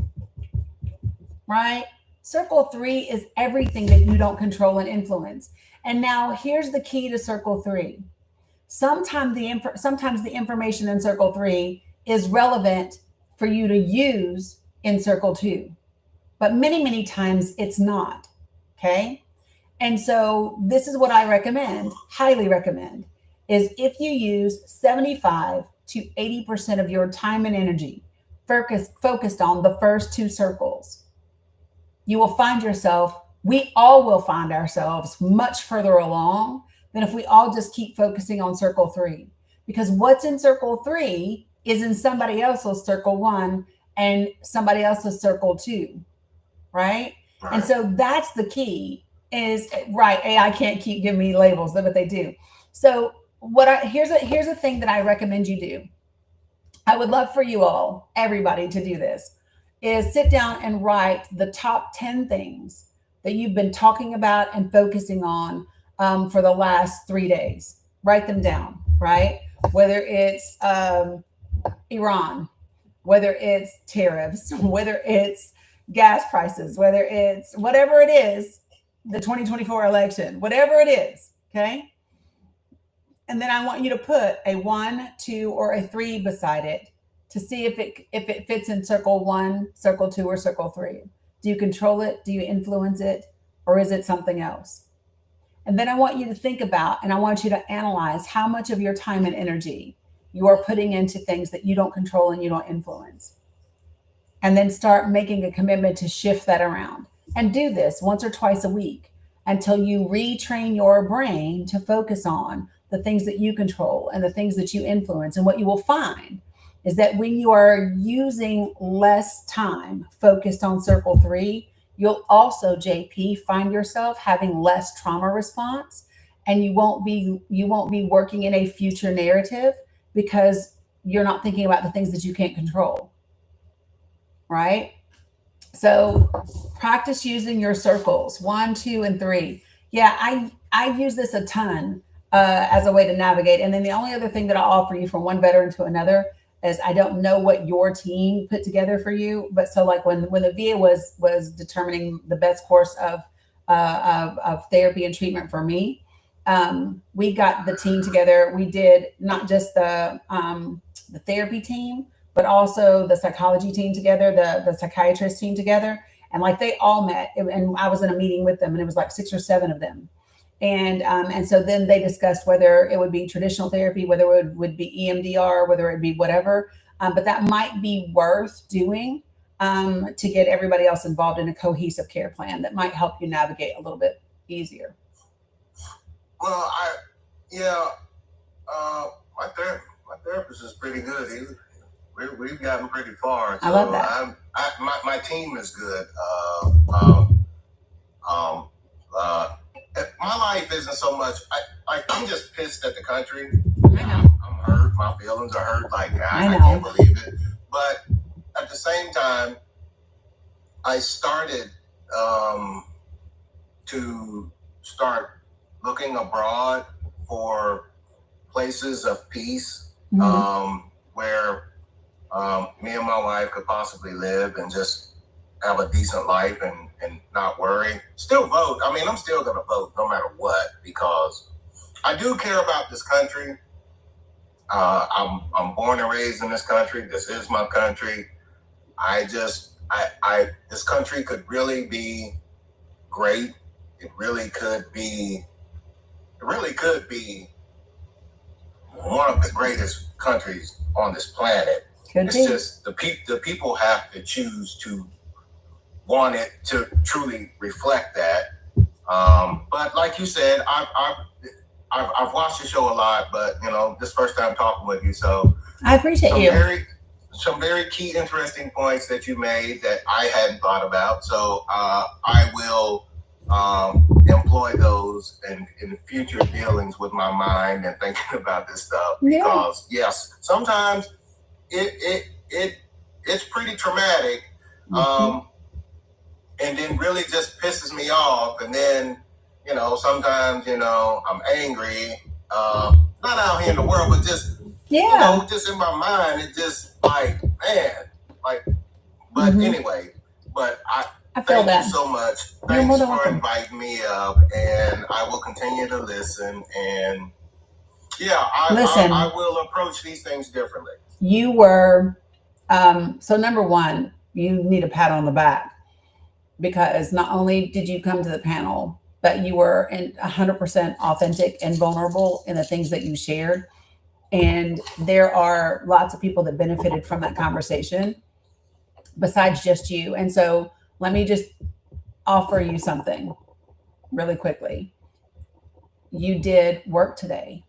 right? Circle 3 is everything that you don't control and influence. And now here's the key to circle 3. Sometimes the information in circle 3 is relevant for you to use in circle 2, but many times it's not. Okay. And so this is what I recommend, highly recommend, is if you use 75 to 80% of your time and energy focused on the first 2 circles, you will find yourself, we all will find ourselves much further along than if we all just keep focusing on circle 3. Because what's in circle 3 is in somebody else's circle 1 and somebody else's circle 2, right? And so that's the key is, right, AI can't keep giving me labels, but they do. So here's a thing that I recommend you do. I would love for you all, everybody, to do this, is sit down and write the top 10 things that you've been talking about and focusing on for the last 3 days. Write them down, right? Whether it's Iran, whether it's tariffs, whether it's gas prices, whether it's whatever it is, the 2024 election, whatever it is, okay? And then I want you to put a 1, 2, or a 3 beside it to see if it fits in circle 1, circle 2, or circle 3. Do you control it? Do you influence it? Or is it something else? And then I want you to think about, and I want you to analyze how much of your time and energy you are putting into things that you don't control and you don't influence. And then start making a commitment to shift that around. And do this once or twice a week until you retrain your brain to focus on the things that you control and the things that you influence. And what you will find is that when you are using less time focused on circle 3, you'll also, JP, find yourself having less trauma response, and you won't be working in a future narrative because you're not thinking about the things that you can't control. Right? So practice using your circles 1, 2, and 3. Yeah, I use this a ton as a way to navigate. And then the only other thing that I'll offer you from one veteran to another is I don't know what your team put together for you, but so like when the VA was determining the best course of therapy and treatment for me, we got the team together. We did not just the therapy team, but also the psychology team together, the psychiatrist team together. And like they all met, and I was in a meeting with them, and it was like 6 or 7 of them. And so then they discussed whether it would be traditional therapy, whether it would be EMDR, whether it be whatever. But that might be worth doing to get everybody else involved in a cohesive care plan that might help you navigate a little bit easier. Well, my therapist is pretty good. We've gotten pretty far. So I love that. My team is good. My life isn't so much. I'm just pissed at the country. I know. I'm hurt. My feelings are hurt. Like I know. can't believe it. But at the same time, I started to start looking abroad for places of peace, where me and my wife could possibly live and just have a decent life and not worry. Still vote. I mean, I'm still going to vote no matter what, because I do care about this country. I'm born and raised in this country. This is my country. This country could really be great. It really could be one of the greatest countries on this planet. Just the people have to choose to want it to truly reflect that. But like you said, I've watched the show a lot, but you know, this first time talking with you, so I appreciate you. Some very key, interesting points that you made that I hadn't thought about. So I will employ those in future dealings with my mind and thinking about this stuff. Because yes, sometimes it's pretty traumatic, and then really just pisses me off. And then, you know, sometimes, you know, I'm angry, not out here in the world, but just, you know, just in my mind, it just like, man, like, but anyway, but I feel thank you so much. Thanks for inviting me up, and I will continue to listen. And yeah, I will approach these things differently. You were, so number one, you need a pat on the back, because not only did you come to the panel, but you were 100% authentic and vulnerable in the things that you shared. And there are lots of people that benefited from that conversation besides just you. And so let me just offer you something really quickly. You did work today.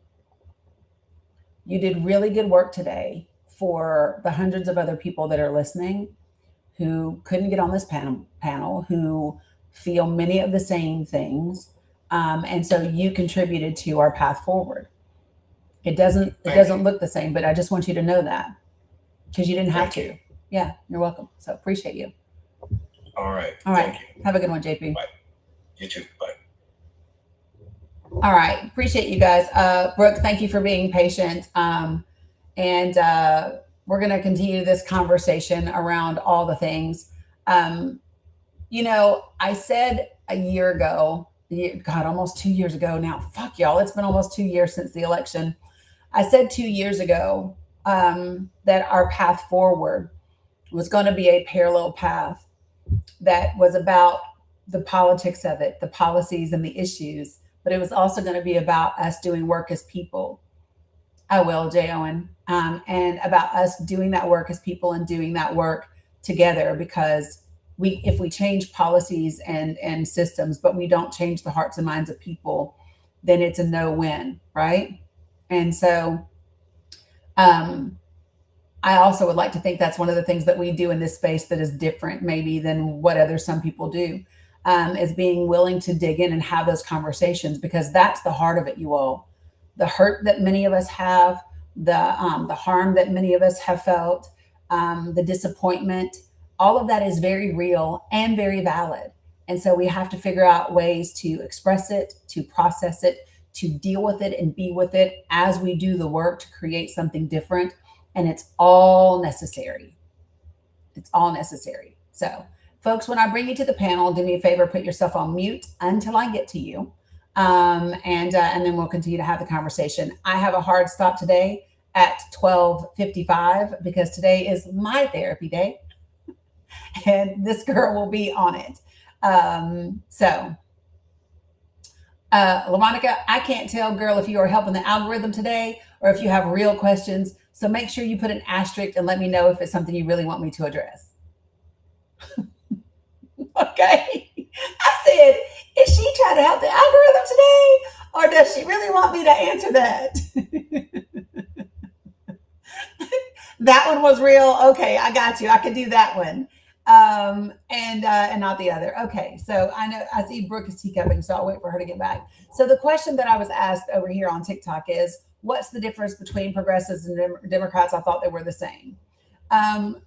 You did really good work today for the hundreds of other people that are listening who couldn't get on this panel, who feel many of the same things. And so you contributed to our path forward. It doesn't look the same, but I just want you to know that, because you didn't have to. Yeah, you're welcome. So appreciate you. All right. Thank you. Have a good one, JP. Bye. You too. Bye. All right. Appreciate you guys. Brooke, thank you for being patient. And we're going to continue this conversation around all the things. You know, I said a year ago, God, almost 2 years ago now. Fuck y'all. It's been almost 2 years since the election. I said 2 years ago that our path forward was going to be a parallel path that was about the politics of it, the policies and the issues, but it was also going to be about us doing work as people. I will, Jay Owen, and about us doing that work as people and doing that work together, because if we change policies and systems, but we don't change the hearts and minds of people, then it's a no-win, right? And so I also would like to think that's one of the things that we do in this space that is different maybe than what some people do, is being willing to dig in and have those conversations, because that's the heart of it, you all. The hurt that many of us have, the harm that many of us have felt, the disappointment, all of that is very real and very valid. And so we have to figure out ways to express it, to process it, to deal with it and be with it as we do the work to create something different. And it's all necessary. It's all necessary. So, folks, when I bring you to the panel, do me a favor, put yourself on mute until I get to you. And then we'll continue to have the conversation. I have a hard stop today at 12:55 because today is my therapy day, and this girl will be on it. LaMonica, I can't tell, girl, if you are helping the algorithm today or if you have real questions. So make sure you put an asterisk and let me know if it's something you really want me to address. Okay. I said, is she trying to help the algorithm today, or does she really want me to answer that? That one was real. Okay, I got you. I could do that one. And not the other. Okay, so I see Brooke is teacupping, so I'll wait for her to get back. So the question that I was asked over here on TikTok is, what's the difference between progressives and Democrats? I thought they were the same.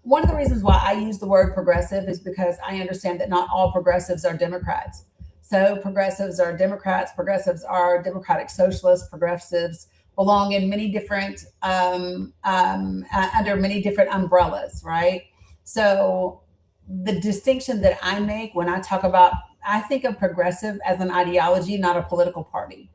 One of the reasons why I use the word progressive is because I understand that not all progressives are Democrats. So progressives are Democrats, progressives are democratic socialists, progressives belong in many different, under many different umbrellas, right? So the distinction that I make when I talk about, I think of progressive as an ideology, not a political party.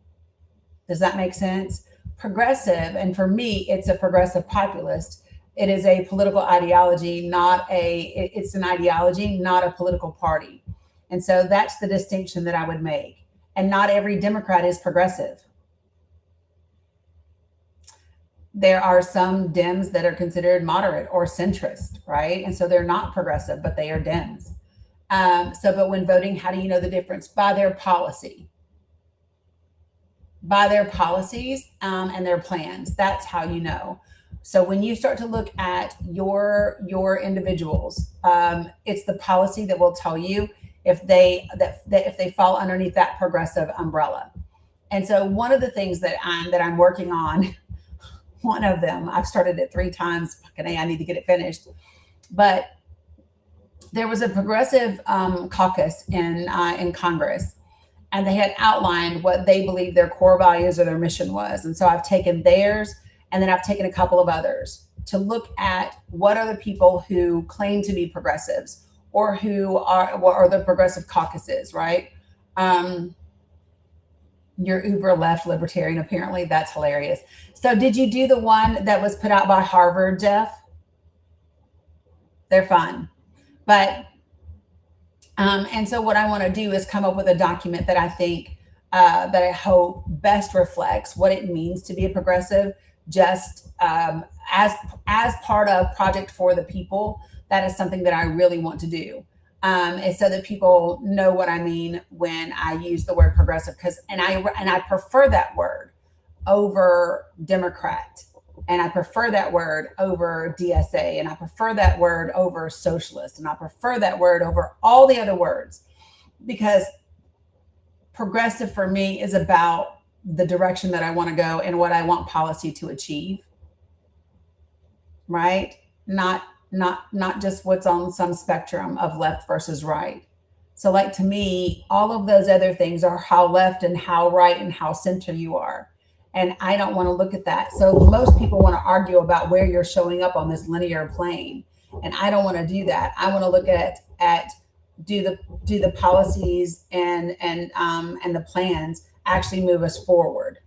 Does that make sense? Progressive, and for me, it's a progressive populist. It is a political ideology, it's an ideology, not a political party. And so that's the distinction that I would make. And not every Democrat is progressive. There are some Dems that are considered moderate or centrist, right? And so they're not progressive, but they are Dems. But when voting, how do you know the difference? By their policy, by their policies and their plans. That's how you know. So when you start to look at your individuals, it's the policy that will tell you if they fall underneath that progressive umbrella. And so one of the things that I'm working on, one of them, I've started it 3 times. Fucking A, I need to get it finished. But there was a progressive caucus in Congress, and they had outlined what they believe their core values or their mission was. And so I've taken theirs, and then I've taken a couple of others to look at what are the people who claim to be progressives or who are what are the progressive caucuses, right? You're uber left libertarian, apparently. That's hilarious. So did you do the one that was put out by Harvard, Jeff? They're fun. But, and so what I want to do is come up with a document that I think, that I hope best reflects what it means to be a progressive, just as part of Project for the People. That is something that I really want to do. And so that people know what I mean when I use the word progressive, and I prefer that word over Democrat, and I prefer that word over DSA, and I prefer that word over socialist, and I prefer that word over all the other words, because progressive for me is about the direction that I want to go and what I want policy to achieve, right? Not just what's on some spectrum of left versus right. So like, to me, all of those other things are how left and how right and how center you are. And I don't want to look at that. So most people want to argue about where you're showing up on this linear plane. And I don't want to do that. I want to look at do the policies and the plans actually move us forward.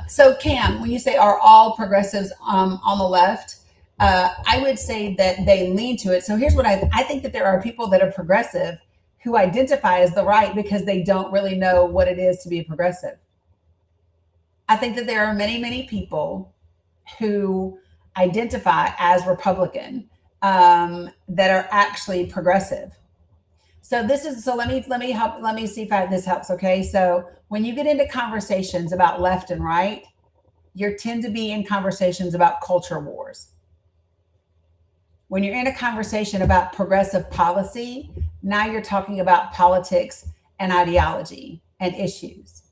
So Cam, when you say are all progressives on the left, I would say that they lean to it. So here's what I think, that there are people that are progressive who identify as the right because they don't really know what it is to be a progressive. I think that there are many, many people who identify as Republican that are actually progressive. So let me see if this helps. Okay. So when you get into conversations about left and right, you tend to be in conversations about culture wars. When you're in a conversation about progressive policy, now you're talking about politics and ideology and issues.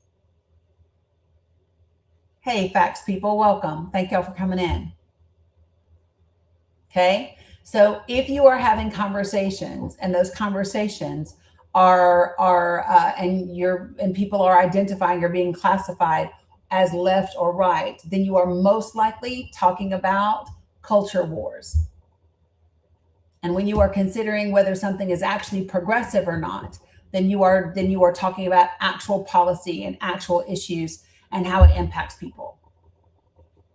Hey, facts people, welcome. Thank y'all for coming in. Okay. So if you are having conversations and those conversations and people are identifying or being classified as left or right, then you are most likely talking about culture wars. And when you are considering whether something is actually progressive or not, then you are talking about actual policy and actual issues and how it impacts people.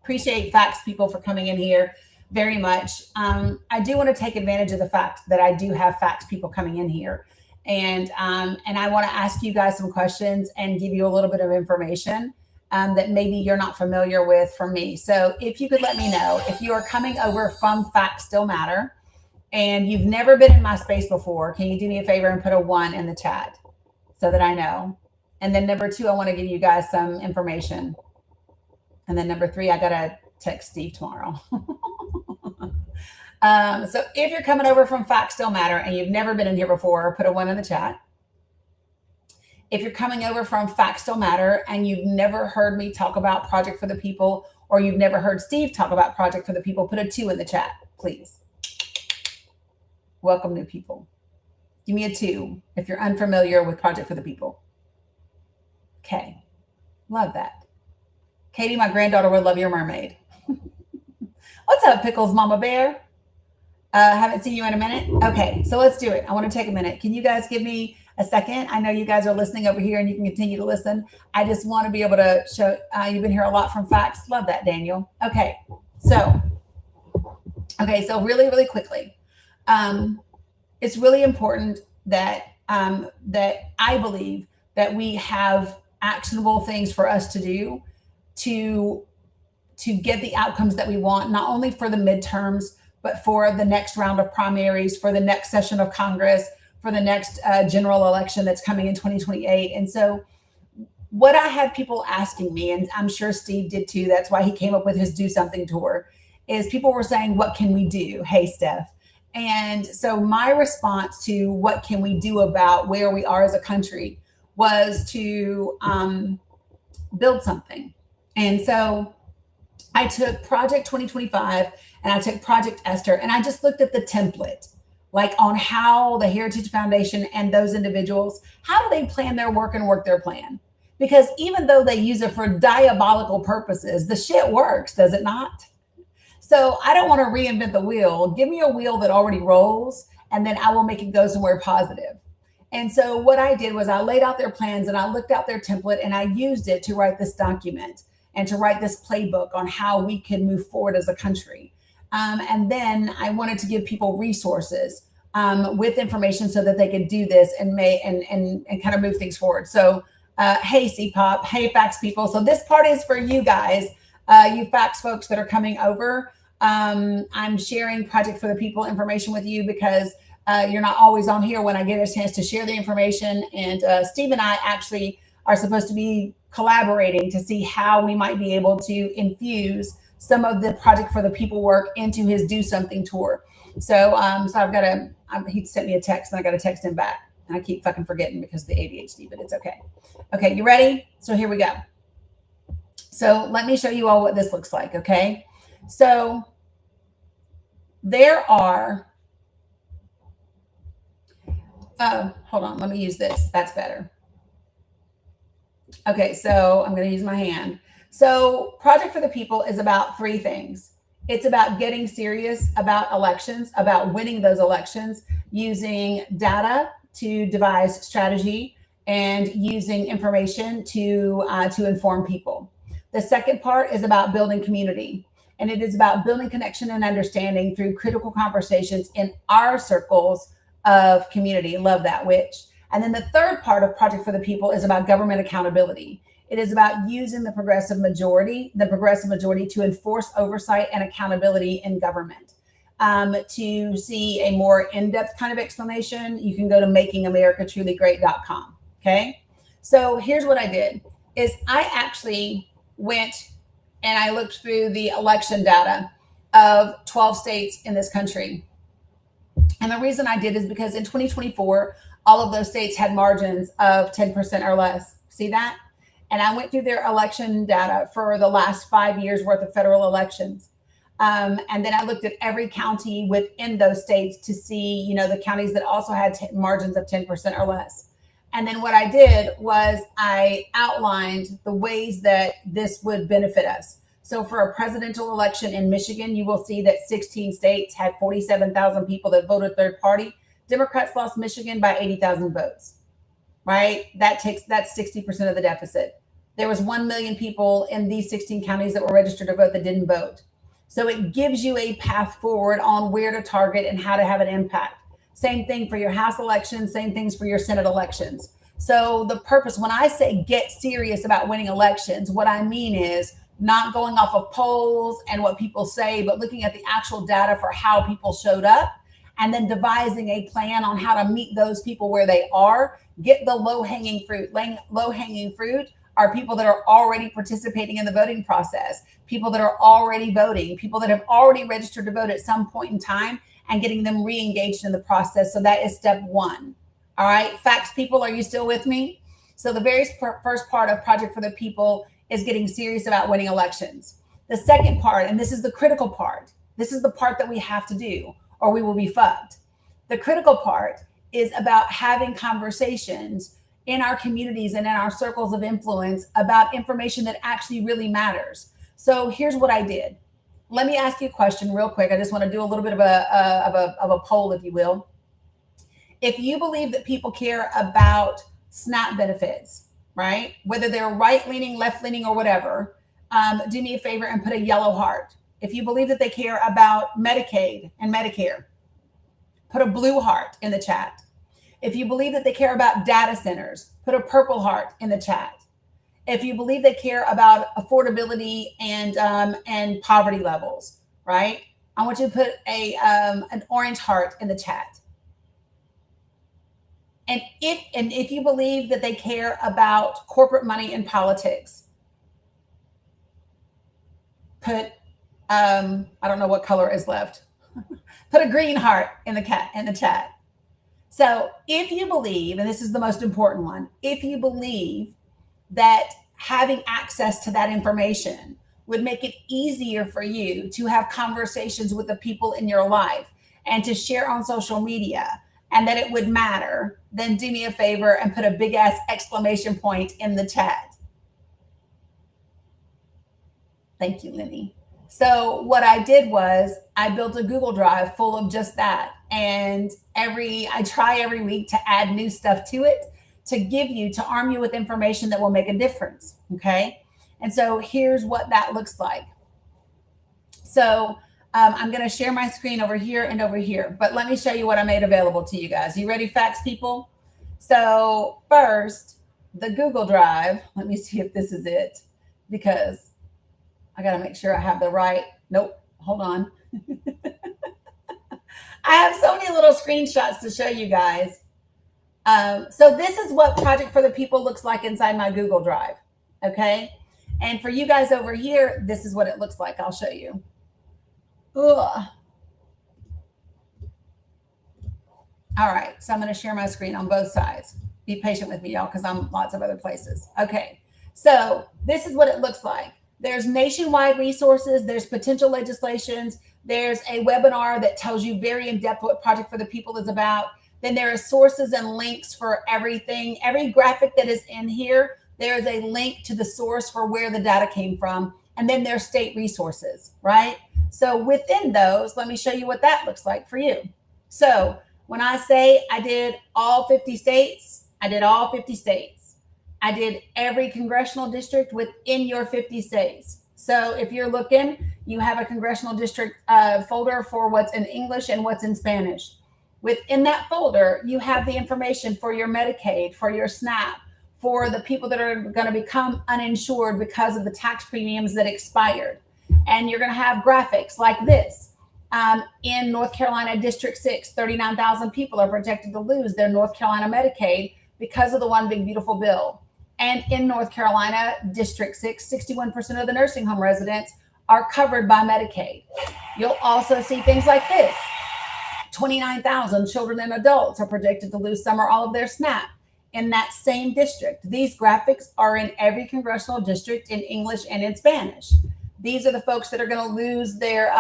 Appreciate facts people for coming in here very much. I do want to take advantage of the fact that I do have facts people coming in here. And I want to ask you guys some questions and give you a little bit of information that maybe you're not familiar with from me. So if you could let me know, if you are coming over from Facts Still Matter and you've never been in my space before, can you do me a favor and put a 1 in the chat so that I know? And then number 2, I want to give you guys some information. And then number 3, I got to text Steve tomorrow. So if you're coming over from Facts Still Matter and you've never been in here before, put a 1 in the chat. If you're coming over from Facts Still Matter and you've never heard me talk about Project for the People, or you've never heard Steve talk about Project for the People, put a 2 in the chat, please. Welcome, new people. Give me a 2 if you're unfamiliar with Project for the People. Okay, love that. Katie, my granddaughter would love your mermaid. What's up, Pickles Mama Bear? Haven't seen you in a minute. Okay, so let's do it. I want to take a minute. Can you guys give me a second? I know you guys are listening over here and you can continue to listen. I just want to be able to show, you've been here a lot from Facts. Love that, Daniel. Okay, so really, really quickly. It's really important that I believe that we have actionable things for us to do to get the outcomes that we want, not only for the midterms, but for the next round of primaries, for the next session of Congress, for the next general election that's coming in 2028. And so what I had people asking me, and I'm sure Steve did too, that's why he came up with his Do Something tour, is people were saying, what can we do? Hey, Steph. And so my response to what can we do about where we are as a country was to build something. And so I took Project 2025 and I took Project Esther, and I just looked at the template, like on how the Heritage Foundation and those individuals, how do they plan their work and work their plan? Because even though they use it for diabolical purposes, the shit works, does it not? So I don't want to reinvent the wheel. Give me a wheel that already rolls, and then I will make it go somewhere positive. And so what I did was I laid out their plans and I looked out their template and I used it to write this document and to write this playbook on how we can move forward as a country. And then I wanted to give people resources with information so that they could do this and kind of move things forward. So hey, CPOP, hey, fax people. So this part is for you guys, you fax folks that are coming over. I'm sharing Project for the People information with you because you're not always on here when I get a chance to share the information. And Steve and I actually are supposed to be collaborating to see how we might be able to infuse some of the Project for the People work into his Do Something tour. So I've got he sent me a text and I got to text him back. And I keep fucking forgetting because of the ADHD, but it's okay. Okay, you ready? So here we go. So let me show you all what this looks like, okay? So there are, hold on, let me use this. That's better. Okay, so I'm going to use my hand. So Project for the People is about three things. It's about getting serious about elections, about winning those elections, using data to devise strategy, and using information to inform people. The second part is about building community, and it is about building connection and understanding through critical conversations in our circles of community. Love that, witch. And then the third part of Project for the People is about government accountability. It is about using the progressive majority to enforce oversight and accountability in government. To see a more in-depth kind of explanation, you can go to makingamericatruly.great.com. Okay. So here's what I did is I actually went and I looked through the election data of 12 states in this country. And the reason I did is because in 2024, all of those states had margins of 10% or less. See that? And I went through their election data for the last 5 years worth of federal elections. And then I looked at every county within those states to see, the counties that also had margins of 10% or less. And then what I did was I outlined the ways that this would benefit us. So for a presidential election in Michigan, you will see that 16 states had 47,000 people that voted third party. Democrats lost Michigan by 80,000 votes, right? That's 60% of the deficit. There was 1 million people in these 16 counties that were registered to vote that didn't vote. So it gives you a path forward on where to target and how to have an impact. Same thing for your House elections, same things for your Senate elections. So the purpose, when I say get serious about winning elections, what I mean is not going off of polls and what people say, but looking at the actual data for how people showed up and then devising a plan on how to meet those people where they are. Get the low-hanging fruit. Low-hanging fruit are people that are already participating in the voting process, people that are already voting, people that have already registered to vote at some point in time, and getting them re-engaged in the process. So that is step one. All right, fax people, are you still with me? So the very first part of Project for the People is getting serious about winning elections. The second part, and this is the critical part, this is the part that we have to do or we will be fucked. The critical part is about having conversations in our communities and in our circles of influence about information that actually really matters. So here's what I did. Let me ask you a question real quick. I just want to do a little bit of a poll, if you will. If you believe that people care about SNAP benefits, right? Whether they're right-leaning, left-leaning, or whatever, do me a favor and put a yellow heart. If you believe that they care about Medicaid and Medicare, put a blue heart in the chat. If you believe that they care about data centers, put a purple heart in the chat. If you believe they care about affordability and poverty levels, right? I want you to put an orange heart in the chat. And if you believe that they care about corporate money and politics, put I don't know what color is left. Put a green heart in the chat. So if you believe, and this is the most important one, if you believe that having access to that information would make it easier for you to have conversations with the people in your life and to share on social media, and that it would matter, then do me a favor and put a big ass exclamation point in the chat. Thank you, Lenny. So what I did was I built a Google Drive full of just that. And I try every week to add new stuff to it to arm you with information that will make a difference. Okay. And so here's what that looks like. So I'm going to share my screen over here and over here, but let me show you what I made available to you guys. You ready, facts people? So first, the Google Drive, let me see if this is it, because I got to make sure I have the right, nope, hold on. I have so many little screenshots to show you guys. So this is what Project for the People looks like inside my Google Drive, okay? And for you guys over here, this is what it looks like. I'll show you. Ugh. All right, so I'm going to share my screen on both sides. Be patient with me, y'all, because I'm lots of other places. Okay, so this is what it looks like. There's nationwide resources. There's potential legislations. There's a webinar that tells you very in depth what Project for the People is about. Then there are sources and links for everything. Every graphic that is in here, there is a link to the source for where the data came from. And then there's state resources, right? So within those, let me show you what that looks like for you. So when I say I did all 50 states, I did all 50 states. I did every congressional district within your 50 states. So if you're looking, you have a congressional district folder for what's in English and what's in Spanish. Within that folder, you have the information for your Medicaid, for your SNAP, for the people that are going to become uninsured because of the tax premiums that expired. And you're going to have graphics like this. In North Carolina District 6, 39,000 people are projected to lose their North Carolina Medicaid because of the One Big Beautiful Bill. And in North Carolina District 6, 61% of the nursing home residents are covered by Medicaid. You'll also see things like this. 29,000 children and adults are projected to lose some or all of their SNAP in that same district. These graphics are in every congressional district in English and in Spanish. These are the folks that are going to lose their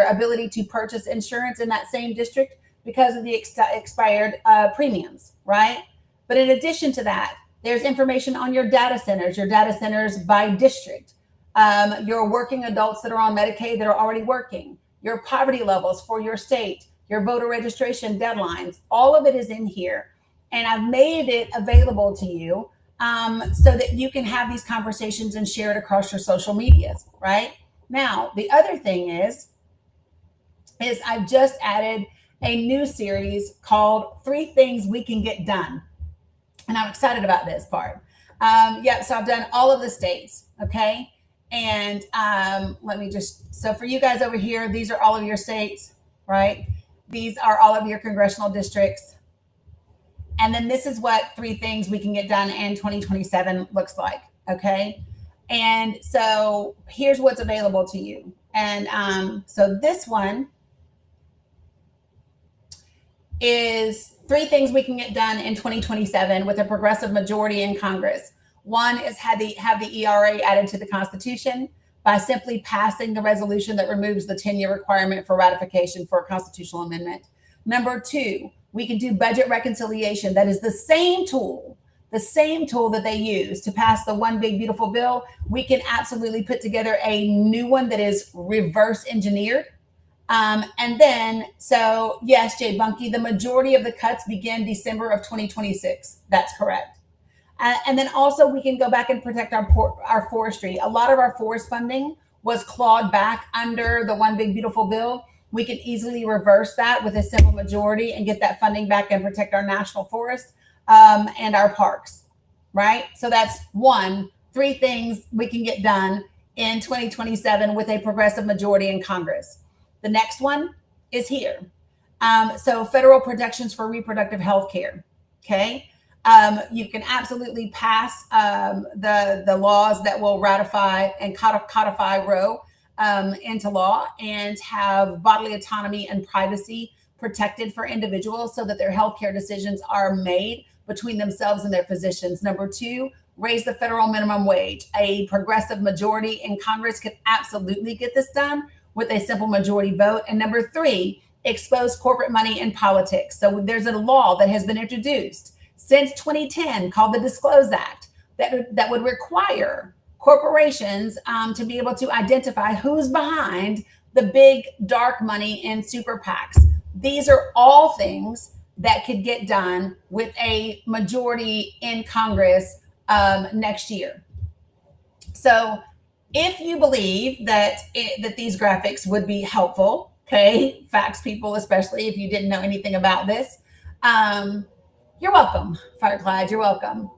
ability to purchase insurance in that same district because of the expired premiums, right? But in addition to that, there's information on your data centers by district, your working adults that are on Medicaid that are already working, your poverty levels for your state, your voter registration deadlines. All of it is in here. And I've made it available to you so that you can have these conversations and share it across your social medias, right? Now, the other thing is I've just added a new series called 3 Things We Can Get Done. And I'm excited about this part. So I've done all of the states, okay? And so for you guys over here, these are all of your states, right? These are all of your congressional districts. And then this is what 3 things we can get done in 2027 looks like, okay? And so here's what's available to you. And so this one is 3 things we can get done in 2027 with a progressive majority in Congress. One is have the ERA added to the Constitution by simply passing the resolution that removes the 10-year requirement for ratification for a constitutional amendment. Number 2, we can do budget reconciliation. That is the same tool that they use to pass the One Big Beautiful Bill. We can absolutely put together a new one that is reverse engineered. And then, so yes, Jay Bunky, the majority of the cuts begin December of 2026. That's correct. And then also we can go back and protect our forestry. A lot of our forest funding was clawed back under the One Big Beautiful Bill. We can easily reverse that with a simple majority and get that funding back and protect our national forest and our parks, right? So that's 3 things we can get done in 2027 with a progressive majority in Congress. The next one is here. So federal protections for reproductive health care. Okay. You can absolutely pass the laws that will ratify and codify Roe into law and have bodily autonomy and privacy protected for individuals so that their healthcare decisions are made between themselves and their physicians. Number two, raise the federal minimum wage. A progressive majority in Congress could absolutely get this done with a simple majority vote. And number three, expose corporate money in politics. So there's a law that has been introduced since 2010 called the Disclose Act that would require corporations to be able to identify who's behind the big dark money in super PACs. These are all things that could get done with a majority in Congress next year. So if you believe that these graphics would be helpful, okay, facts people, especially if you didn't know anything about this, you're welcome, Fireclad, you're welcome.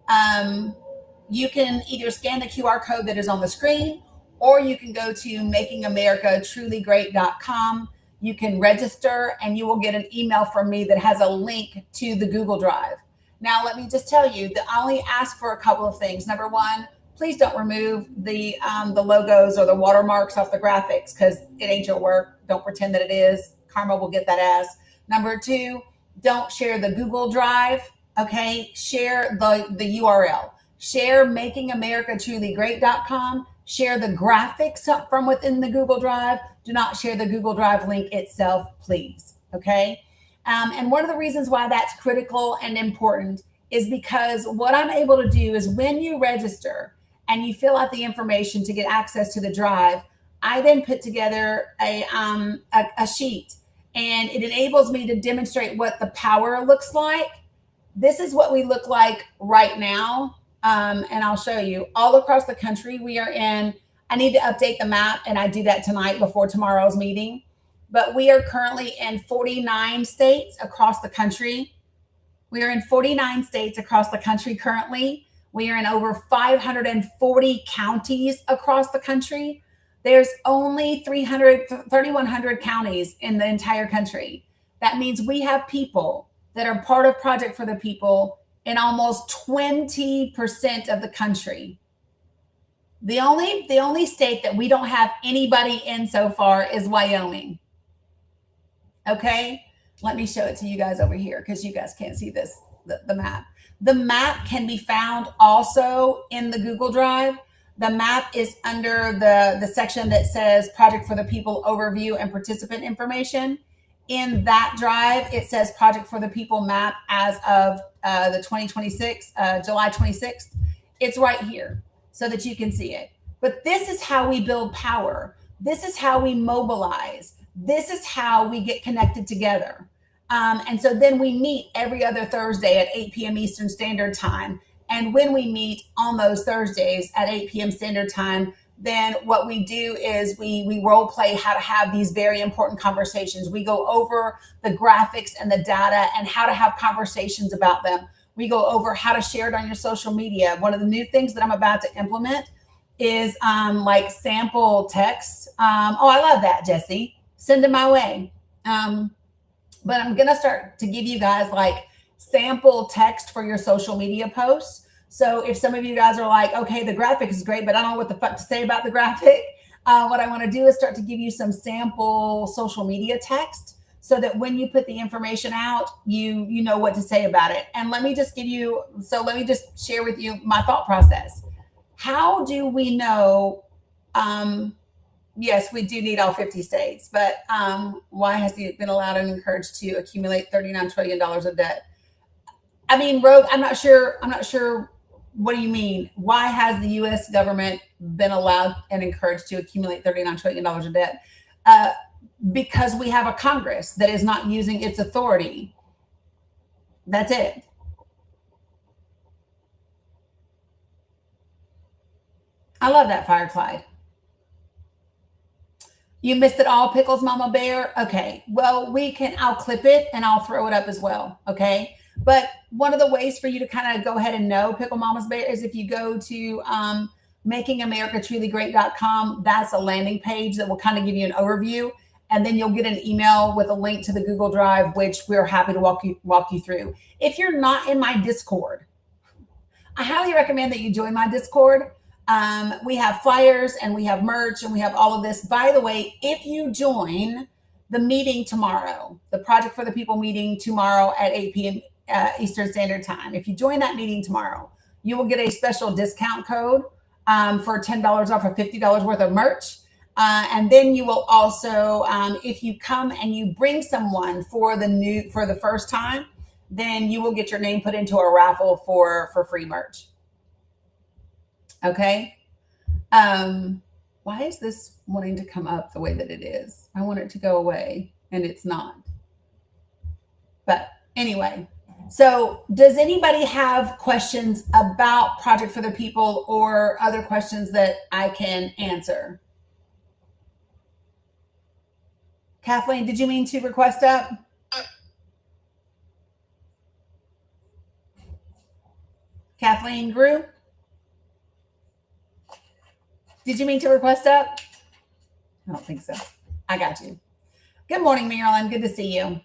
You can either scan the QR code that is on the screen, or you can go to makingamericatruly.great.com. You can register and you will get an email from me that has a link to the Google Drive. Now, let me just tell you that I only ask for a couple of things. Number one, please don't remove the logos or the watermarks off the graphics because it ain't your work. Don't pretend that it is. Karma will get that ass. Number two, don't share the Google Drive. Okay, share the URL. Share makingamericatruly.great.com. Share the graphics from within the Google Drive. Do not share the Google Drive link itself, please. Okay. And one of the reasons why that's critical and important is because what I'm able to do is when you register and you fill out the information to get access to the drive, I then put together a sheet, and it enables me to demonstrate what the power looks like. This is what we look like right now. And I'll show you all across the country. We are in, I need to update the map, and I do that tonight before tomorrow's meeting. But we are currently in 49 states across the country. We are in 49 states across the country currently. We are in over 540 counties across the country. There's only 3,100 counties in the entire country. That means we have people that are part of Project for the People in almost 20% of the country. The only state that we don't have anybody in so far is Wyoming. Okay, let me show it to you guys over here because you guys can't see this, the map. The map can be found also in the Google Drive. The map is under the section that says Project for the People Overview and Participant Information. In that drive, it says Project for the People map as of the 2026, July 26th. It's right here so that you can see it. But this is how we build power. This is how we mobilize. This is how we get connected together. And so then we meet every other Thursday at 8 p.m. Eastern Standard Time. And when we meet on those Thursdays at 8 p.m. Standard Time, then what we do is we role play how to have these very important conversations. We go over the graphics and the data and how to have conversations about them. We go over how to share it on your social media. One of the new things that I'm about to implement is like sample text. Oh, I love that, Jesse. Send it my way. But I'm going to start to give you guys like sample text for your social media posts. So if some of you guys are like, okay, the graphic is great, but I don't know what the fuck to say about the graphic. What I want to do is start to give you some sample social media text so that when you put the information out, you know what to say about it. And let me just share with you my thought process. How do we know, yes, we do need all 50 states, but why has he been allowed and encouraged to accumulate $39 trillion of debt? I mean, Rogue, I'm not sure. What do you mean? Why has the U.S. government been allowed and encouraged to accumulate $39 trillion of debt? Because we have a Congress that is not using its authority. That's it. I love that, Fireclad. You missed it all, Pickles Mama Bear? Okay, well, I'll clip it and I'll throw it up as well, okay? But one of the ways for you to kind of go ahead and know Pickle Mama's Bear is if you go to makingamericatruly.great.com. That's a landing page that will kind of give you an overview. and then you'll get an email with a link to the Google Drive, which we're happy to walk you through. If you're not in my Discord, I highly recommend that you join my Discord. We have flyers and we have merch and we have all of this. By the way, if you join the meeting tomorrow, the Project for the People meeting tomorrow at 8 p.m. Eastern Standard Time, if you join that meeting tomorrow, you will get a special discount code for $10 off or $50 worth of merch. And then you will also, if you come and you bring someone for the first time, then you will get your name put into a raffle for free merch. Okay. Why is this wanting to come up the way that it is? I want it to go away and it's not. But anyway, so does anybody have questions about Project for the People or other questions that I can answer? Kathleen, did you mean to request up? Kathleen Grew? Did you mean to request up? I don't think so. I got you. Good morning, Marilyn. Good to see you.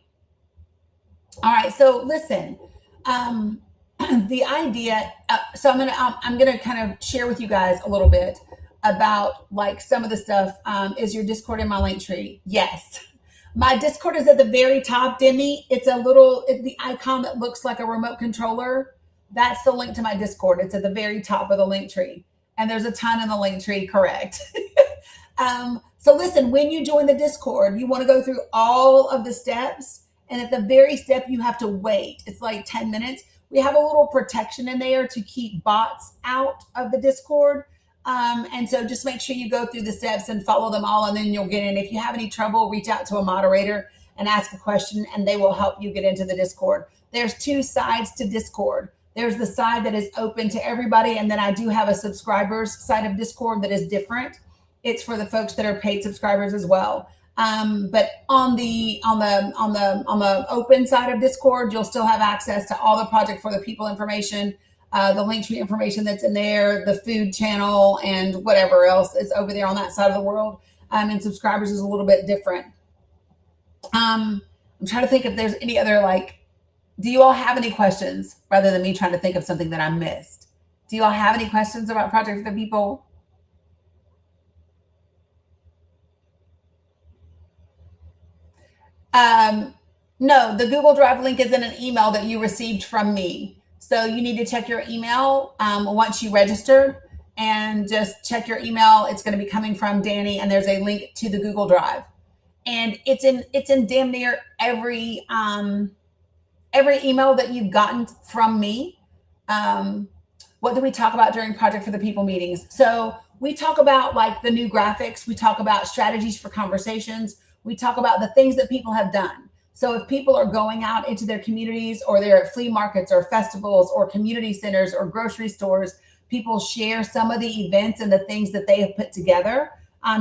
All right. So listen, the idea. So I'm gonna kind of share with you guys a little bit about like some of the stuff. Is your Discord in my link tree? Yes. My Discord is at the very top, Demi. It's the icon that looks like a remote controller. That's the link to my Discord. It's at the very top of the link tree. And there's a ton in the link tree, correct. So listen, when you join the Discord, you want to go through all of the steps. And at the very step, you have to wait. It's like 10 minutes. We have a little protection in there to keep bots out of the Discord. And so just make sure you go through the steps and follow them all, and then you'll get in. If you have any trouble, reach out to a moderator and ask a question, and they will help you get into the Discord. There's two sides to Discord. There's the side that is open to everybody, and then I do have a subscribers side of Discord that is different. It's for the folks that are paid subscribers as well. But on the open side of Discord, you'll still have access to all the Project for the People information, the Linktree information that's in there, the food channel, and whatever else is over there on that side of the world. And subscribers is a little bit different. I'm trying to think if there's any other do you all have any questions rather than me trying to think of something that I missed? Do you all have any questions about Project for the People? No, the Google Drive link is in an email that you received from me. So you need to check your email once you registered, and just check your email. It's going to be coming from Dani, and there's a link to the Google Drive. And it's in damn near every email that you've gotten from me. What do we talk about during Project for the People meetings? So we talk about the new graphics. We talk about strategies for conversations. We talk about the things that people have done. So if people are going out into their communities, or they're at flea markets or festivals or community centers or grocery stores, people share some of the events and the things that they have put together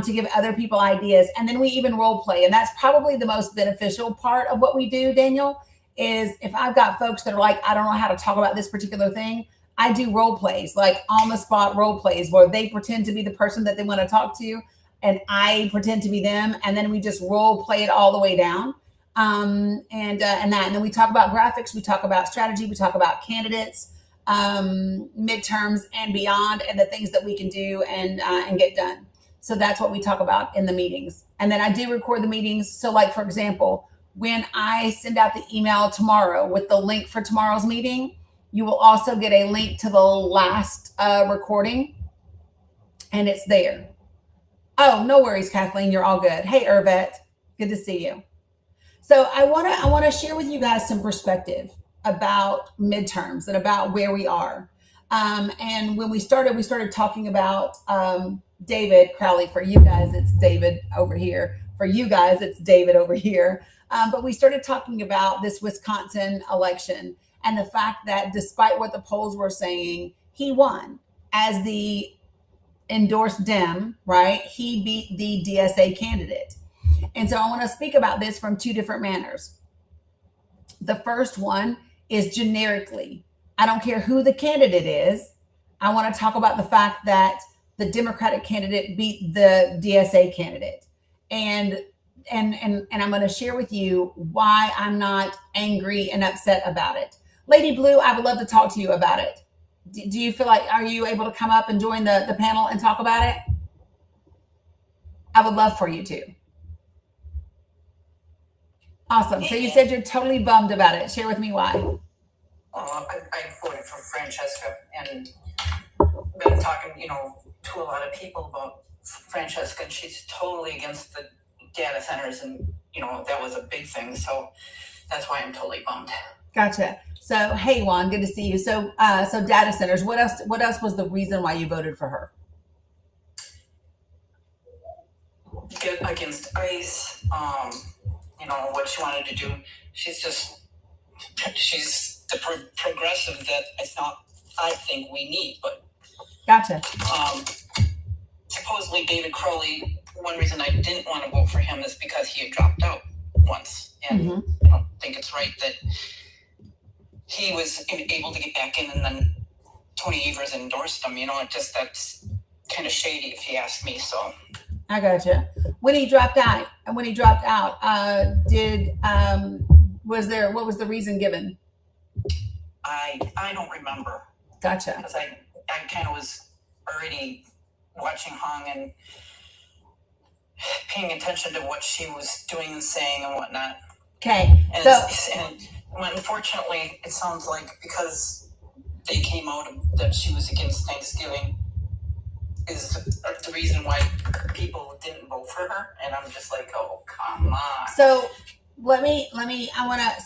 to give other people ideas. And then we even role play. And that's probably the most beneficial part of what we do, Daniel, is if I've got folks that are I don't know how to talk about this particular thing, I do role plays, on the spot role plays, where they pretend to be the person that they want to talk to, and I pretend to be them. And then we just role play it all the way down. And then we talk about graphics, we talk about strategy, we talk about candidates, midterms and beyond, and the things that we can do and get done. So that's what we talk about in the meetings. And then I do record the meetings. So for example, when I send out the email tomorrow with the link for tomorrow's meeting, you will also get a link to the last recording, and it's there. Oh, no worries, Kathleen. You're all good. Hey, Irvette. Good to see you. So I want to share with you guys some perspective about midterms and about where we are. And when we started talking about David Crowley. For you guys, it's David over here. For you guys, it's David over here. But we started talking about this Wisconsin election and the fact that despite what the polls were saying, he won as the endorsed Dem, right? He beat the DSA candidate. And so I want to speak about this from two different manners. The first one is generically. I don't care who the candidate is. I want to talk about the fact that the Democratic candidate beat the DSA candidate. And and I'm going to share with you why I'm not angry and upset about it. Lady Blue, I would love to talk to you about it. Do you feel like, are you able to come up and join the panel and talk about it? I would love for you to. Awesome. So you said you're totally bummed about it. Share with me why. I voted for Francesca and been talking, to a lot of people about Francesca, and she's totally against the data centers, and that was a big thing. So that's why I'm totally bummed. Gotcha. So hey Juan, good to see you. So so data centers. What else was the reason why you voted for her? Get against ICE, what she wanted to do. She's the progressive that I think we need, but Gotcha. Supposedly David Crowley, one reason I didn't want to vote for him is because he had dropped out once, and I don't think it's right that he was able to get back in, and then Tony Evers endorsed him. That's kind of shady if you ask me. So I gotcha. When he dropped out, what was the reason given? I don't remember. Gotcha. Because I kind of was already watching Hong and paying attention to what she was doing and saying and whatnot. Okay. And unfortunately, it sounds like because they came out that she was against Thanksgiving is the reason why people didn't vote for her. And I'm just like, oh, come on. So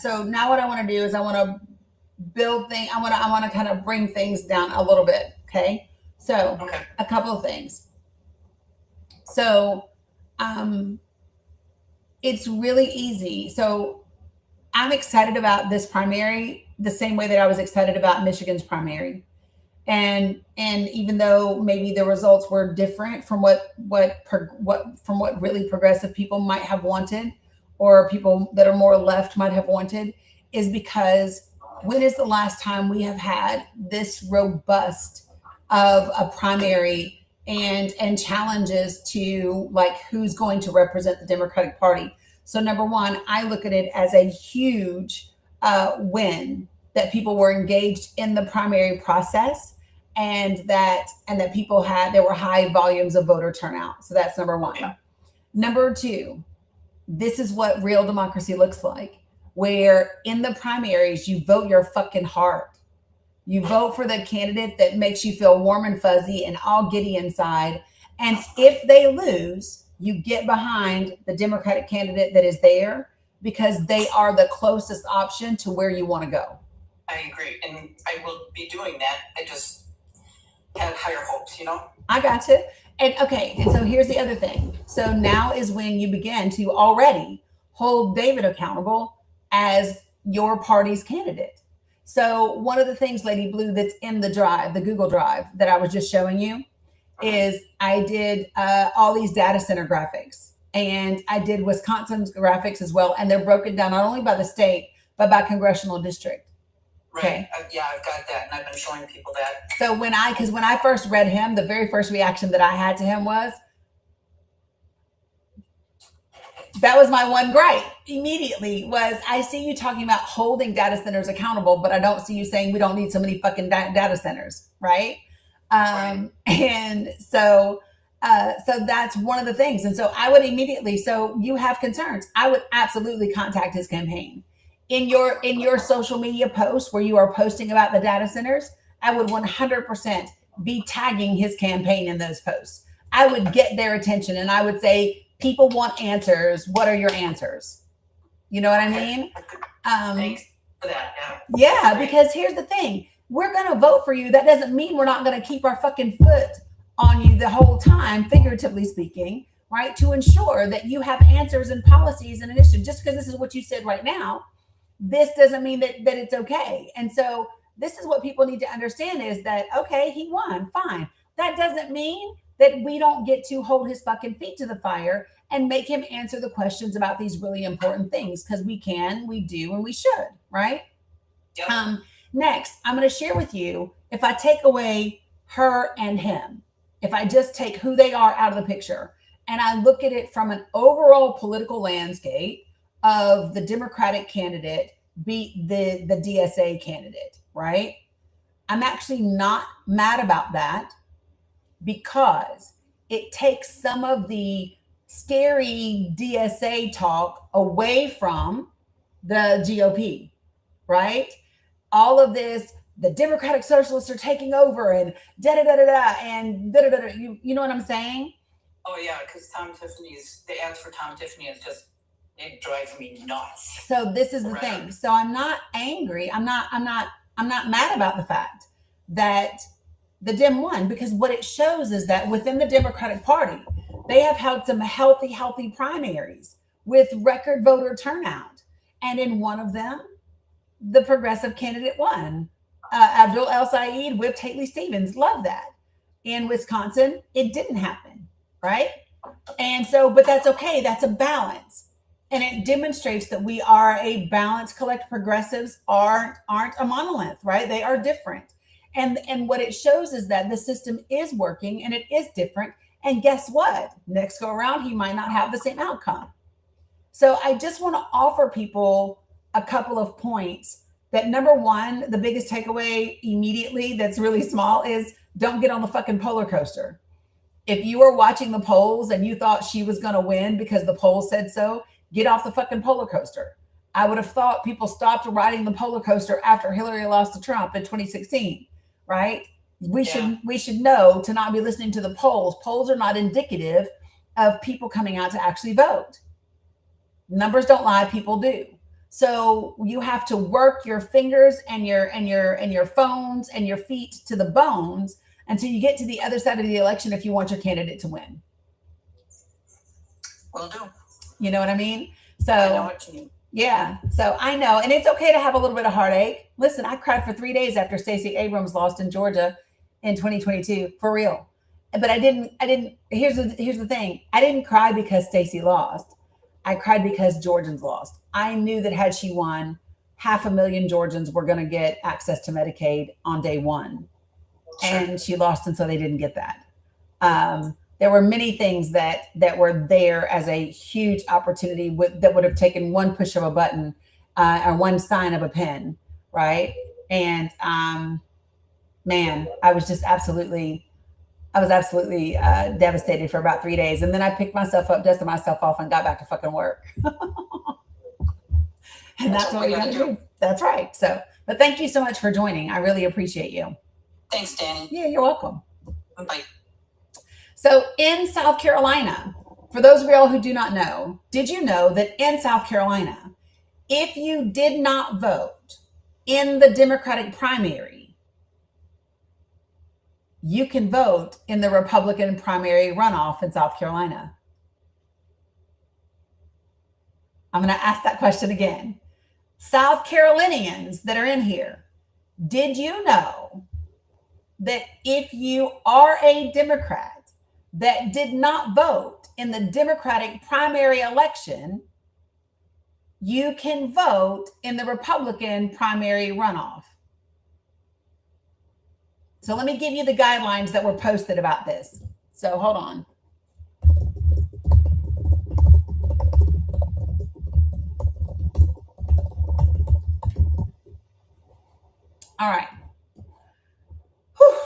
so now what I want to do is I want to build things. I want to kind of bring things down a little bit. Okay. So a couple of things. So, it's really easy. So I'm excited about this primary the same way that I was excited about Michigan's primary. And even though maybe the results were different from what really progressive people might have wanted, or people that are more left might have wanted, is because when is the last time we have had this robust of a primary and challenges to like who's going to represent the Democratic Party? So number one, I look at it as a huge win that people were engaged in the primary process, and that there were high volumes of voter turnout. So that's number one. Yeah. Number two, this is what real democracy looks like, where in the primaries, you vote your fucking heart. You vote for the candidate that makes you feel warm and fuzzy and all giddy inside. And if they lose, you get behind the Democratic candidate that is there because they are the closest option to where you want to go. I agree. And I will be doing that. I just had higher hopes, I got you. And okay, and so here's the other thing. So now is when you begin to already hold David accountable as your party's candidate. So one of the things, Lady Blue, that's in the drive, the Google Drive that I was just showing you, is I did all these data center graphics, and I did Wisconsin's graphics as well. And they're broken down not only by the state, but by congressional district. Right. Okay. Yeah, I've got that, and I've been showing people that. So when I first read him, the very first reaction that I had to him was, that was my one gripe immediately, was I see you talking about holding data centers accountable, but I don't see you saying we don't need so many fucking data centers, right? And so that's one of the things. And so I would immediately, so you have concerns, I would absolutely contact his campaign. In your social media posts where you are posting about the data centers, I would 100% be tagging his campaign in those posts. I would get their attention and I would say, people want answers. What are your answers? You know what I mean? Thanks for that. Yeah, because here's the thing. We're going to vote for you. That doesn't mean we're not going to keep our fucking foot on you the whole time, figuratively speaking, right? To ensure that you have answers and policies and initiatives. Just because this is what you said right now, this doesn't mean that it's okay. And so this is what people need to understand is that, okay, he won, fine. That doesn't mean that we don't get to hold his fucking feet to the fire and make him answer the questions about these really important things, because we can, we do, and we should, right? Yep. Next, I'm going to share with you, if I take away her and him, if I just take who they are out of the picture and I look at it from an overall political landscape of the Democratic candidate beat the DSA candidate, right? I'm actually not mad about that because it takes some of the scary DSA talk away from the GOP, right? All of this, the Democratic Socialists are taking over and da da da da da and da da da. You know what I'm saying? Oh yeah, because the ads for Tom Tiffany is just, it drives me nuts. So this is the thing. So I'm not angry. I'm not mad about the fact that the Dem won, because what it shows is that within the Democratic Party, they have had some healthy primaries with record voter turnout. And in one of them, the progressive candidate won. Abdul El Sayed whipped Haley Stevens. Love that. In Wisconsin, it didn't happen, right? And so, but that's okay. That's a balance. And it demonstrates that we are a balanced collective. Progressives aren't a monolith, right? They are different. And what it shows is that the system is working and it is different. And guess what? Next go around, he might not have the same outcome. So I just want to offer people a couple of points that, number one, the biggest takeaway immediately that's really small is don't get on the fucking roller coaster. If you were watching the polls and you thought she was going to win because the polls said so, get off the fucking roller coaster. I would have thought people stopped riding the roller coaster after Hillary lost to Trump in 2016, right? We should know to not be listening to the polls. Polls are not indicative of people coming out to actually vote. Numbers don't lie, people do. So you have to work your fingers and your phones and your feet to the bones until you get to the other side of the election if you want your candidate to win. Will do. You know what I mean? So I know what you mean. Yeah. So I know. And it's okay to have a little bit of heartache. Listen, I cried for 3 days after Stacey Abrams lost in Georgia in 2022, for real. But I didn't, here's the thing. I didn't cry because Stacey lost. I cried because Georgians lost. I knew that had she won, 500,000 Georgians were going to get access to Medicaid on day one. And she lost, and so they didn't get that. There were many things that were there as a huge opportunity that would have taken one push of a button or one sign of a pen, right? And man, I was absolutely devastated for about 3 days. And then I picked myself up, dusted myself off, and got back to fucking work. And that's what we got to do. That's right. So, but thank you so much for joining. I really appreciate you. Thanks, Dani. Yeah, you're welcome. Bye. So in South Carolina, for those of y'all who do not know, did you know that in South Carolina, if you did not vote in the Democratic primary, you can vote in the Republican primary runoff in South Carolina? I'm going to ask that question again. South Carolinians that are in here, did you know that if you are a Democrat that did not vote in the Democratic primary election, you can vote in the Republican primary runoff? So let me give you the guidelines that were posted about this. So hold on. All right. Whew.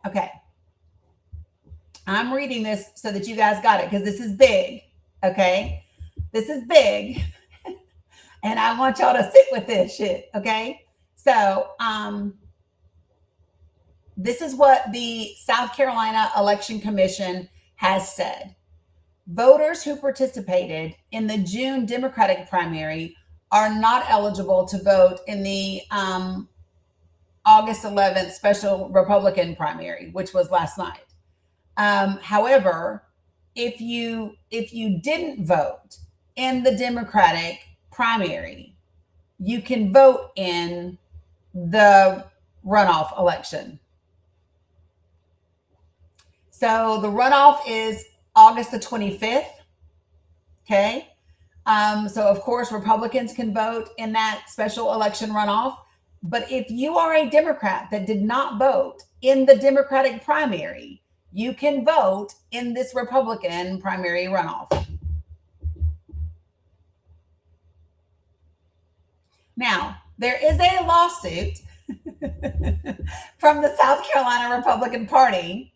Okay. I'm reading this so that you guys got it, because this is big. Okay. This is big. And I want y'all to sit with this shit. Okay. So, this is what the South Carolina Election Commission has said. Voters who participated in the June Democratic primary are not eligible to vote in the August 11th special Republican primary, which was last night. However, if you didn't vote in the Democratic primary, you can vote in the runoff election. So the runoff is August the 25th. Okay. So of course, Republicans can vote in that special election runoff. But if you are a Democrat that did not vote in the Democratic primary, you can vote in this Republican primary runoff. Now, there is a lawsuit from the South Carolina Republican Party.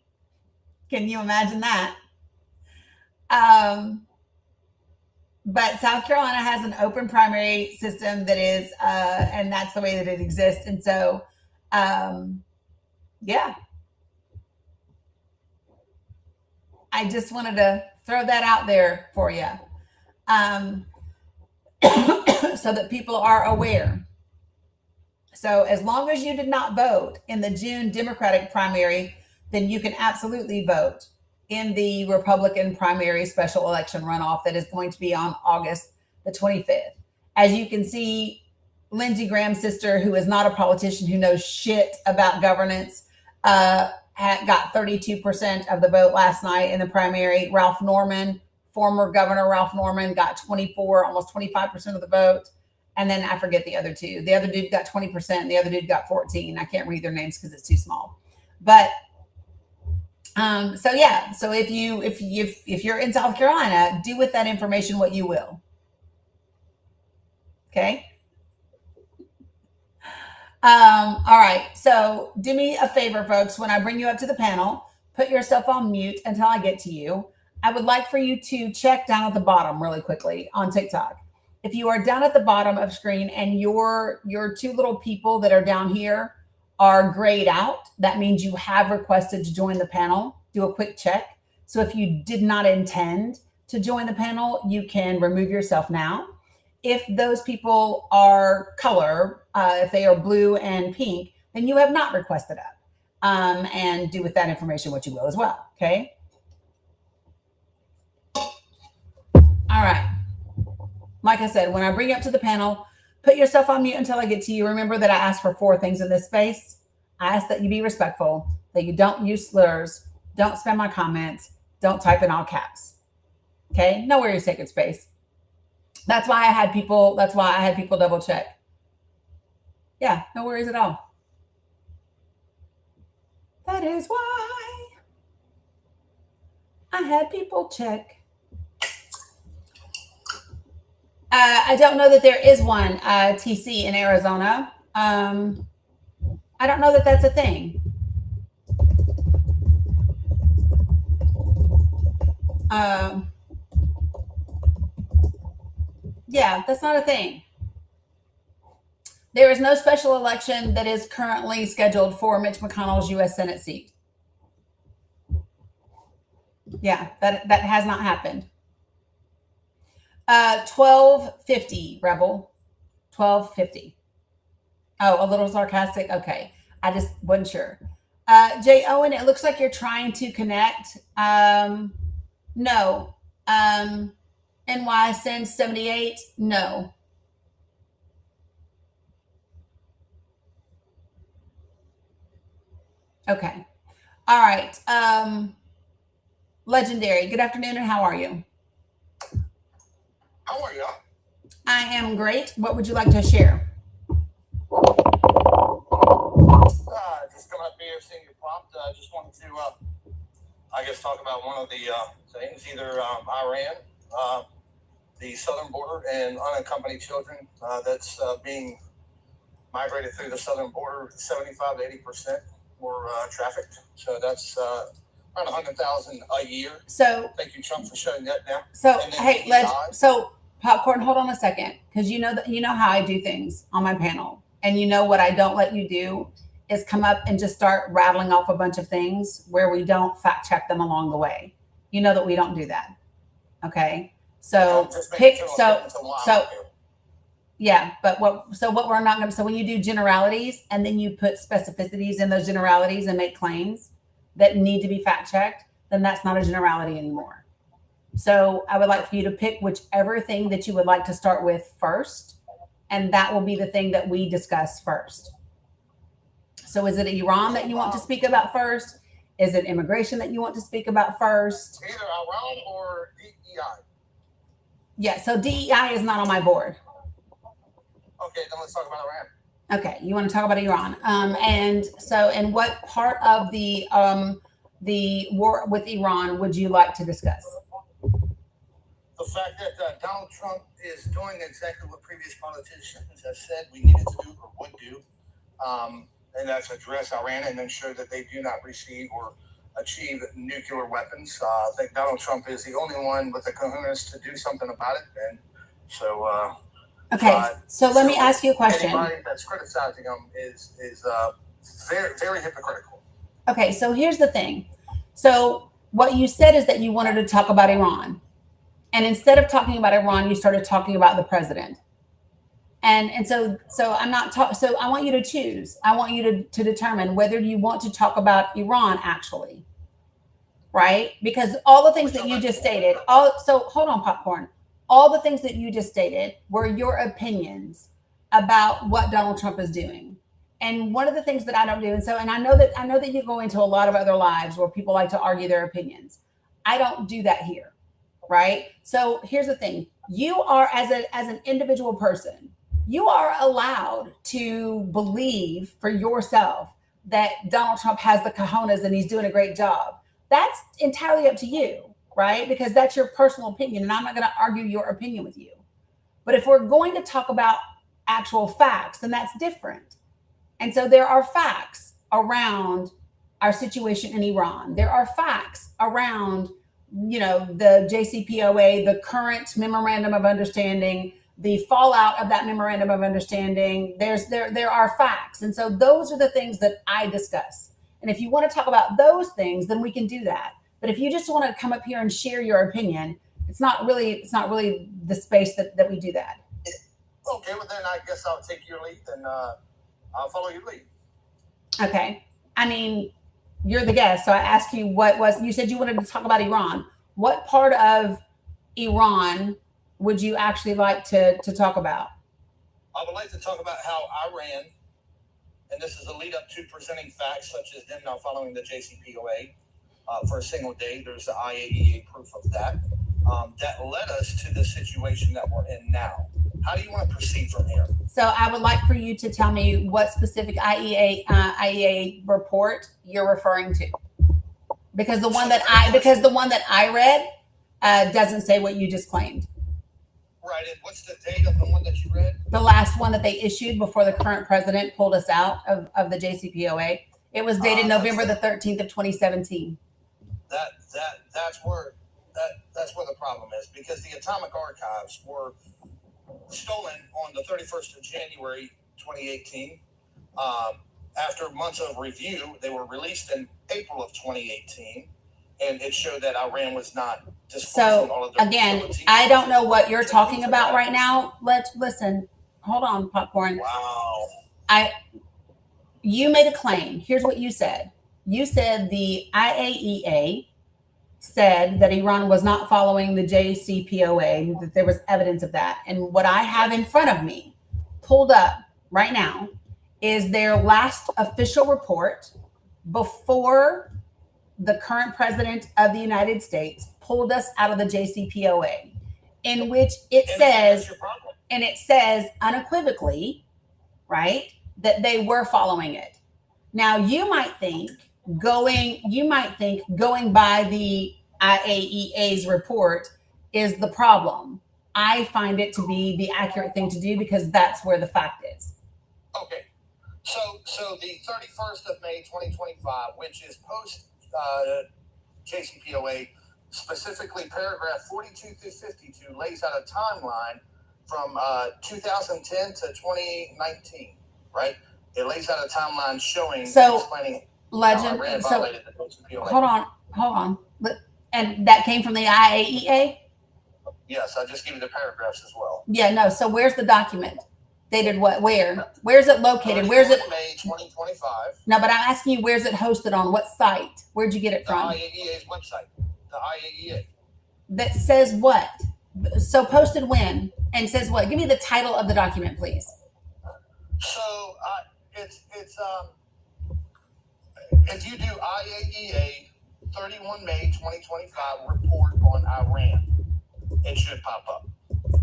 Can you imagine that? But South Carolina has an open primary system that is, and that's the way that it exists. And so, yeah, I just wanted to throw that out there for you, so that people are aware. So as long as you did not vote in the June Democratic primary, then you can absolutely vote in the Republican primary special election runoff that is going to be on August the 25th. As you can see, Lindsey Graham's sister, who is not a politician who knows shit about governance, got 32% of the vote last night in the primary. Ralph Norman, former Governor Ralph Norman, got 24, almost 25% of the vote. And then I forget the other two. The other dude got 20%. And the other dude got 14. I can't read their names because it's too small. But so yeah. So if you're in South Carolina, do with that information what you will. Okay. All right. So do me a favor, folks. When I bring you up to the panel, put yourself on mute until I get to you. I would like for you to check down at the bottom really quickly on TikTok. If you are down at the bottom of screen and your two little people that are down here are grayed out, that means you have requested to join the panel. Do a quick check. So if you did not intend to join the panel, you can remove yourself now. If those people are color, if they are blue and pink, then you have not requested up. And do with that information what you will as well. Okay. All right. Like I said, when I bring you up to the panel, put yourself on mute until I get to you. Remember that I asked for 4 things in this space. I ask that you be respectful, that you don't use slurs, don't spam my comments, don't type in all caps. Okay? Know where your sacred space. That's why I had people double check. Yeah, no worries at all. That is why I had people check. I don't know that there is one TC in Arizona. I don't know that that's a thing. Yeah, that's not a thing. There is no special election that is currently scheduled for Mitch McConnell's U.S. Senate seat. Yeah, that has not happened. 1250, Rebel. 1250. Oh, a little sarcastic. Okay. I just wasn't sure. Jay Owen, it looks like you're trying to connect. No. NY Sims 78. No. Okay. All right. Legendary. Good afternoon, and how are you? How are y'all? I am great. What would you like to share? Just coming up here, seeing your prompt. I just wanted to, I guess, talk about one of the things, either Iran, the southern border, and unaccompanied children that's being migrated through the southern border. 75 to 80% were trafficked. So that's around 100,000 a year. So thank you, Trump, for shutting that down. So hey, so Popcorn, hold on a second, because you know how I do things on my panel, and you know what I don't let you do is come up and just start rattling off a bunch of things where we don't fact check them along the way. You know that we don't do that. Okay, so yeah, but what we're not going to. So when you do generalities and then you put specificities in those generalities and make claims that need to be fact checked, then that's not a generality anymore. So I would like for you to pick whichever thing that you would like to start with first, and that will be the thing that we discuss first. So is it Iran that you want to speak about first? Is it immigration that you want to speak about first? Either Iran or DEI. Yeah, so DEI is not on my board. Okay, then let's talk about Iran. Okay, you want to talk about Iran. And what part of the war with Iran would you like to discuss? The fact that Donald Trump is doing exactly what previous politicians have said we needed to do or would do, and that's address Iran and ensure that they do not receive or achieve nuclear weapons. I think Donald Trump is the only one with the cojones to do something about it, and so. Okay, so let me ask you a question. Anybody that's criticizing him is very, very hypocritical. Okay, so here's the thing. So what you said is that you wanted to talk about Iran. And instead of talking about Iran, you started talking about the president. And so I'm not so I want you to choose. I want you to determine whether you want to talk about Iran actually. Right? Because all the things that you just stated, so hold on, Popcorn. All the things that you just stated were your opinions about what Donald Trump is doing. And one of the things that I don't do, and I know that you go into a lot of other lives where people like to argue their opinions. I don't do that here, right? So here's the thing: you are as an individual person, you are allowed to believe for yourself that Donald Trump has the cojones and he's doing a great job. That's entirely up to you. Right? Because that's your personal opinion, and I'm not going to argue your opinion with you. But if we're going to talk about actual facts, then that's different. And so there are facts around our situation in Iran. There are facts around, the JCPOA, the current memorandum of understanding, the fallout of that memorandum of understanding. There are facts. And so those are the things that I discuss. And if you want to talk about those things, then we can do that. But if you just want to come up here and share your opinion, it's not really the space that we do that. Okay, well then I guess I'll take your lead and I'll follow your lead. Okay. I mean, you're the guest, so I asked you you said you wanted to talk about Iran. What part of Iran would you actually like to talk about? I would like to talk about how Iran, and this is a lead up to presenting facts such as them now following the JCPOA. For a single day, there's the IAEA proof of that. That led us to the situation that we're in now. How do you want to proceed from here? So I would like for you to tell me what specific IAEA report you're referring to, because the one that I read doesn't say what you just claimed. Right, and what's the date of the one that you read? The last one that they issued before the current president pulled us out of the JCPOA. It was dated November the 13th of 2017. That's where the problem is, because the atomic archives were stolen on the 31st of January 2018. After months of review, they were released in April of 2018, and it showed that Iran was not disclosing all of their facilities. I don't know what you're talking about right now. Let's listen. Hold on, Popcorn. Wow. You made a claim. Here's what you said. You said the IAEA said that Iran was not following the JCPOA, that there was evidence of that. And what I have in front of me, pulled up right now, is their last official report before the current president of the United States pulled us out of the JCPOA, in which it says unequivocally, right, that they were following it. Now you might think going by the IAEA's report is the problem. I find it to be the accurate thing to do because that's where the fact is. Okay. So the 31st of May 2025, which is post JCPOA, specifically paragraph 42 through 52 lays out a timeline from 2010 to 2019, right? It lays out a timeline showing explaining Legend. Iran So violated the JCPOA. hold on. And that came from the IAEA? Yes, I just gave you the paragraphs as well. Yeah, no. So where's the document? Dated what? Where? Where's it located? Where's it? May 2025. No, but I'm asking you, where's it hosted on? What site? Where'd you get it from? The IAEA's website. The IAEA. That says what? So posted when? And says what? Give me the title of the document, please. So it's if you do IAEA 31 May 2025 report on Iran, it should pop up.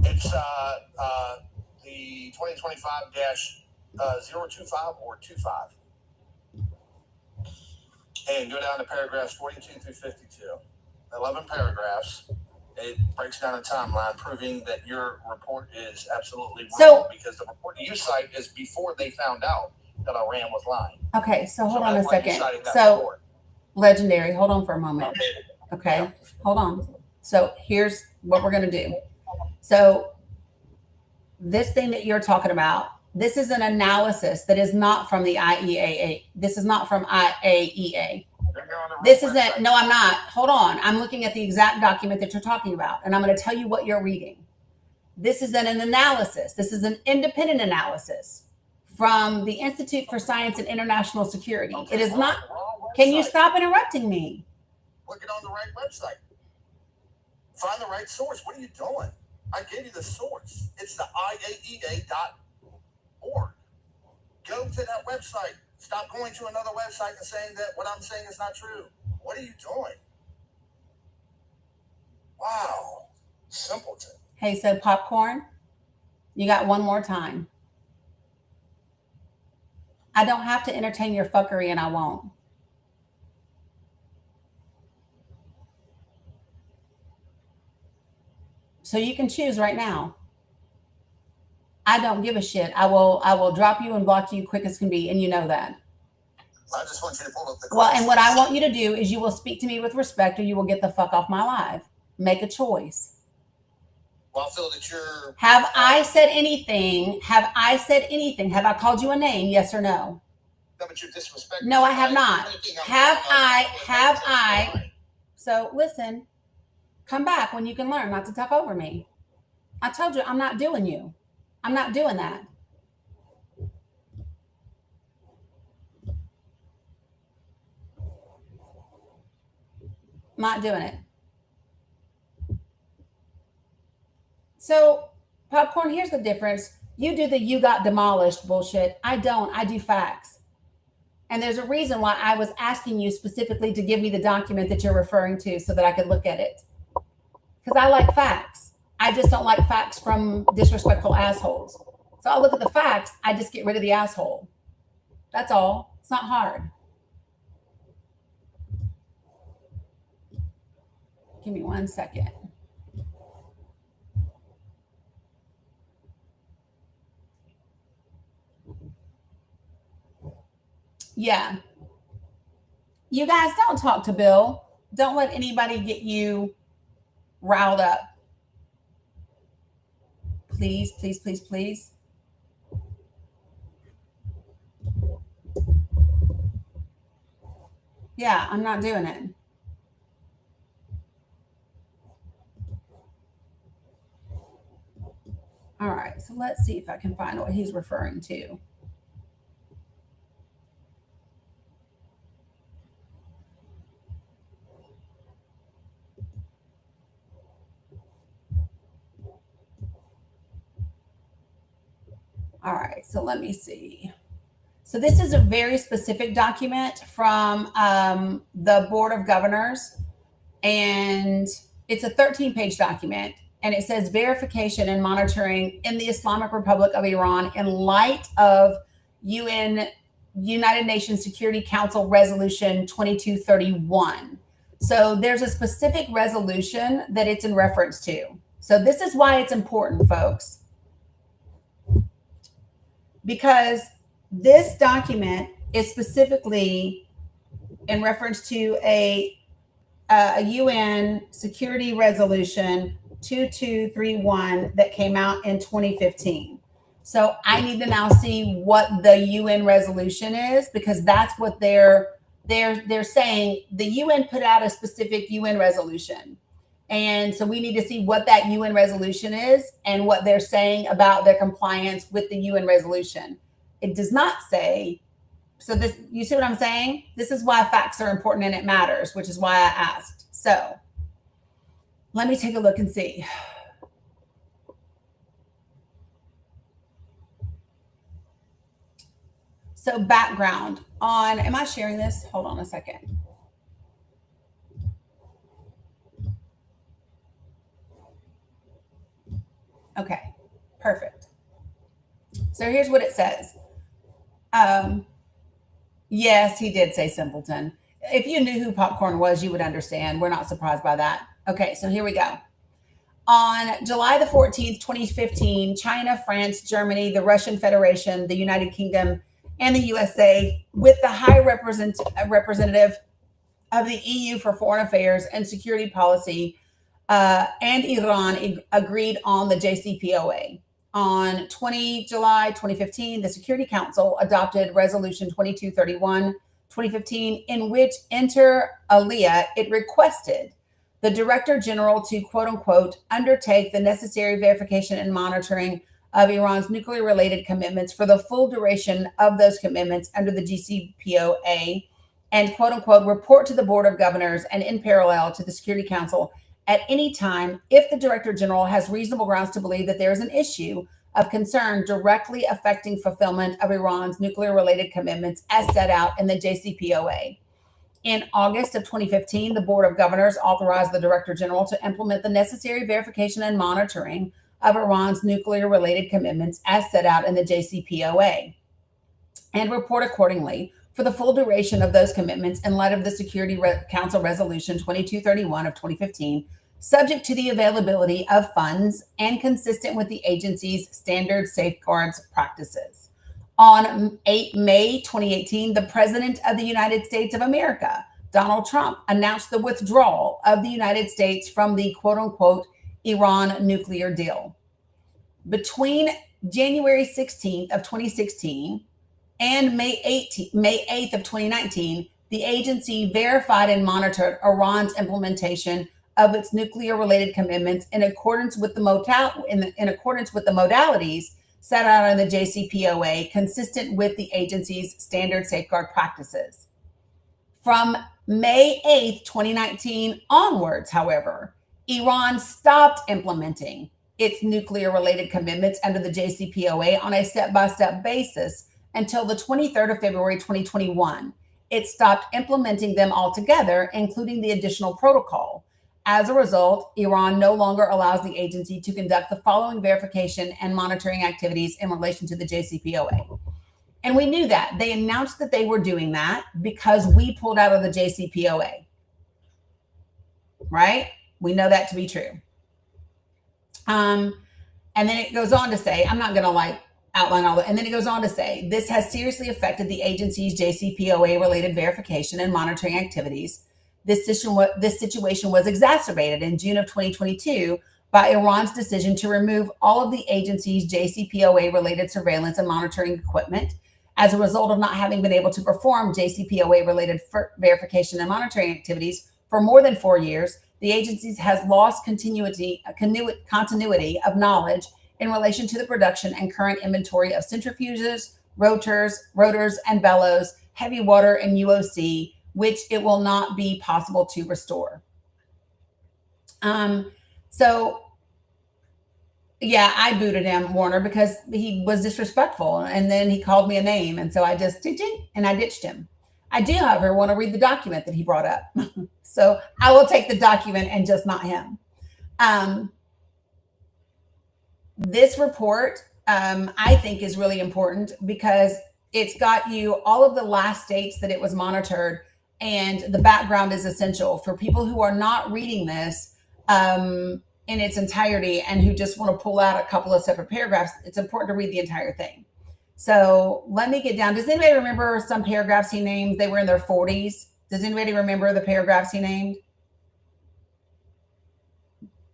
It's the 2025-025 or 25. And go down to paragraphs 42 through 52. 11 paragraphs. It breaks down a timeline proving that your report is absolutely wrong because the report you cite is before they found out that Iran was lying. Okay, so hold on a that's why you second. cited that So report. Legendary, hold on for a moment. Okay, Yeah. hold on. So here's what we're going to do. So this thing that you're talking about, this is an analysis that is not from the IEAA. This is not from IAEA. This isn't, no, I'm not. Hold on. I'm looking at the exact document that you're talking about, and I'm going to tell you what you're reading. This is an analysis. This is an independent analysis from the Institute for Science and International Security. Okay, It is wrong- not. wrong Can you website. stop interrupting me? Look it on the right website. Find the right source. What are you doing? I gave you the source. It's the IAEA.org. Go to that website. Stop going to another website and saying that what I'm saying is not true. What are you doing? Wow. Simpleton. Hey, so Popcorn, you got one more time. I don't have to entertain your fuckery, and I won't. So you can choose right now. I don't give a shit. I will drop you and block you quick as can be, and you know that. I just want you to pull up the Well, and what I want you to do is you will speak to me with respect, or you will get the fuck off my live. Make a choice. Well, I feel that you're... Have I said anything? Have I said anything? Have I called you a name? Yes or no? No, but you're disrespecting... No, I have not. Have I? So listen, come back when you can learn not to talk over me. I told you I'm not doing you. I'm not doing that. Not doing it. So, Popcorn, here's the difference. You do the you got demolished bullshit. I don't. I do facts. And there's a reason why I was asking you specifically to give me the document that you're referring to so that I could look at it. Because I like facts. I just don't like facts from disrespectful assholes. So I'll look at the facts. I just get rid of the asshole. That's all. It's not hard. Give me 1 second. Yeah. You guys don't talk to Bill. Don't let anybody get you riled up. Please, please, please, please. Yeah, I'm not doing it. All right, so let's see if I can find what he's referring to. All right, so let me see. So this is a very specific document from the Board of Governors, and it's a 13-page document, and it says verification and monitoring in the Islamic Republic of Iran in light of United Nations Security Council Resolution 2231. So there's a specific resolution that it's in reference to. So this is why it's important, folks. Because this document is specifically in reference to a UN Security Resolution 2231 that came out in 2015. So I need to now see what the UN resolution is, because that's what they're saying. The UN put out a specific UN resolution. And so we need to see what that UN resolution is and what they're saying about their compliance with the UN resolution. It does not say, so this, you see what I'm saying? This is why facts are important and it matters, which is why I asked. So let me take a look and see. So background on, am I sharing this? Hold on a second. Okay, perfect. So here's what it says. Yes, he did say simpleton. If you knew who Popcorn was, you would understand. We're not surprised by that. Okay, so here we go. On July the 14th, 2015, China, France, Germany, the Russian Federation, the United Kingdom, and the USA, with the High Representative of the EU for Foreign Affairs and Security Policy, and Iran agreed on the JCPOA. On July 2015, the Security Council adopted Resolution 2231, 2015, in which, inter alia, it requested the Director General to, quote unquote, undertake the necessary verification and monitoring of Iran's nuclear-related commitments for the full duration of those commitments under the JCPOA, and, quote unquote, report to the Board of Governors and in parallel to the Security Council at any time if the Director General has reasonable grounds to believe that there is an issue of concern directly affecting fulfillment of Iran's nuclear-related commitments as set out in the JCPOA. In August of 2015, the Board of Governors authorized the Director General to implement the necessary verification and monitoring of Iran's nuclear-related commitments as set out in the JCPOA, and report accordingly for the full duration of those commitments in light of the Security Council Resolution 2231 of 2015, subject to the availability of funds and consistent with the agency's standard safeguards practices. On 8 May 2018, the President of the United States of America, Donald Trump, announced the withdrawal of the United States from the quote-unquote Iran nuclear deal. Between January 16th of 2016 and May 8th of 2019, the agency verified and monitored Iran's implementation of its nuclear-related commitments in accordance with the modalities set out in the JCPOA, consistent with the agency's standard safeguard practices. From May 8th, 2019 onwards, however, Iran stopped implementing its nuclear-related commitments under the JCPOA on a step-by-step basis until the 23rd of February, 2021. It stopped implementing them altogether, including the additional protocol. As a result, Iran no longer allows the agency to conduct the following verification and monitoring activities in relation to the JCPOA. And we knew that. They announced that they were doing that because we pulled out of the JCPOA. Right? We know that to be true. And then it goes on to say, I'm not going to outline all that. And then it goes on to say, this has seriously affected the agency's JCPOA related verification and monitoring activities. This situation was exacerbated in June of 2022 by Iran's decision to remove all of the agency's JCPOA related surveillance and monitoring equipment. As a result of not having been able to perform JCPOA related verification and monitoring activities for more than 4 years, the agency has lost continuity of knowledge in relation to the production and current inventory of centrifuges, rotors, and bellows, heavy water, and UOC, which it will not be possible to restore. So yeah, I booted him, Warner, because he was disrespectful, and then he called me a name, and so I just and I ditched him. I do, however, want to read the document that he brought up. So I will take the document and just not him. This report, I think, is really important because it's got you all of the last states that it was monitored, and the background is essential for people who are not reading this in its entirety and who just want to pull out a couple of separate paragraphs. It's important to read the entire thing. So let me get down. Does anybody remember some paragraphs he named? They were in their 40s. Does anybody remember the paragraphs he named?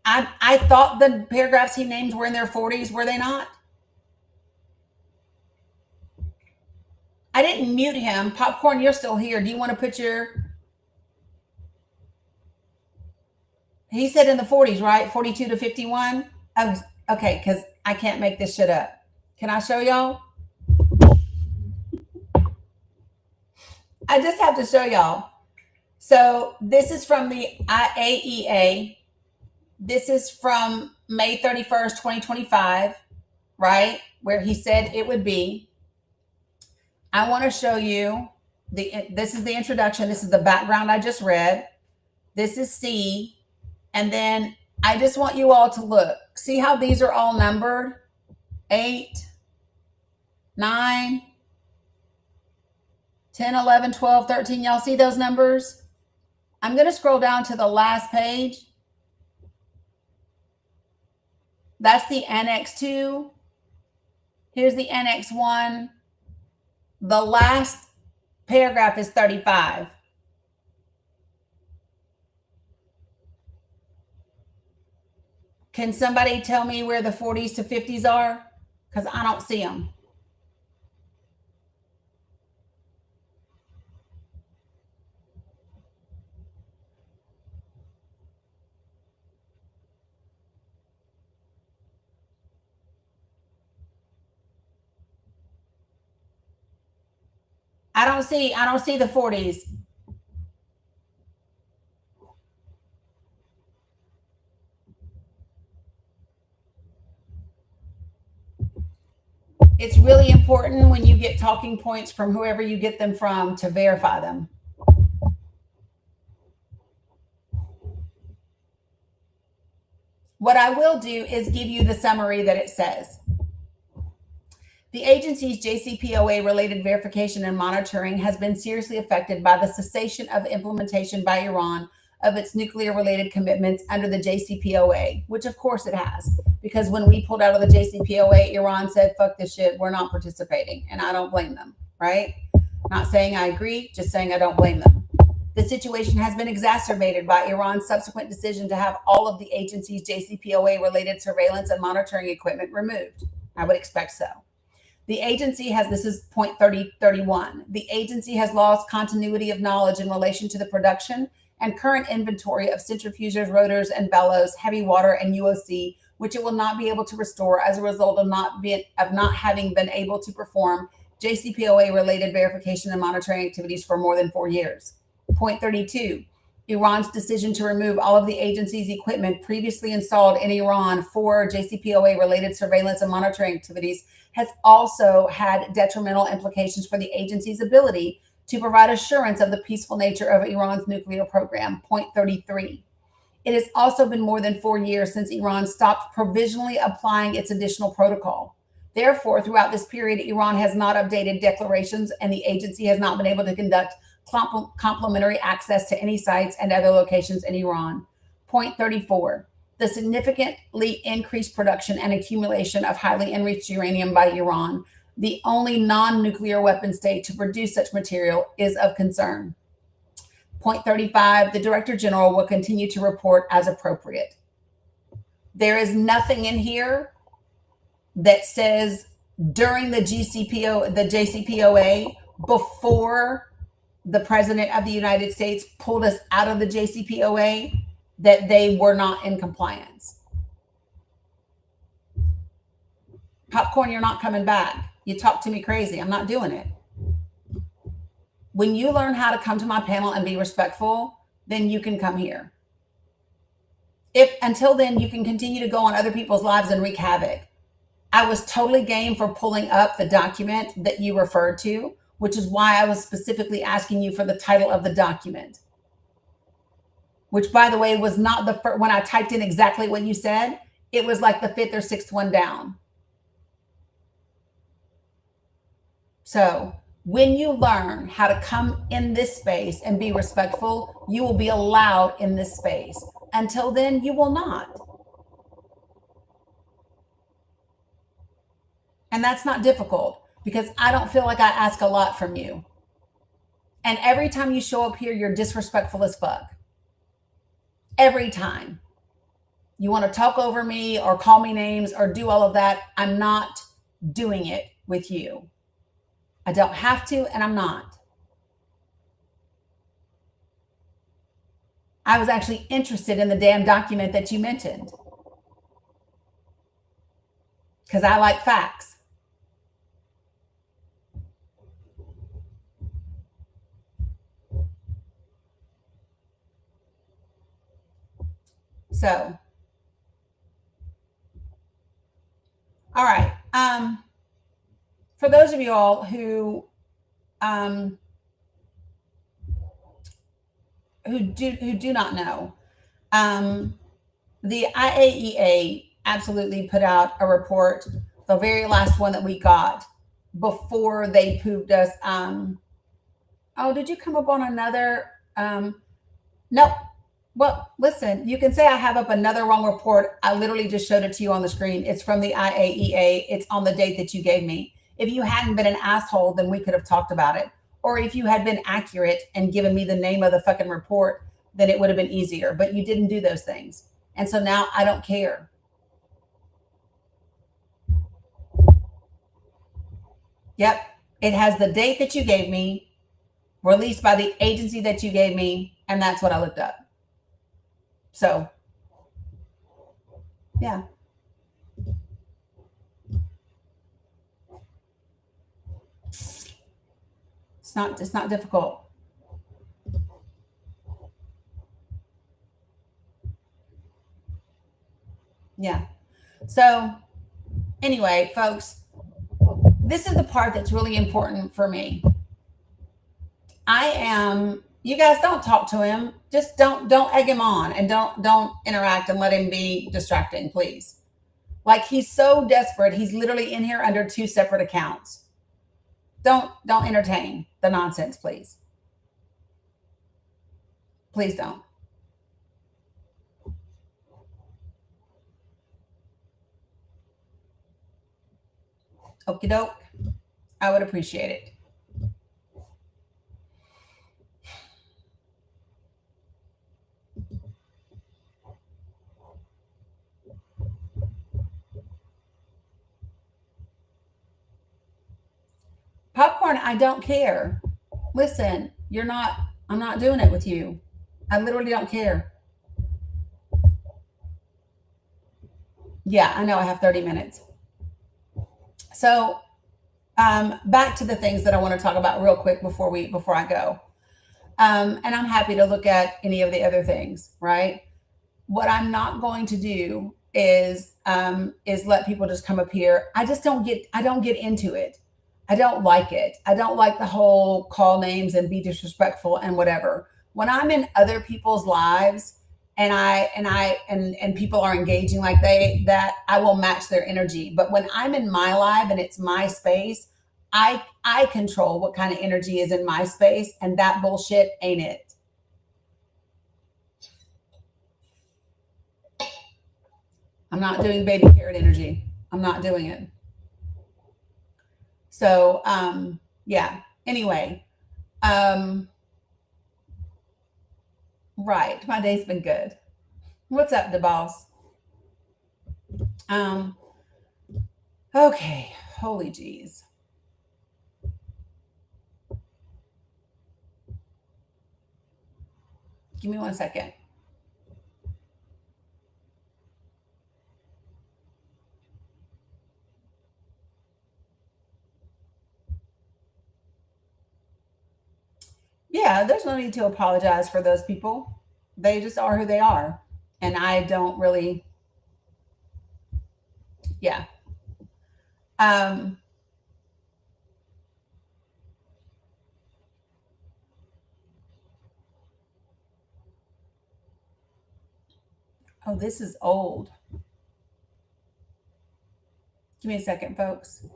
I thought the paragraphs he named were in their 40s. Were they not? I didn't mute him. Popcorn, you're still here. Do you want to put your... He said in the 40s, right? 42 to 51? Oh, okay, because I can't make this shit up. Can I show y'all? I just have to show y'all. So this is from the IAEA. This is from May 31st, 2025, right? Where he said it would be. I want to show you, this is the introduction. This is the background I just read. This is C. And then I just want you all to look. See how these are all numbered? 8, 9, 10, 11, 12, 13. Y'all see those numbers? I'm going to scroll down to the last page. That's the Annex 2. Here's the Annex 1. The last paragraph is 35. Can somebody tell me where the 40s to 50s are? Because I don't see them. I don't see the 40s. It's really important when you get talking points from whoever you get them from to verify them. What I will do is give you the summary that it says. The agency's JCPOA related verification and monitoring has been seriously affected by the cessation of implementation by Iran of its nuclear related commitments under the JCPOA, which of course it has, because when we pulled out of the JCPOA, Iran said, fuck this shit, we're not participating. And I don't blame them, right? Not saying I agree, just saying I don't blame them. The situation has been exacerbated by Iran's subsequent decision to have all of the agency's JCPOA related surveillance and monitoring equipment removed. I would expect so. The agency has, this is point 3031, the agency has lost continuity of knowledge in relation to the production and current inventory of centrifugers, rotors, and bellows, heavy water, and UOC, which it will not be able to restore as a result of not having been able to perform JCPOA-related verification and monitoring activities for more than 4 years. Point 32, Iran's decision to remove all of the agency's equipment previously installed in Iran for JCPOA-related surveillance and monitoring activities has also had detrimental implications for the agency's ability to provide assurance of the peaceful nature of Iran's nuclear program. Point 33. It has also been more than 4 years since Iran stopped provisionally applying its additional protocol. Therefore, throughout this period, Iran has not updated declarations and the agency has not been able to conduct complementary access to any sites and other locations in Iran. Point 34. The significantly increased production and accumulation of highly enriched uranium by Iran, the only non-nuclear weapon state to produce such material, is of concern. Point 35, the Director General will continue to report as appropriate. There is nothing in here that says during the JCPOA, before the President of the United States pulled us out of the JCPOA, that they were not in compliance. Popcorn, you're not coming back. You talk to me crazy. I'm not doing it. When you learn how to come to my panel and be respectful, then you can come here. If until then, you can continue to go on other people's lives and wreak havoc. I was totally game for pulling up the document that you referred to, which is why I was specifically asking you for the title of the document. Which, by the way, was not the first, when I typed in exactly what you said, it was like the 5th or 6th one down. So when you learn how to come in this space and be respectful, you will be allowed in this space. Until then, you will not. And that's not difficult because I don't feel like I ask a lot from you. And every time you show up here, you're disrespectful as fuck. Every time you want to talk over me or call me names or do all of that, I'm not doing it with you. I don't have to, and I'm not. I was actually interested in the damn document that you mentioned because I like facts. So, all right. For those of you all who do not know, the IAEA absolutely put out a report, the very last one that we got before they proved us. Oh, did you come up on another? No. Well, listen, you can say I have up another wrong report. I literally just showed it to you on the screen. It's from the IAEA. It's on the date that you gave me. If you hadn't been an asshole, then we could have talked about it. Or if you had been accurate and given me the name of the fucking report, then it would have been easier. But you didn't do those things. And so now I don't care. Yep. It has the date that you gave me, released by the agency that you gave me, and that's what I looked up. So, yeah. It's not difficult. Yeah. So, anyway, folks, this is the part that's really important for me. You guys don't talk to him. Just don't egg him on, and don't interact and let him be distracting, please. Like, he's so desperate. He's literally in here under 2 separate accounts. Don't entertain the nonsense, please. Please don't. Okie doke. I would appreciate it. Popcorn, I don't care. Listen, I'm not doing it with you. I literally don't care. Yeah, I know I have 30 minutes. So, back to the things that I want to talk about real quick before I go. And I'm happy to look at any of the other things, right? What I'm not going to do is let people just come up here. I don't get into it. I don't like it. I don't like the whole call names and be disrespectful and whatever. When I'm in other people's lives and people are engaging like that, I will match their energy. But when I'm in my live and it's my space, I control what kind of energy is in my space, and that bullshit ain't it. I'm not doing baby carrot energy. I'm not doing it. So, yeah. Anyway, right. My day's been good. What's up, DeBoss? Okay. Holy jeez. Give me 1 second. Yeah, there's no need to apologize for those people. They just are who they are. And I don't really, yeah. Oh, this is old. Give me a second, folks.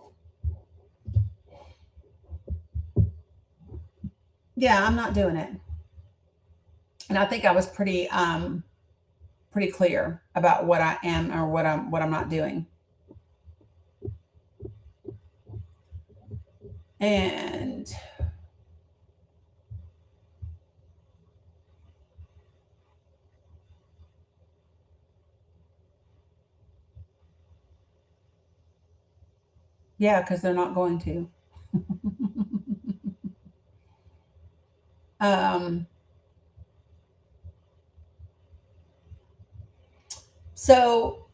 Yeah, I'm not doing it. And I think I was pretty clear about what I am or what I'm not doing. And yeah, because they're not going to. So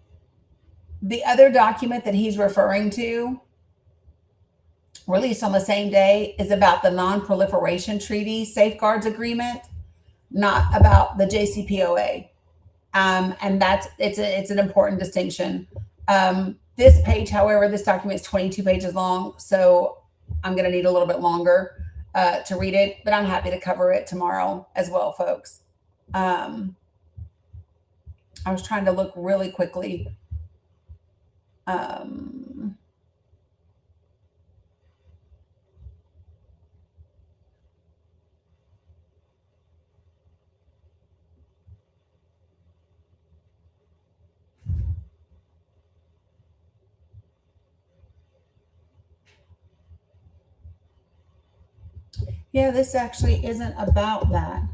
the other document that he's referring to, released on the same day, is about the Non-Proliferation Treaty Safeguards Agreement, not about the JCPOA. And it's an important distinction. This page, however, this document is 22 pages long, so I'm going to need a little bit longer to read it, but I'm happy to cover it tomorrow as well, folks. I was trying to look really quickly. Yeah, this actually isn't about that.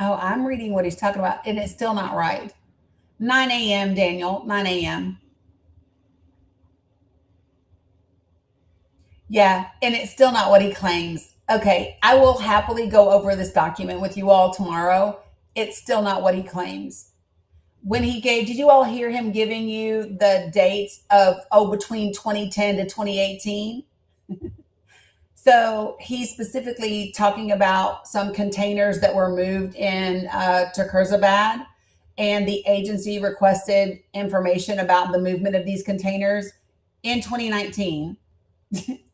Oh, I'm reading what he's talking about, and it's still not right. 9 a.m., Daniel, 9 a.m. Yeah, and it's still not what he claims. Okay, I will happily go over this document with you all tomorrow. It's still not what he claims. When he gave, did you all hear him giving you the dates of, between 2010 to 2018? So he's specifically talking about some containers that were moved in to Kurzabad, and the agency requested information about the movement of these containers in 2019.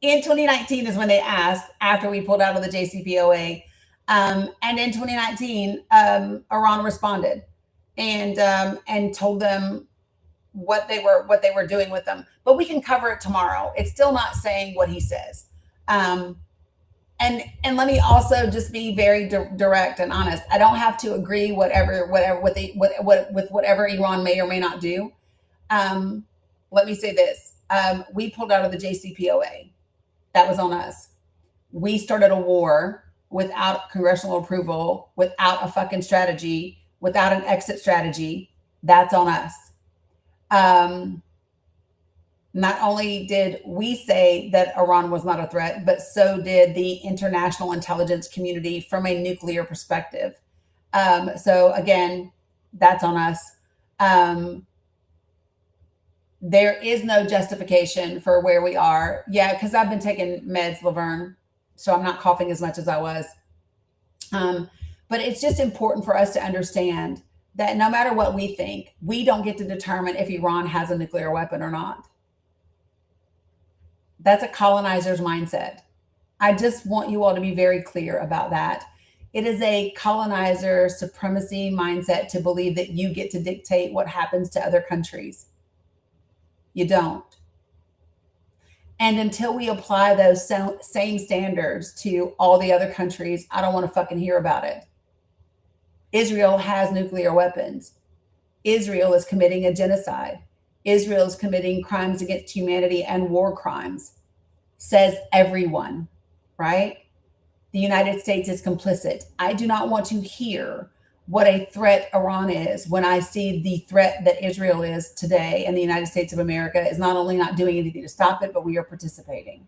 In 2019 is when they asked after we pulled out of the JCPOA. And in 2019, Iran responded and told them what they were doing with them. But we can cover it tomorrow. It's still not saying what he says. And let me also just be very direct and honest. I don't have to agree with whatever Iran may or may not do. Let me say this: we pulled out of the JCPOA. That was on us. We started a war without congressional approval, without a fucking strategy, without an exit strategy. That's on us. Not only did we say that Iran was not a threat, but so did the international intelligence community from a nuclear perspective. So again, that's on us. There is no justification for where we are. Yeah, because I've been taking meds, Laverne, so I'm not coughing as much as I was. But it's just important for us to understand that no matter what we think, we don't get to determine if Iran has a nuclear weapon or not. That's a colonizer's mindset. I just want you all to be very clear about that. It is a colonizer supremacy mindset to believe that you get to dictate what happens to other countries. You don't. And until we apply those same standards to all the other countries, I don't want to fucking hear about it. Israel has nuclear weapons. Israel is committing a genocide. Israel is committing crimes against humanity and war crimes, says everyone, right? The United States is complicit. I do not want to hear what a threat Iran is when I see the threat that Israel is today, and the United States of America is not only not doing anything to stop it, but we are participating.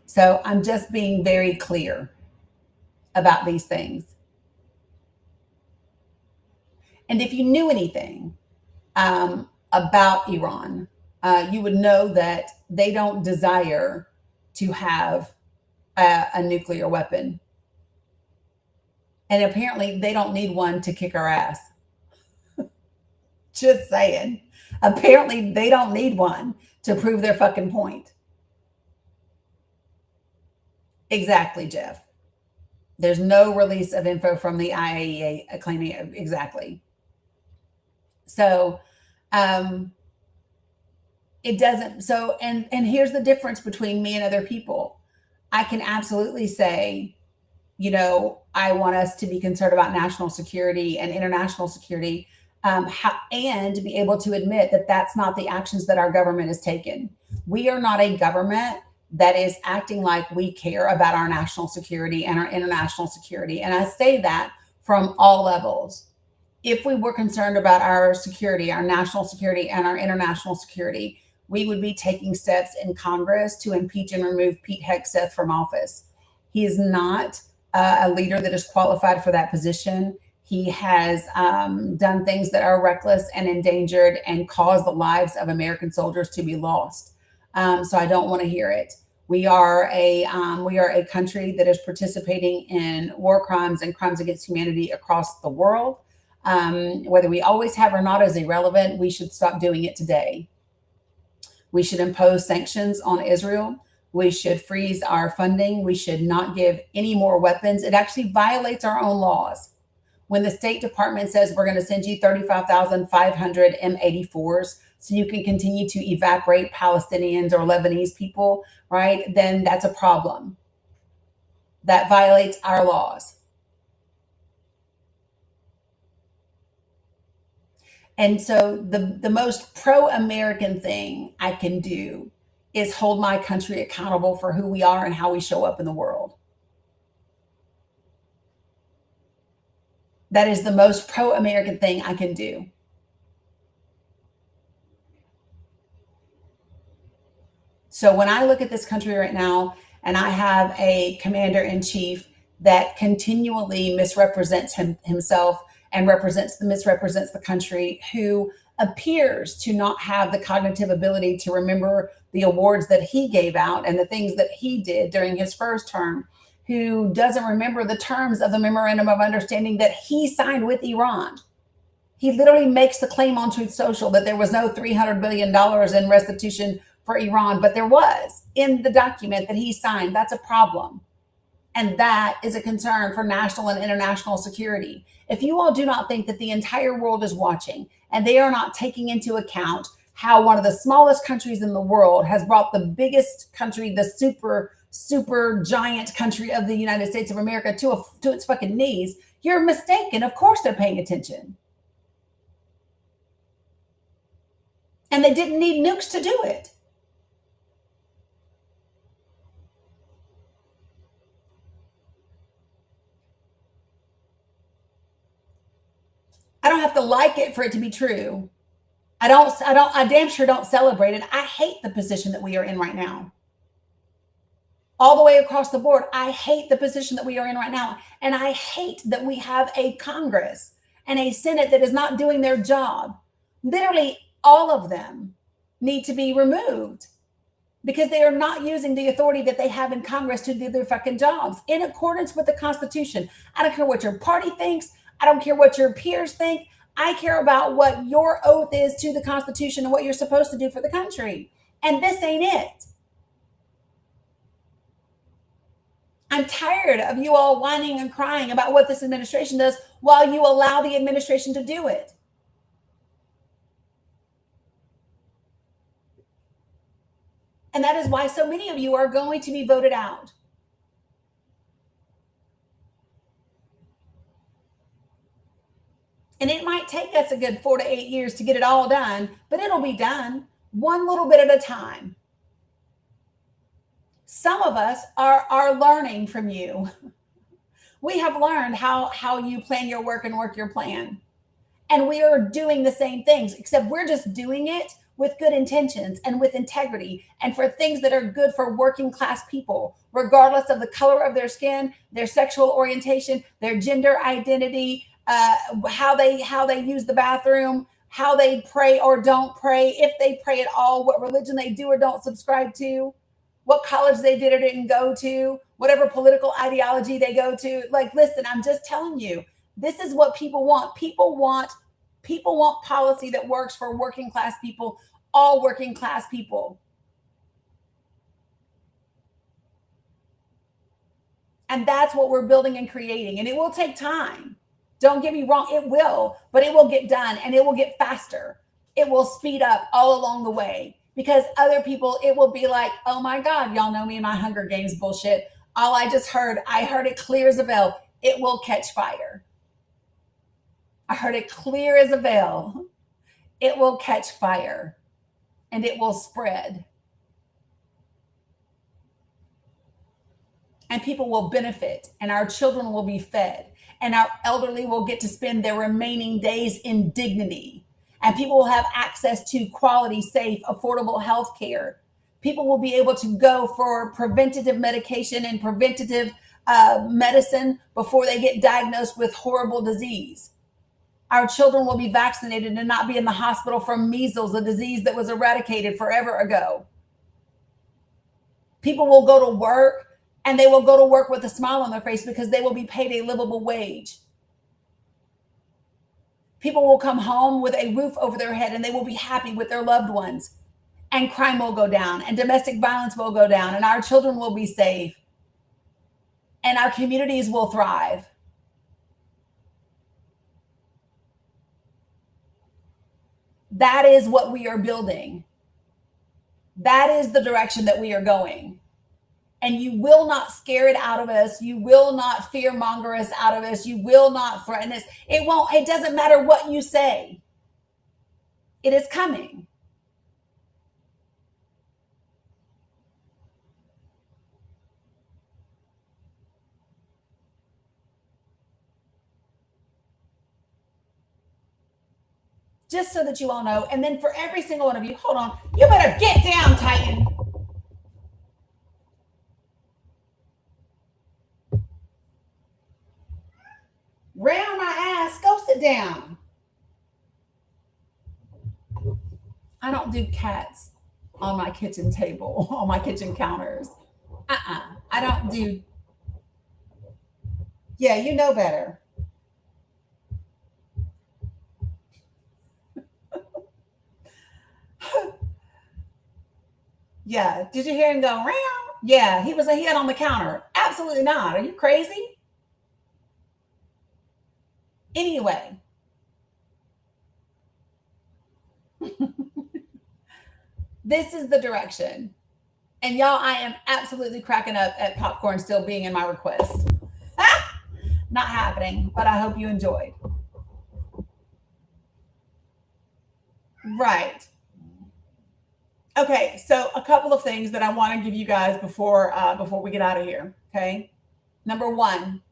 So I'm just being very clear about these things. And if you knew anything about Iran, you would know that they don't desire to have a nuclear weapon. And apparently they don't need one to kick our ass. Just saying. Apparently they don't need one to prove their fucking point. Exactly, Jeff. There's no release of info from the IAEA claiming it. Exactly. So it doesn't. So, and here's the difference between me and other people. I can absolutely say, you know, I want us to be concerned about national security and international security, and to be able to admit that that's not the actions that our government has taken. We are not a government that is acting like we care about our national security and our international security. And I say that from all levels. If we were concerned about our security, our national security and our international security, we would be taking steps in Congress to impeach and remove Pete Hegseth from office. He is not a leader that is qualified for that position. He has done things that are reckless and endangered and caused the lives of American soldiers to be lost. So I don't want to hear it. We are a country that is participating in war crimes and crimes against humanity across the world. Whether we always have or not is irrelevant. We should stop doing it today. We should impose sanctions on Israel. We should freeze our funding. We should not give any more weapons. It actually violates our own laws. When the State Department says we're going to send you 35,500 M84s so you can continue to evaporate Palestinians or Lebanese people, right, then that's a problem. That violates our laws. And so the most pro-American thing I can do is hold my country accountable for who we are and how we show up in the world. That is the most pro-American thing I can do. So when I look at this country right now, and I have a commander-in-chief that continually misrepresents himself and misrepresents the country, who appears to not have the cognitive ability to remember the awards that he gave out and the things that he did during his first term, who doesn't remember the terms of the memorandum of understanding that he signed with Iran. He literally makes the claim on Truth Social that there was no $300 billion in restitution for Iran, but there was in the document that he signed. That's a problem. And that is a concern for national and international security. If you all do not think that the entire world is watching and they are not taking into account how one of the smallest countries in the world has brought the biggest country, the super giant country of the United States of America to its fucking knees, you're mistaken. Of course they're paying attention. And they didn't need nukes to do it. I don't have to like it for it to be true. I damn sure don't celebrate it. I hate the position that we are in right now. All the way across the board, I hate the position that we are in right now. And I hate that we have a Congress and a Senate that is not doing their job. Literally, all of them need to be removed because they are not using the authority that they have in Congress to do their fucking jobs in accordance with the Constitution. I don't care what your party thinks. I don't care what your peers think. I care about what your oath is to the Constitution and what you're supposed to do for the country. And this ain't it. I'm tired of you all whining and crying about what this administration does while you allow the administration to do it. And that is why so many of you are going to be voted out. And it might take us a good 4 to 8 years to get it all done, but it'll be done one little bit at a time. Some of us are learning from you. We have learned how you plan your work and work your plan. And we are doing the same things, except we're just doing it with good intentions and with integrity and for things that are good for working class people, regardless of the color of their skin, their sexual orientation, their gender identity, how they use the bathroom, how they pray or don't pray, if they pray at all, what religion they do or don't subscribe to, what college they did or didn't go to, whatever political ideology they go to. Like, listen, I'm just telling you, this is what people want. People want policy that works for working class people, all working class people. And that's what we're building and creating. And it will take time. Don't get me wrong, it will, but it will get done and it will get faster. It will speed up all along the way because other people, it will be like, oh my God, y'all know me in my Hunger Games bullshit. All I heard it clear as a bell. It will catch fire. I heard it clear as a bell. It will catch fire and it will spread. And people will benefit and our children will be fed. And our elderly will get to spend their remaining days in dignity. And people will have access to quality, safe, affordable health care. People will be able to go for preventative medication and preventative medicine before they get diagnosed with horrible disease. Our children will be vaccinated and not be in the hospital from measles, a disease that was eradicated forever ago. People will go to work and they will go to work with a smile on their face because they will be paid a livable wage. People will come home with a roof over their head and they will be happy with their loved ones. And crime will go down and domestic violence will go down and our children will be safe and our communities will thrive. That is what we are building. That is the direction that we are going. And you will not scare it out of us. You will not fear monger us out of us. You will not threaten us. It doesn't matter what you say. It is coming. Just so that you all know. And then for every single one of you, hold on, you better get down, Titan. Round my ass, go sit down. I don't do cats on my kitchen table, on my kitchen counters. I don't do. Yeah, you know better. Yeah, did you hear him go round? Yeah, he was a hit on the counter. Absolutely not. Are you crazy? Anyway. This is the direction. And y'all, I am absolutely cracking up at popcorn still being in my request. Not happening, but I hope you enjoyed. Right. Okay, so a couple of things that I want to give you guys before we get out of here. Okay. Number one,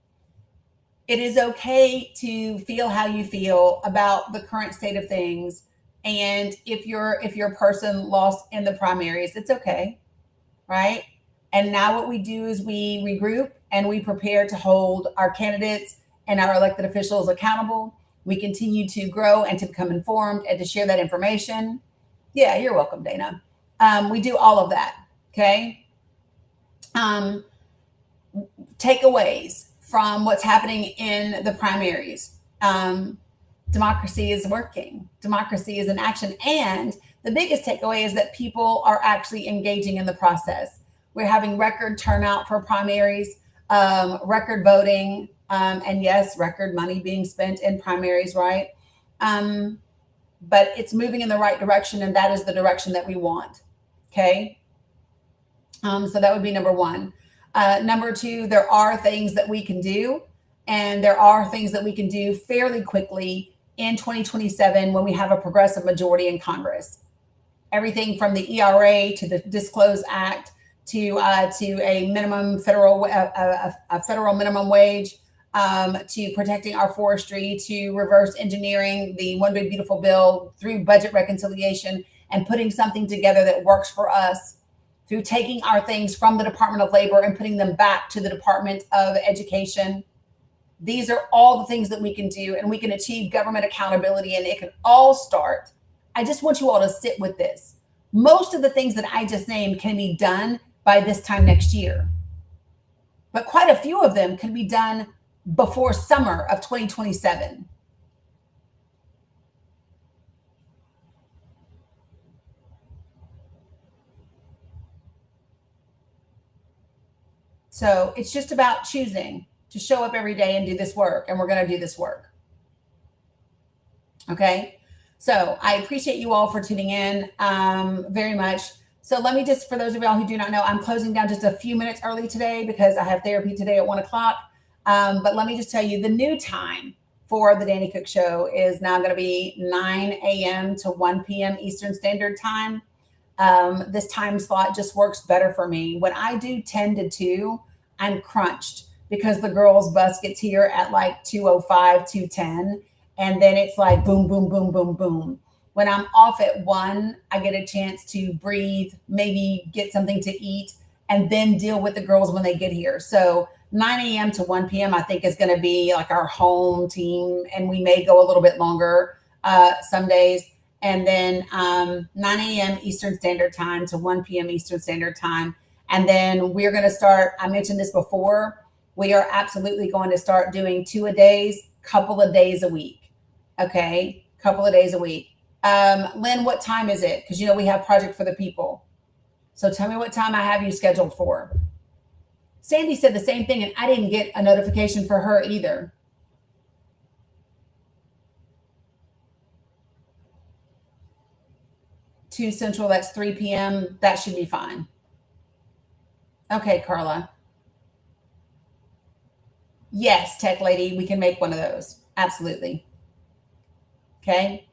it is okay to feel how you feel about the current state of things. And if your person lost in the primaries, it's okay. Right. And now what we do is we regroup and we prepare to hold our candidates and our elected officials accountable. We continue to grow and to become informed and to share that information. Yeah, you're welcome, Dana. We do all of that. Okay. Takeaways from what's happening in the primaries. Democracy is working. Democracy is in action. And the biggest takeaway is that people are actually engaging in the process. We're having record turnout for primaries, record voting, and yes, record money being spent in primaries, right? But it's moving in the right direction, and that is the direction that we want. Okay. So that would be number one. Number two, there are things that we can do, and there are things that we can do fairly quickly in 2027 when we have a progressive majority in Congress. Everything from the ERA to the Disclose Act to a minimum federal minimum wage, to protecting our forestry, to reverse engineering the One Big Beautiful Bill through budget reconciliation and putting something together that works for us, through taking our things from the Department of Labor and putting them back to the Department of Education. These are all the things that we can do, and we can achieve government accountability, and it can all start. I just want you all to sit with this. Most of the things that I just named can be done by this time next year, but quite a few of them can be done before summer of 2027. So it's just about choosing to show up every day and do this work. And we're going to do this work. Okay. So I appreciate you all for tuning in very much. So let me just, for those of y'all who do not know, I'm closing down just a few minutes early today because I have therapy today at 1 o'clock. But let me just tell you, the new time for the Dani Cook Show is now going to be 9 a.m. to 1 p.m. Eastern Standard Time. This time slot just works better for me. When I do 10 to 2, I'm crunched because the girls' bus gets here at like 2:05, 2:10. And then it's like boom, boom, boom, boom, boom. When I'm off at 1, I get a chance to breathe, maybe get something to eat, and then deal with the girls when they get here. So 9 a.m. to 1 p.m. I think is going to be like our home team. And we may go a little bit longer some days. And then 9 a.m. Eastern Standard Time to 1 p.m. Eastern Standard Time. And then we're going to start, I mentioned this before, we are absolutely going to start doing 2-a-days, couple of days a week. Okay. Couple of days a week. Lynn, what time is it? Because, we have Project for the People. So tell me what time I have you scheduled for. Sandy said the same thing, and I didn't get a notification for her either. 2 Central, that's 3 p.m. That should be fine. Okay, Carla. Yes, Tech Lady, we can make one of those. Absolutely. Okay.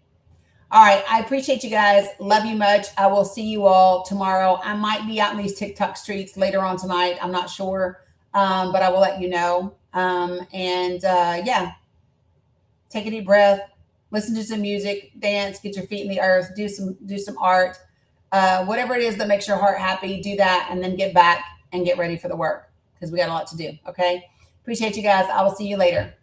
All right. I appreciate you guys. Love you much. I will see you all tomorrow. I might be out in these TikTok streets later on tonight. I'm not sure, but I will let you know. Yeah, take a deep breath, listen to some music, dance, get your feet in the earth, do some art, whatever it is that makes your heart happy, do that, and then get back and get ready for the work because we got a lot to do. Okay. Appreciate you guys. I will see you later.